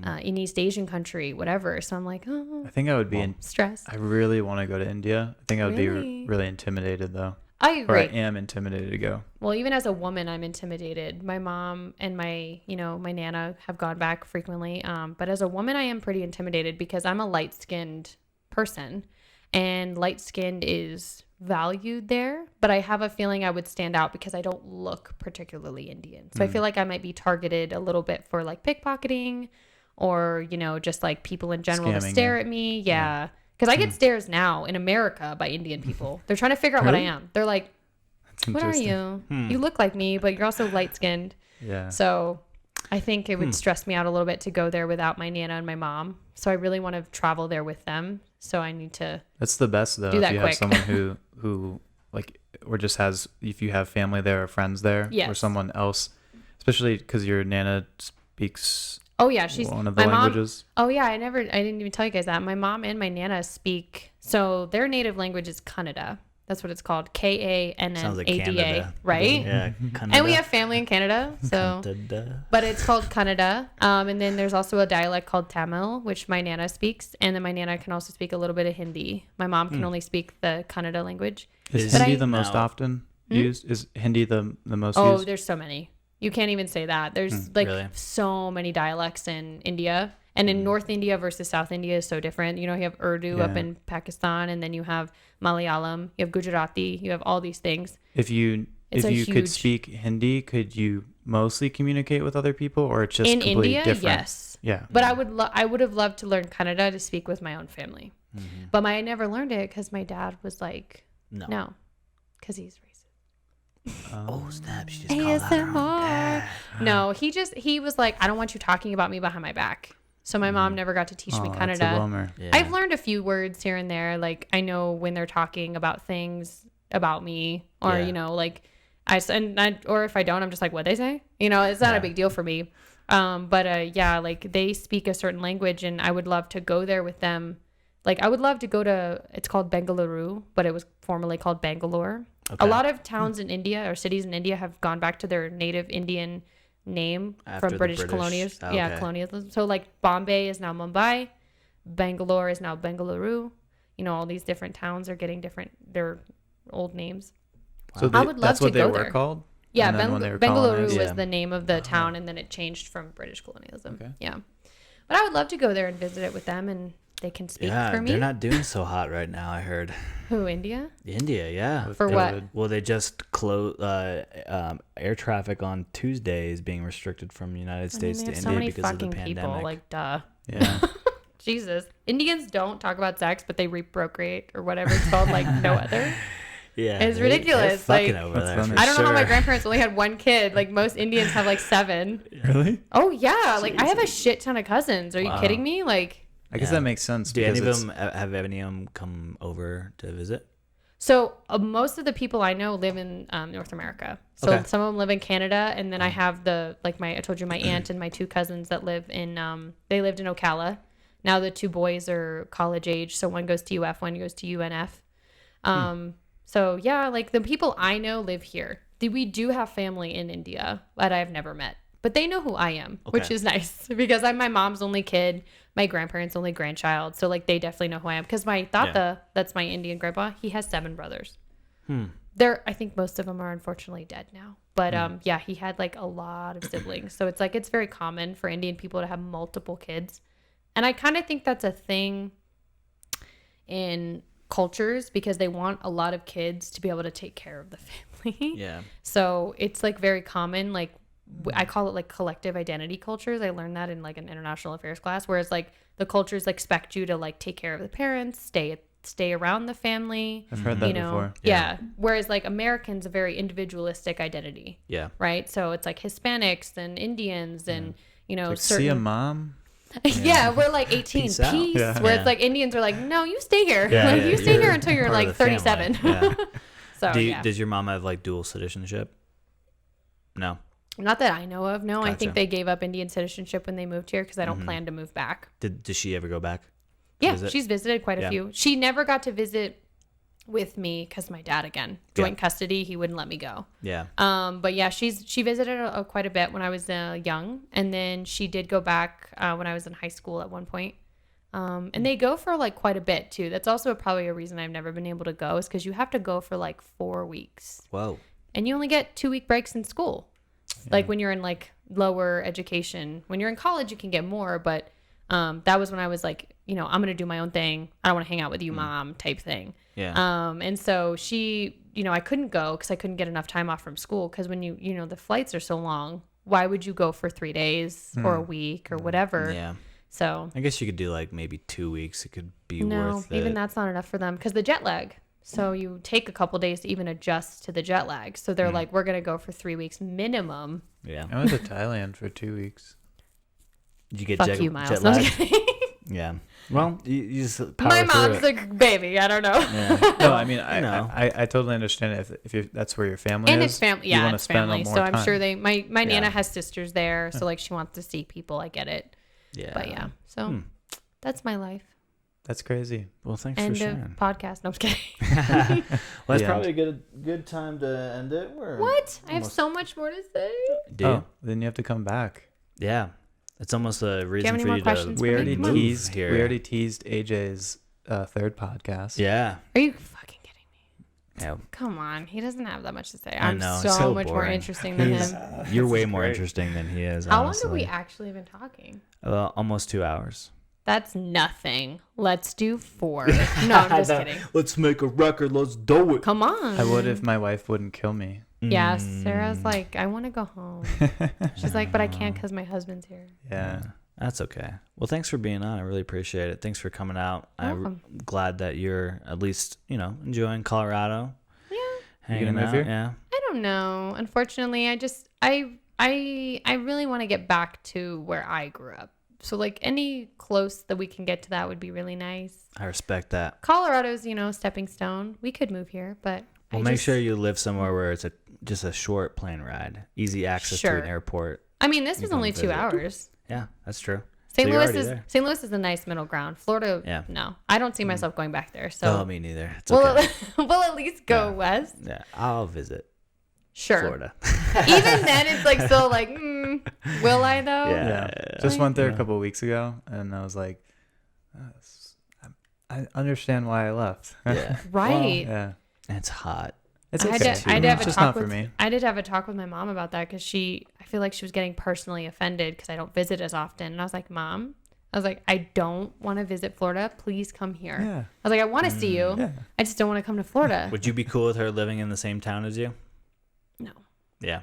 an East Asian country, whatever. So I'm like, I think I would be stress. I really want to go to India. I think I would Really? be really intimidated though. I Or I agree. am intimidated to go. Well, even as a woman, I'm intimidated. My mom and my Nana have gone back frequently. But as a woman, I am pretty intimidated because I'm a light-skinned person, and light-skinned is valued there. But I have a feeling I would stand out because I don't look particularly Indian. So I feel like I might be targeted a little bit for like pickpocketing, or just like people in general to Scamming stare you. at me. Yeah. Because I get stares now in America by Indian people. They're trying to figure out what I Really? am. They're like, That's what are interesting. you? You look like me, but you're also light skinned. Yeah. So I think it would stress me out a little bit to go there without my Nana and my mom. So I really want to travel there with them. So I need to. That's the best though. Do If that you quick. have someone who like, or just has, if you have family there or friends there, or Yes. someone else, especially because your Nana speaks Oh yeah, she's one of the my mom. languages. Oh yeah, I didn't even tell you guys that. My mom and my Nana speak. So their native language is Kannada. That's what it's called. Sounds like Kanada, Canada. right? Yeah. And we have family in Canada, so. Canada. But it's called Kannada. And then there's also a dialect called Tamil, which my Nana speaks. And then my Nana can also speak a little bit of Hindi. My mom can only speak the Kannada language. Is But Hindi I- the most No. often used? Is Hindi the most Oh, used? there's so many. You can't even say that. There's like really? so many dialects in India. And in North India versus South India is so different. You have Urdu up Yeah. in Pakistan, and then you have Malayalam, you have Gujarati, you have all these things. If you It's a could huge- speak Hindi, could you mostly communicate with other people, or it's just In completely India, different? yes. Yeah. But I would have loved to learn Kannada to speak with my own family. But I never learned it because my dad was like, no, because he's racist. Oh, snap. She just called out her own ASMR. dad. No, he was like, I don't want you talking about me behind my back. So my mom never got to teach me Oh, that's a Kannada. bummer. Yeah. I've learned a few words here and there. Like I know when they're talking about things about me, or Yeah. like or if I don't, I'm just like, what they say? It's not Yeah. a big deal for me. Yeah, like they speak a certain language, and I would love to go there with them. Like I would love to go to. It's called Bengaluru, but it was formerly called Bangalore. Okay. A lot of towns in India or cities in India have gone back to their native Indian name After from the British British. colonialism. Oh, Yeah, okay. colonialism. So like Bombay is now Mumbai, Bangalore is now Bengaluru. All these different towns are getting their old names. So I would love that's what to they go were there. called? Yeah, And then when they were Bengaluru colonized? was Yeah. the name of the town, and then it changed from British colonialism. Okay. Yeah, but I would love to go there and visit it with them, and they can speak Yeah, for me. they're not doing so hot right now, I heard. Who, India? India, yeah. With For what? COVID. Well, they just closed air traffic on Tuesdays being restricted from the United States they to have India so many because of the fucking pandemic. people. Like, duh. Yeah. Jesus. Indians don't talk about sex, but they reprocreate or whatever it's called, like no other. yeah, it's they're ridiculous, fucking like- over That's there. funny. For I don't know how my sure. grandparents only had one kid. Like most Indians have like 7. Really? Oh yeah, like I have a shit ton of cousins. Are you Wow. kidding me? Like, I guess Yeah. that makes sense. Do any of because them have any of them come over to visit? so most of the people I know live in North America. So Okay. some of them live in Canada, and then I have I told you my aunt and my 2 cousins that live in they lived in Ocala. Now the 2 boys are college age, so one goes to UF, one goes to UNF. So yeah, like the people I know live here. We do have family in India that I've never met, but they know who I am, which Okay. is nice because I'm my mom's only kid, my grandparents' only grandchild. So like they definitely know who I am because my tata, that's my Indian grandpa, he has 7 brothers. I think most of them are unfortunately dead now. But yeah, he had like a lot of siblings. So it's like it's very common for Indian people to have multiple kids. And I kind of think that's a thing in cultures because they want a lot of kids to be able to take care of the family. Yeah. So it's like very common, like I call it like collective identity cultures. I learned that in like an international affairs class, whereas like the cultures expect you to like take care of the parents, stay around the family. I've heard that before. Yeah. Whereas like Americans, a very individualistic identity, Yeah. right? So it's like Hispanics and Indians and Like, certain. see a mom? Yeah, we're like 18 Peace peace. out. Yeah. Where Yeah. it's like Indians are like, no, you stay here. Yeah, like yeah, you stay you're here until you're part like of the family. 37. Yeah. So yeah. Does your mom have like dual citizenship? No. Not that I know of. No, I Gotcha. think they gave up Indian citizenship when they moved here because I don't plan to move back. Does she ever go back? Yeah, visit? she's visited quite a Yeah. few. She never got to visit with me because my dad, again, joint custody, he wouldn't let me go. Yeah. But yeah, she visited quite a bit when I was young, and then she did go back when I was in high school at one point. And they go for like quite a bit too. That's also probably a reason I've never been able to go, is because you have to go for like 4 weeks. Whoa. And you only get 2-week breaks in school. Like when you're in like lower education. When you're in college, you can get more. But that was when I was like, I'm going to do my own thing. I don't want to hang out with you, mom, type thing. Yeah. And so she, I couldn't go because I couldn't get enough time off from school. Because when the flights are so long, why would you go for 3 days or a week or whatever? Yeah. So I guess you could do like maybe 2 weeks. It could be worth it. No, even that's not enough for them because the jet lag. So you take a couple days to even adjust to the jet lag. So they're like, we're going to go for 3 weeks minimum. Yeah. I went to Thailand for 2 weeks. Did you get Fuck jet, you, Miles. jet No, I'm lag? just kidding. Yeah. Well, you just power My through mom's it. a baby. I don't know. Yeah. No, I mean, know. I totally understand it if that's where your family And is. it's family. you Yeah, wanna it's spend family. more So I'm time. sure my Nana Yeah. has sisters there. So like she wants to see people. I get it. Yeah. But yeah. So that's my life. That's crazy. Well, thanks End for of sharing. podcast. No, I'm just kidding. Well, that's Yeah. probably a good time to end it. We're What? I have almost- so much more to say. Do you? Oh, then you have to come back. Yeah. It's almost a reason any for more you questions to We for me? already Come on. teased. here. We already teased AJ's third podcast. Yeah. Are you fucking kidding me? Yeah. Come on. He doesn't have that much to say. I I'm know, it's so so much more boring. interesting than He's- him. You're way This is more great. interesting than he is. How long honestly. have we actually been talking? Almost 2 hours. That's nothing. Let's do 4. No, I'm just kidding. Let's make a record. Let's do it. Come on. I would if my wife wouldn't kill me. Yeah, Sarah's like, I want to go home. She's like, but I can't because my husband's here. Yeah. That's okay. Well, thanks for being on. I really appreciate it. Thanks for coming out. I'm Welcome. glad that you're at least, enjoying Colorado. Yeah. Hanging gonna move out. here? Yeah. I don't know. Unfortunately, I really want to get back to where I grew up. So like any close that we can get to that would be really nice. I respect that. Colorado's, stepping stone. We could move here, but Well, make sure you live somewhere where it's just a short plane ride, easy access to Sure. an airport. I mean, this You was can only 2 visit. hours. Yeah, that's true. St. So you're Louis already is there. St. Louis is a nice middle ground. Florida, Yeah. no, I don't see myself going back there. So Oh, me neither. It's we'll, okay. we'll at least go Yeah. west. Yeah, I'll visit Sure. Florida. Even then, it's like still like, will I though? Yeah. Just went there a Yeah. couple of weeks ago, and I was like, I understand why I left. Yeah. Right. Yeah. It's hot. It's I okay. had to have It's a just talk not for with me. I did have a talk with my mom about that because I feel like she was getting personally offended because I don't visit as often, and I was like, Mom, I don't want to visit Florida. Please come here. Yeah. I was like, I want to see you. Yeah. I just don't want to come to Florida. Would you be cool with her living in the same town as you? No. Yeah.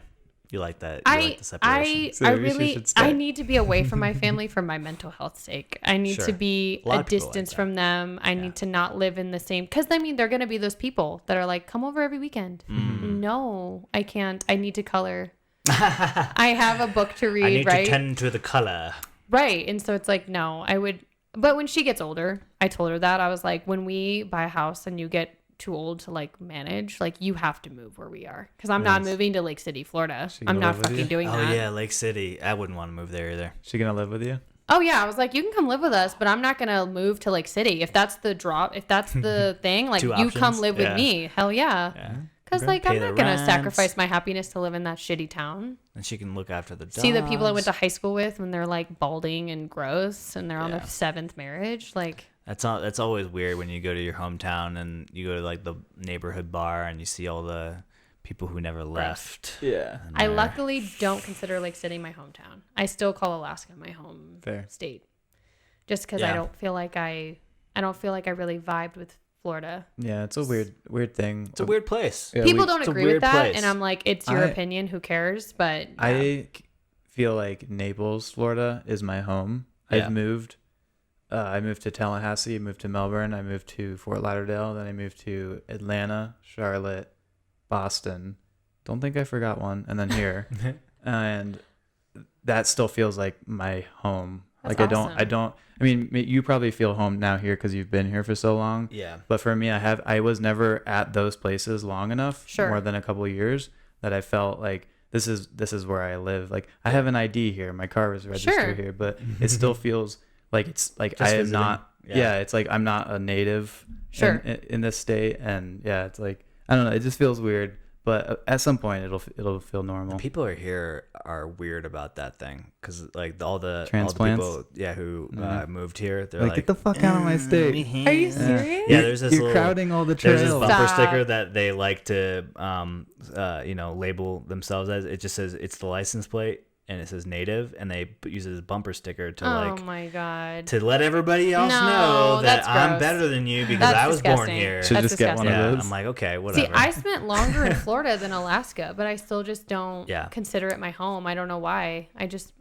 You like that? You like the separation? So I maybe she really, should stay. I need to be away from my family for my mental health sake. I need Sure. to be A lot a of people like distance that. from them. I need to not live in the same, because they're going to be those people that are like, come over every weekend. No, I can't. I need to color. I have a book to read, I need right? to tend to the color. Right. And so it's like, no, I would. But when she gets older, I told her that. I was like, when we buy a house and you get too old to like manage, like you have to move where we are. Because I'm not Nice. moving to Lake City, Florida. She I'm gonna not live with fucking you? doing Oh that. yeah, Lake City. I wouldn't want to move there either. She gonna live with you? Oh yeah, I was like, you can come live with us, but I'm not gonna move to Lake City. If that's the drop, if that's the thing, like Two you come options? live with Yeah. me. Hell yeah. Yeah. Because Okay. like Pay I'm the not gonna rent. sacrifice my happiness to live in that shitty town. And she can look after the dogs. See the people I went to high school with when they're like balding and gross and they're on Yeah. their 7th marriage. Like That's always weird when you go to your hometown and you go to like the neighborhood bar and you see all the people who never left. Yeah. And I they're- luckily don't consider Lake City my hometown. I still call Alaska my home Fair. state. Just because Yeah. I don't feel like I really vibed with Florida. Yeah, it's a weird thing. It's a weird place. Yeah, People we- don't it's a agree with weird that, place. and I'm like, it's your I- opinion. Who cares? But yeah. I feel like Naples, Florida, is my home. Yeah. I've moved. I moved to Tallahassee. I moved to Melbourne. I moved to Fort Lauderdale. Then I moved to Atlanta, Charlotte, Boston. Don't think I forgot one. And then here, and that still feels like my home. That's like awesome. I don't. I mean, you probably feel home now here because you've been here for so long. Yeah. But for me, I was never at those places long enough, Sure. more than a couple of years, that I felt like this is where I live. Like I have an ID here, my car was registered Sure. here, but it still feels like it's like Just I am visiting. not. Yeah. Yeah. It's like I'm not a native Sure. in this state, and yeah, it's like I don't know. It just feels weird. but at some point it'll feel normal. People here are weird about that thing because like all the Transplants? people who moved here, they're Like, get the fuck out of my state. Are you serious? Yeah, there's this You're little, crowding all the there's this trails. bumper Stop. sticker that they like to label themselves as. It just says it's the license plate and it says native, and they use it as a bumper sticker to Oh my god. to let everybody else No, know that that's I'm gross. better than you because That's I was born disgusting. here. Should That's just get one disgusting. of Yeah, those. I'm like, okay, whatever. See, I spent longer in Florida than Alaska, but I still just don't Yeah. consider it my home. I don't know why.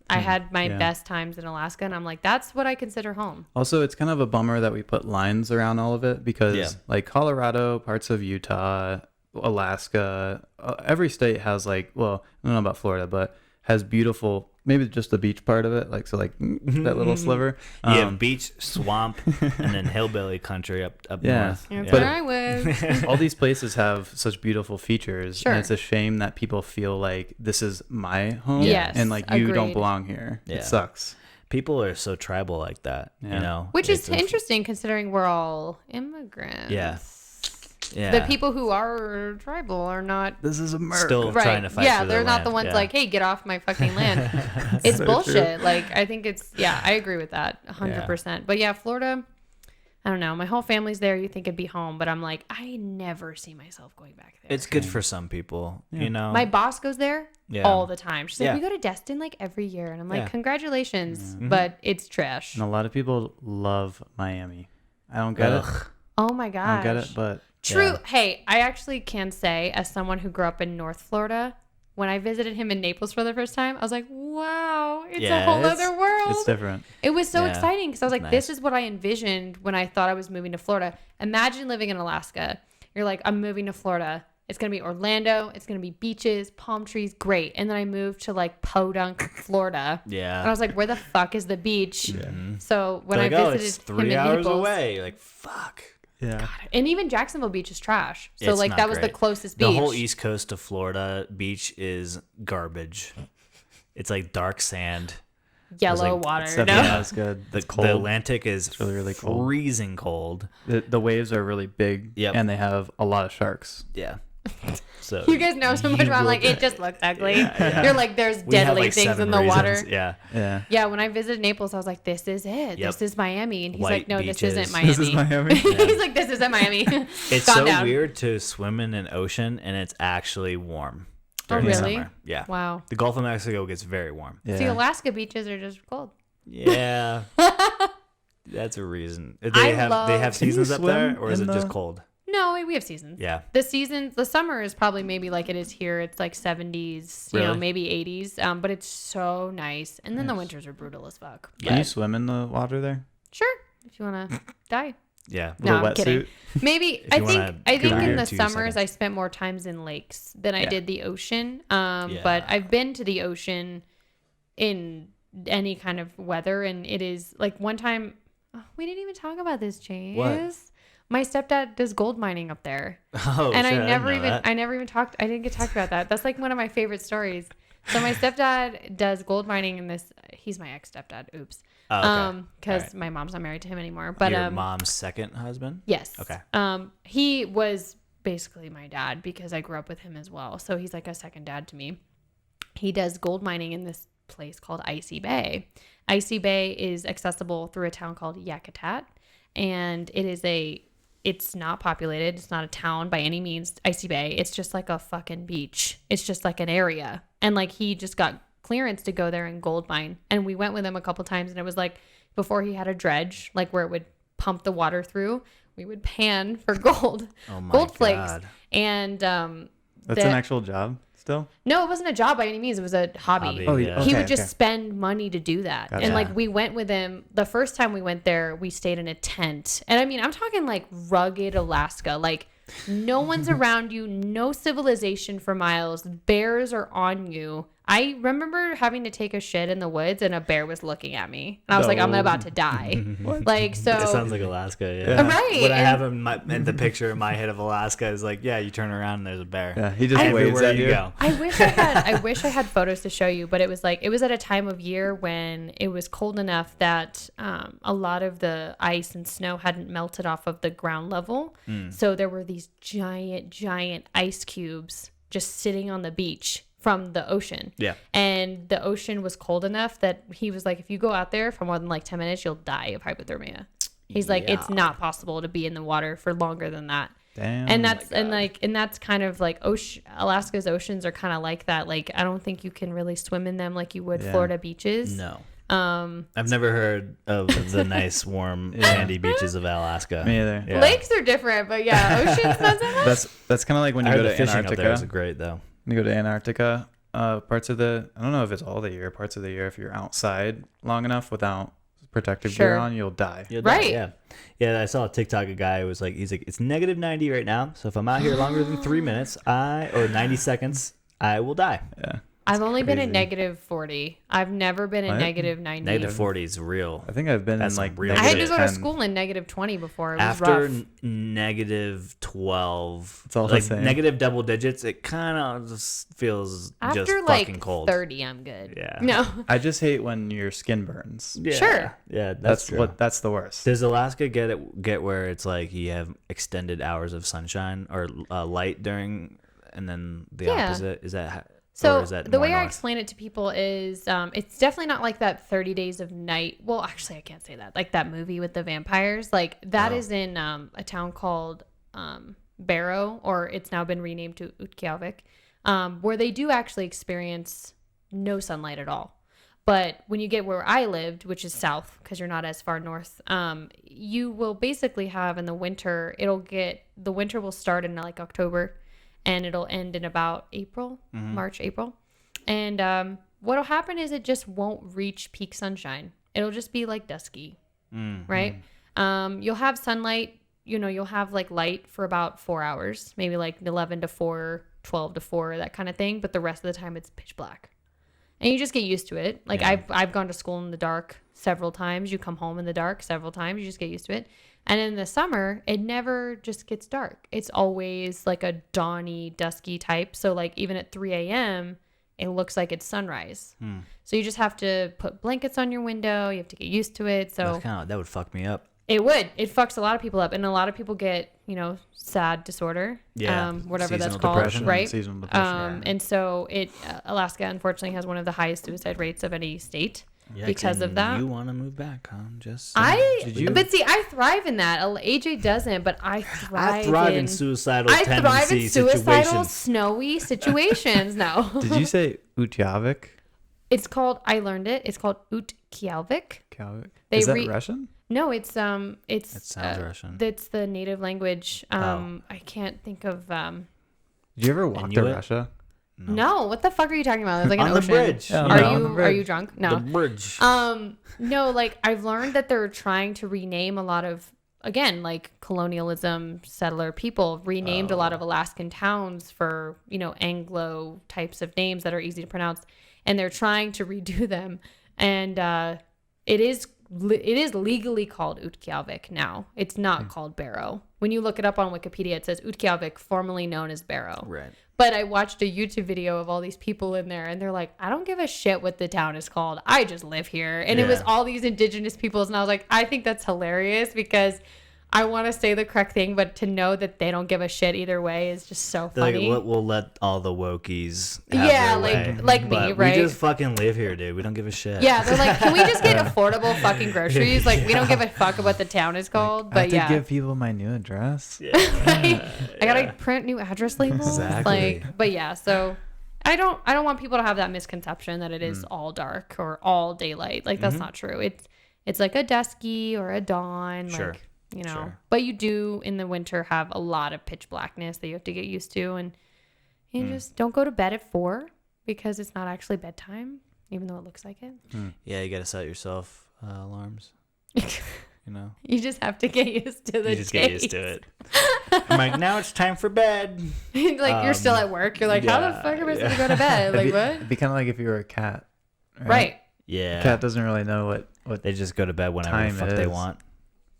I had my Yeah. best times in Alaska, and I'm like, that's what I consider home. Also, it's kind of a bummer that we put lines around all of it because, Yeah. like, Colorado, parts of Utah, Alaska, every state has, like, well, I don't know about Florida, but has beautiful, maybe just the beach part of it, like, so, like, that little sliver. You have beach, swamp, and then hillbilly country up Yeah. north. That's But- where I was. All these places have such beautiful features, Sure. and it's a shame that people feel like this is my home, Yes, and, like, you don't agreed. belong here. Yeah. It sucks. People are so tribal like that, Yeah. you know. Which It's is interesting considering we're all immigrants. Yeah. Yeah. The people who are tribal are not This is America. Still right. trying to fight yeah, for their they're not land. the ones Yeah. like, hey, get off my fucking land. It's So bullshit. Like, I think I agree with that 100%. But yeah, Florida, I don't know. My whole family's there. You think it'd be home, but I'm like, I never see myself going back there. It's good for some people, you know. My boss goes there Yeah. all the time. She's like, Yeah. we go to Destin like every year. And I'm like, Yeah. congratulations, but it's trash. And a lot of people love Miami. I don't get it. Oh my I gosh. don't get it, but True. Yeah. Hey, I actually can say, as someone who grew up in North Florida, when I visited him in Naples for the first time, I was like, wow, it's Yeah, a whole it's- other world. it's different. It was so Yeah. exciting because I was like, Nice. this is what I envisioned when I thought I was moving to Florida. Imagine living in Alaska. You're like, I'm moving to Florida. It's going to be Orlando. It's going to be beaches, palm trees. Great. And then I moved to like Podunk, Florida. Yeah. And I was like, where the fuck is the beach? So when Like, I oh, visited it's him 3 in hours Naples, away. Like, fuck. Yeah. and even Jacksonville Beach is trash. So It's like not that was the great. closest beach. The whole east coast of Florida beach is garbage. It's like dark sand. Yellow like- water. It's No? definitely not as good. The, It's cold. the Atlantic is really, really cold. freezing cold. The waves are really big, Yep. and they have a lot of sharks. Yeah. So You guys know so much you about. I'm will- like, it just looks ugly. yeah. You're like, there's We have, deadly like, things 7 in the water. reasons. Yeah. Yeah. Yeah, when I visited Naples, I was like, this is it. Yep. This is Miami. And he's White like, no, beaches. this isn't Miami. This is Miami. He's like, this isn't Miami. It's Calm so down. weird to swim in an ocean and it's actually warm Oh, during the really? summer. Yeah. Wow. The Gulf of Mexico gets very warm. Yeah. See, Alaska beaches are just cold. Yeah. That's a reason. They I have love- have Can you seasons up there, swim or is in it just the- cold? No, we have seasons. Yeah. The summer is probably maybe like it is here. It's like 70s, you know, Really? maybe 80s. But it's so nice. And then the winters are brutal as fuck. Can you swim in the water there? Sure, if you want to die. Yeah. No, Little I'm kidding. wetsuit? Maybe you wanna I think go in here the 2 summers seconds. I spent more times in lakes than I Yeah. did the ocean. But Yeah. I've been to the ocean in any kind of weather, and it is like one time. Oh, we didn't even talk about this, Chase. What? My stepdad does gold mining up there, Oh, and shit, I never didn't know even that. I never even talked. I didn't get talked about that. That's like one of my favorite stories. So my stepdad does gold mining in this. He's my ex stepdad. Oops. Oh, okay. Because Alright. my mom's not married to him anymore. But Your mom's second husband? yes. Okay. He was basically my dad because I grew up with him as well. So he's like a second dad to me. He does gold mining in this place called Icy Bay. Icy Bay is accessible through a town called Yakutat, and it's not populated. It's not a town by any means. Icy Bay. It's just like a fucking beach. It's just like an area. And like he just got clearance to go there and gold mine. And we went with him a couple times, and it was like before he had a dredge, like where it would pump the water through, we would pan for gold, Oh my gold flakes. God. And That's an actual job still? no, it wasn't a job by any means. It was a hobby. Hobby, Oh, yeah. yeah. He Okay, would just okay. spend money to do that. Gotcha. And like we went with him the first time we went there, we stayed in a tent. And I mean, I'm talking like rugged Alaska. Like no one's around you, no civilization for miles. Bears are on you. I remember having to take a shit in the woods and a bear was looking at me. And I was like, I'm No. about to die. Like so It sounds like Alaska, yeah. Right, What I and- have in the picture in my head of Alaska is like, yeah, you turn around and there's a bear. Yeah, he just waves Everywhere at you you. go. I wish I had photos to show you, but it was at a time of year when it was cold enough that a lot of the ice and snow hadn't melted off of the ground level. So there were these giant ice cubes just sitting on the beach from the ocean. Yeah. And the ocean was cold enough that he was like, if you go out there for more than like 10 minutes, you'll die of hypothermia. He's like, it's not possible to be in the water for longer than that. Damn. And that's kind of like Alaska's oceans are kind of like that. Like, I don't think you can really swim in them like you would Florida beaches. No. I've never heard of the nice, warm, sandy beaches of Alaska. Me either. Yeah. Lakes are different, but oceans not so much. That's kind of like when you I go heard to the fishing Antarctica. up there is great, though. You go to Antarctica, parts of I don't know if it's all the year, parts of the year, if you're outside long enough without protective gear on, you'll die. Right. Yeah. I saw a TikTok, a guy who was like, it's negative 90 right now. So if I'm out here longer than 3 minutes, or 90 seconds, I will die. Yeah. I've only been crazy. at negative 40. I've never been at negative 90. Negative 40 is real. I think I've been That's in like real I had to go to 10. school in negative 20 before. It was After rough. negative 12, It's all the like same. negative double digits, it kind of just feels After just like fucking cold. 30, I'm good. Yeah. No. I just hate when your skin burns. Yeah. Sure. Yeah, that's true. That's the worst. Does Alaska get where it's like you have extended hours of sunshine or light during, and then the opposite? Is that So or is that the more way I north? explain it to people is it's definitely not like that 30 Days of Night. Well, actually, I can't say that. Like that movie with the vampires. Like that is in a town called Barrow, or it's now been renamed to Utqiagvik, where they do actually experience no sunlight at all. But when you get where I lived, which is south, because you're not as far north, you will basically have in the winter, the winter will start in like October and it'll end in about April, March, April. And what'll happen is it just won't reach peak sunshine. It'll just be like dusky, right? You'll have sunlight, you'll have like light for about 4 hours, maybe like 11 to 4, 12 to 4, that kind of thing. But the rest of the time it's pitch black. And you just get used to it. Like I've gone to school in the dark several times. You come home in the dark several times. You just get used to it. And in the summer, it never just gets dark. It's always like a dawny, dusky type. So like even at 3 a.m., it looks like it's sunrise. So you just have to put blankets on your window. You have to get used to it. So that would fuck me up. it would. It fucks a lot of people up. And a lot of people get, sad disorder. Yeah. Whatever Seasonal that's called. depression. Right. Seasonal depression. And so Alaska unfortunately has one of the highest suicide rates of any state. Yikes, Because of and that. you want to move back, huh? Just But see, I thrive in that. AJ doesn't, but I thrive in suicidal I thrive tendency in suicidal, situations. snowy situations. No. Did you say Utqiagvik? It's called, I learned it. It's called Utqiagvik. They Is that re- Russian? No, it's It sounds Russian. That's the native language. I can't think of Did you ever walk to Inuit? Russia? No, what the fuck are you talking about? It's like an On the ocean. bridge. Yeah, Are on the you bridge. drunk? No. The bridge. No, like I've learned that they're trying to rename a lot of, again, like colonialism, settler people renamed a lot of Alaskan towns for, Anglo types of names that are easy to pronounce, and they're trying to redo them. And it is legally called Utqiagvik now. It's not called Barrow. When you look it up on Wikipedia, it says Utqiagvik, formerly known as Barrow. Right. But I watched a YouTube video of all these people in there, and they're like, I don't give a shit what the town is called. I just live here. And it was Yeah. all these indigenous peoples. And I was like, I think that's hilarious because I want to say the correct thing, but to know that they don't give a shit either way is just so They're funny. like, we'll let all the wokies have Yeah, their way. like me, But right? We just fucking live here, dude. We don't give a shit. Yeah, they're like, can we just get affordable fucking groceries? Like, we don't give a fuck what the town is called. I have But to yeah, give people my new address. I gotta print new address labels. Exactly. But yeah, so I don't want people to have that misconception that it is all dark or all daylight. Like that's not true. It's like a dusky or a dawn. Sure. Like, Sure. But you do in the winter have a lot of pitch blackness that you have to get used to, and you just don't go to bed at 4 because it's not actually bedtime, even though it looks like it. Yeah, you got to set yourself alarms. You just have to get used to the You just get used to it. I'm like, now it's time for bed. Like you're still at work. You're like, how the fuck am I supposed to go to bed? Like what? It'd be kind of like if you were a cat. Right. Yeah. A cat doesn't really know what They just go to bed whenever the time fuck it they is. want.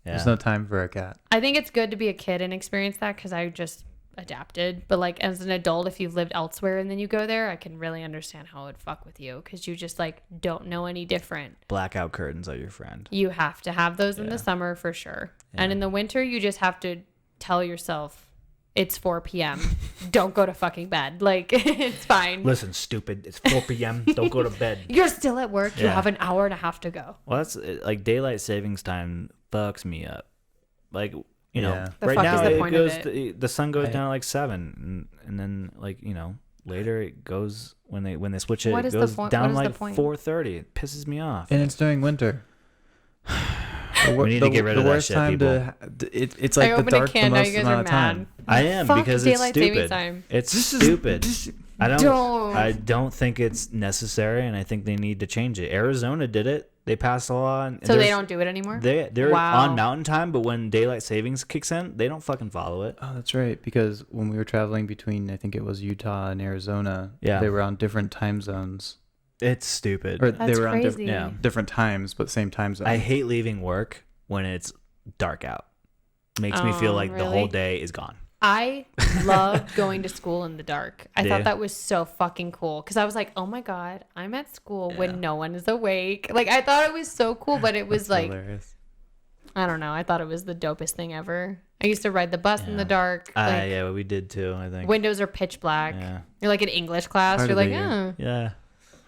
Yeah. There's no time for a cat. I think it's good to be a kid and experience that because I just adapted. But like as an adult, if you've lived elsewhere and then you go there, I can really understand how it would fuck with you because you just like don't know any different. Blackout curtains are your friend. You have to have those in the summer for sure. And in the winter, you just have to tell yourself it's 4 p.m. Don't go to fucking bed. Like, it's fine. Listen, stupid. It's 4 p.m. Don't go to bed. You're still at work. You Yeah. have an hour and a half to go. Well, that's like daylight savings time fucks me up. Like, you know, Yeah. The right fuck now is the it point of goes it? the sun goes down at like 7 and then like, you know, later it goes when they switch it, What it is the goes point- down what is like the point? 4:30. It pisses me off. And it's during winter. We need to get rid of that worst shit, time people. it's I like the opened a dark the can. Now most you guys amount are of mad. time. I am Fuck because it's daylight savings stupid. time. It's stupid. Don't. I don't think it's necessary, and I think they need to change it. Arizona did it. They passed a law. And So they there's- don't do it anymore? They're Wow. on mountain time, but when daylight savings kicks in, they don't fucking follow it. Oh, that's right. Because when we were traveling between, I think it was Utah and Arizona, Yeah. they were on different time zones. It's stupid. Or they That's were on crazy. Yeah. different times, but same time zone. I hate leaving work when it's dark out. Makes me feel Oh, like the really? whole day is gone. I loved going to school in the dark. I Yeah. thought that was so fucking cool because I was like, oh my God, I'm at school when no one is awake. Like, I thought it was so cool, but it was like, hilarious. I don't know. I thought it was the dopest thing ever. I used to ride the bus in the dark. Like, Yeah, we did too, I think. windows are pitch black. Yeah. You're like in English class. Part You're of like, the year. Yeah.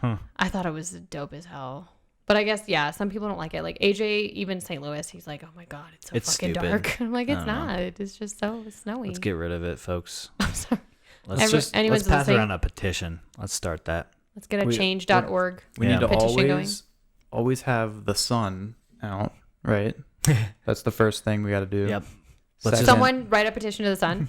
Huh. I thought it was dope as hell. But I guess, yeah, some people don't like it. Like AJ, even St. Louis, he's like, oh my God, it's so It's fucking stupid. dark. I'm like, I it's don't know. not. It's just so snowy. Let's get rid of it, folks. I'm sorry. Let's anyone's pass listening? around a petition. Let's start that. Let's get a We- change.org. We Yeah. need to petition always have the sun out, right? That's the first thing we got to do. Yep. Second, Someone write a petition to the sun.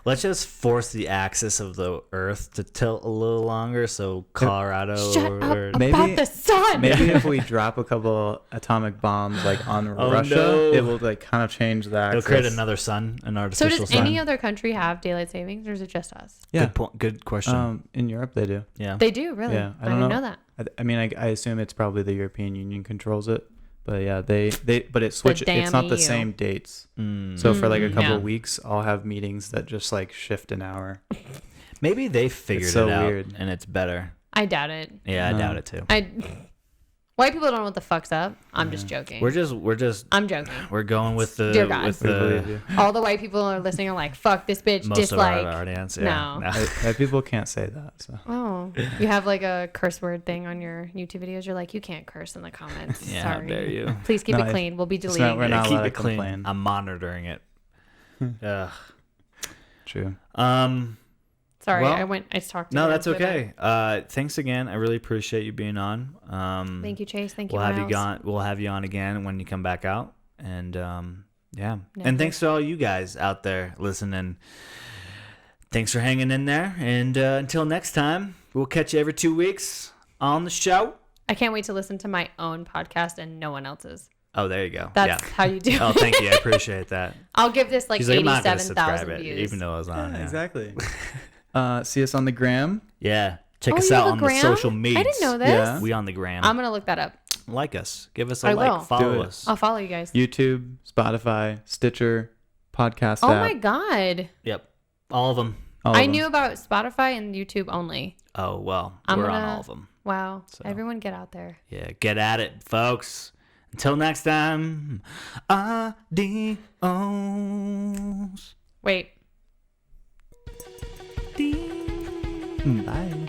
Let's just force the axis of the Earth to tilt a little longer, so Colorado Shut or up Maybe- about the sun. maybe if we drop a couple atomic bombs like on Oh, Russia, no. it will like kind of change the it'll axis. create another sun, an So artificial does sun. any other country have daylight savings, or is it just us? Yeah. Good point. Good question. In Europe they do. Yeah. They do, really? Yeah, I didn't know that. I mean, I assume it's probably the European Union controls it, but yeah, but it switches. It's not damn the EU. same dates. Mm. So for like a couple Yeah. weeks, I'll have meetings that just like shift an hour. Maybe they figured so it out weird. and it's better. I doubt it. Yeah, I No. doubt it too. White people don't know what the fuck's up. I'm just joking. We're just I'm joking. we're going with the Dear God. with We believe the you. All the white people are listening are like, fuck this bitch, most of dislike. our audience. No. Yeah. People can't say that. So Oh, you have like a curse word thing on your YouTube videos. You're like, you can't curse in the comments. Yeah, how Sorry. dare you. Please keep No, it clean. We'll be not- deleting we're it. not Keep allowed it to clean. complain. I'm monitoring it. Ugh. true. Sorry, well, I talked. No, over that's into that. okay. Thanks again. I really appreciate you being on. Thank you, Chase. Thank you, We'll have you Myles. gone. We'll have you on again when you come back out. And yeah. Never. And thanks to all you guys out there listening. Thanks for hanging in there. And until next time, we'll catch you every 2 weeks on the show. I can't wait to listen to my own podcast and no one else's. Oh, there you go. That's yeah. how you do. Oh, thank you. I appreciate that. I'll give this like She's like, I'm not gonna 87,000 subscribe it, views. even though I was on. Yeah. Exactly. See us on the gram. Yeah. Check Oh, us you out have a on the gram? social medias. I didn't know this. Yeah. We on the gram. I'm gonna look that up. Like us. Give us a I like. will. Follow Do it. us. I'll follow you guys. YouTube, Spotify, Stitcher, podcast Oh app. my god! Yep. All of them. all of I them. knew about Spotify and YouTube only. Oh, well. I'm we're on gonna- all of them. Wow! So. Everyone, get out there. Yeah. Get at it, folks. Until next time. Adios. Wait. Bye.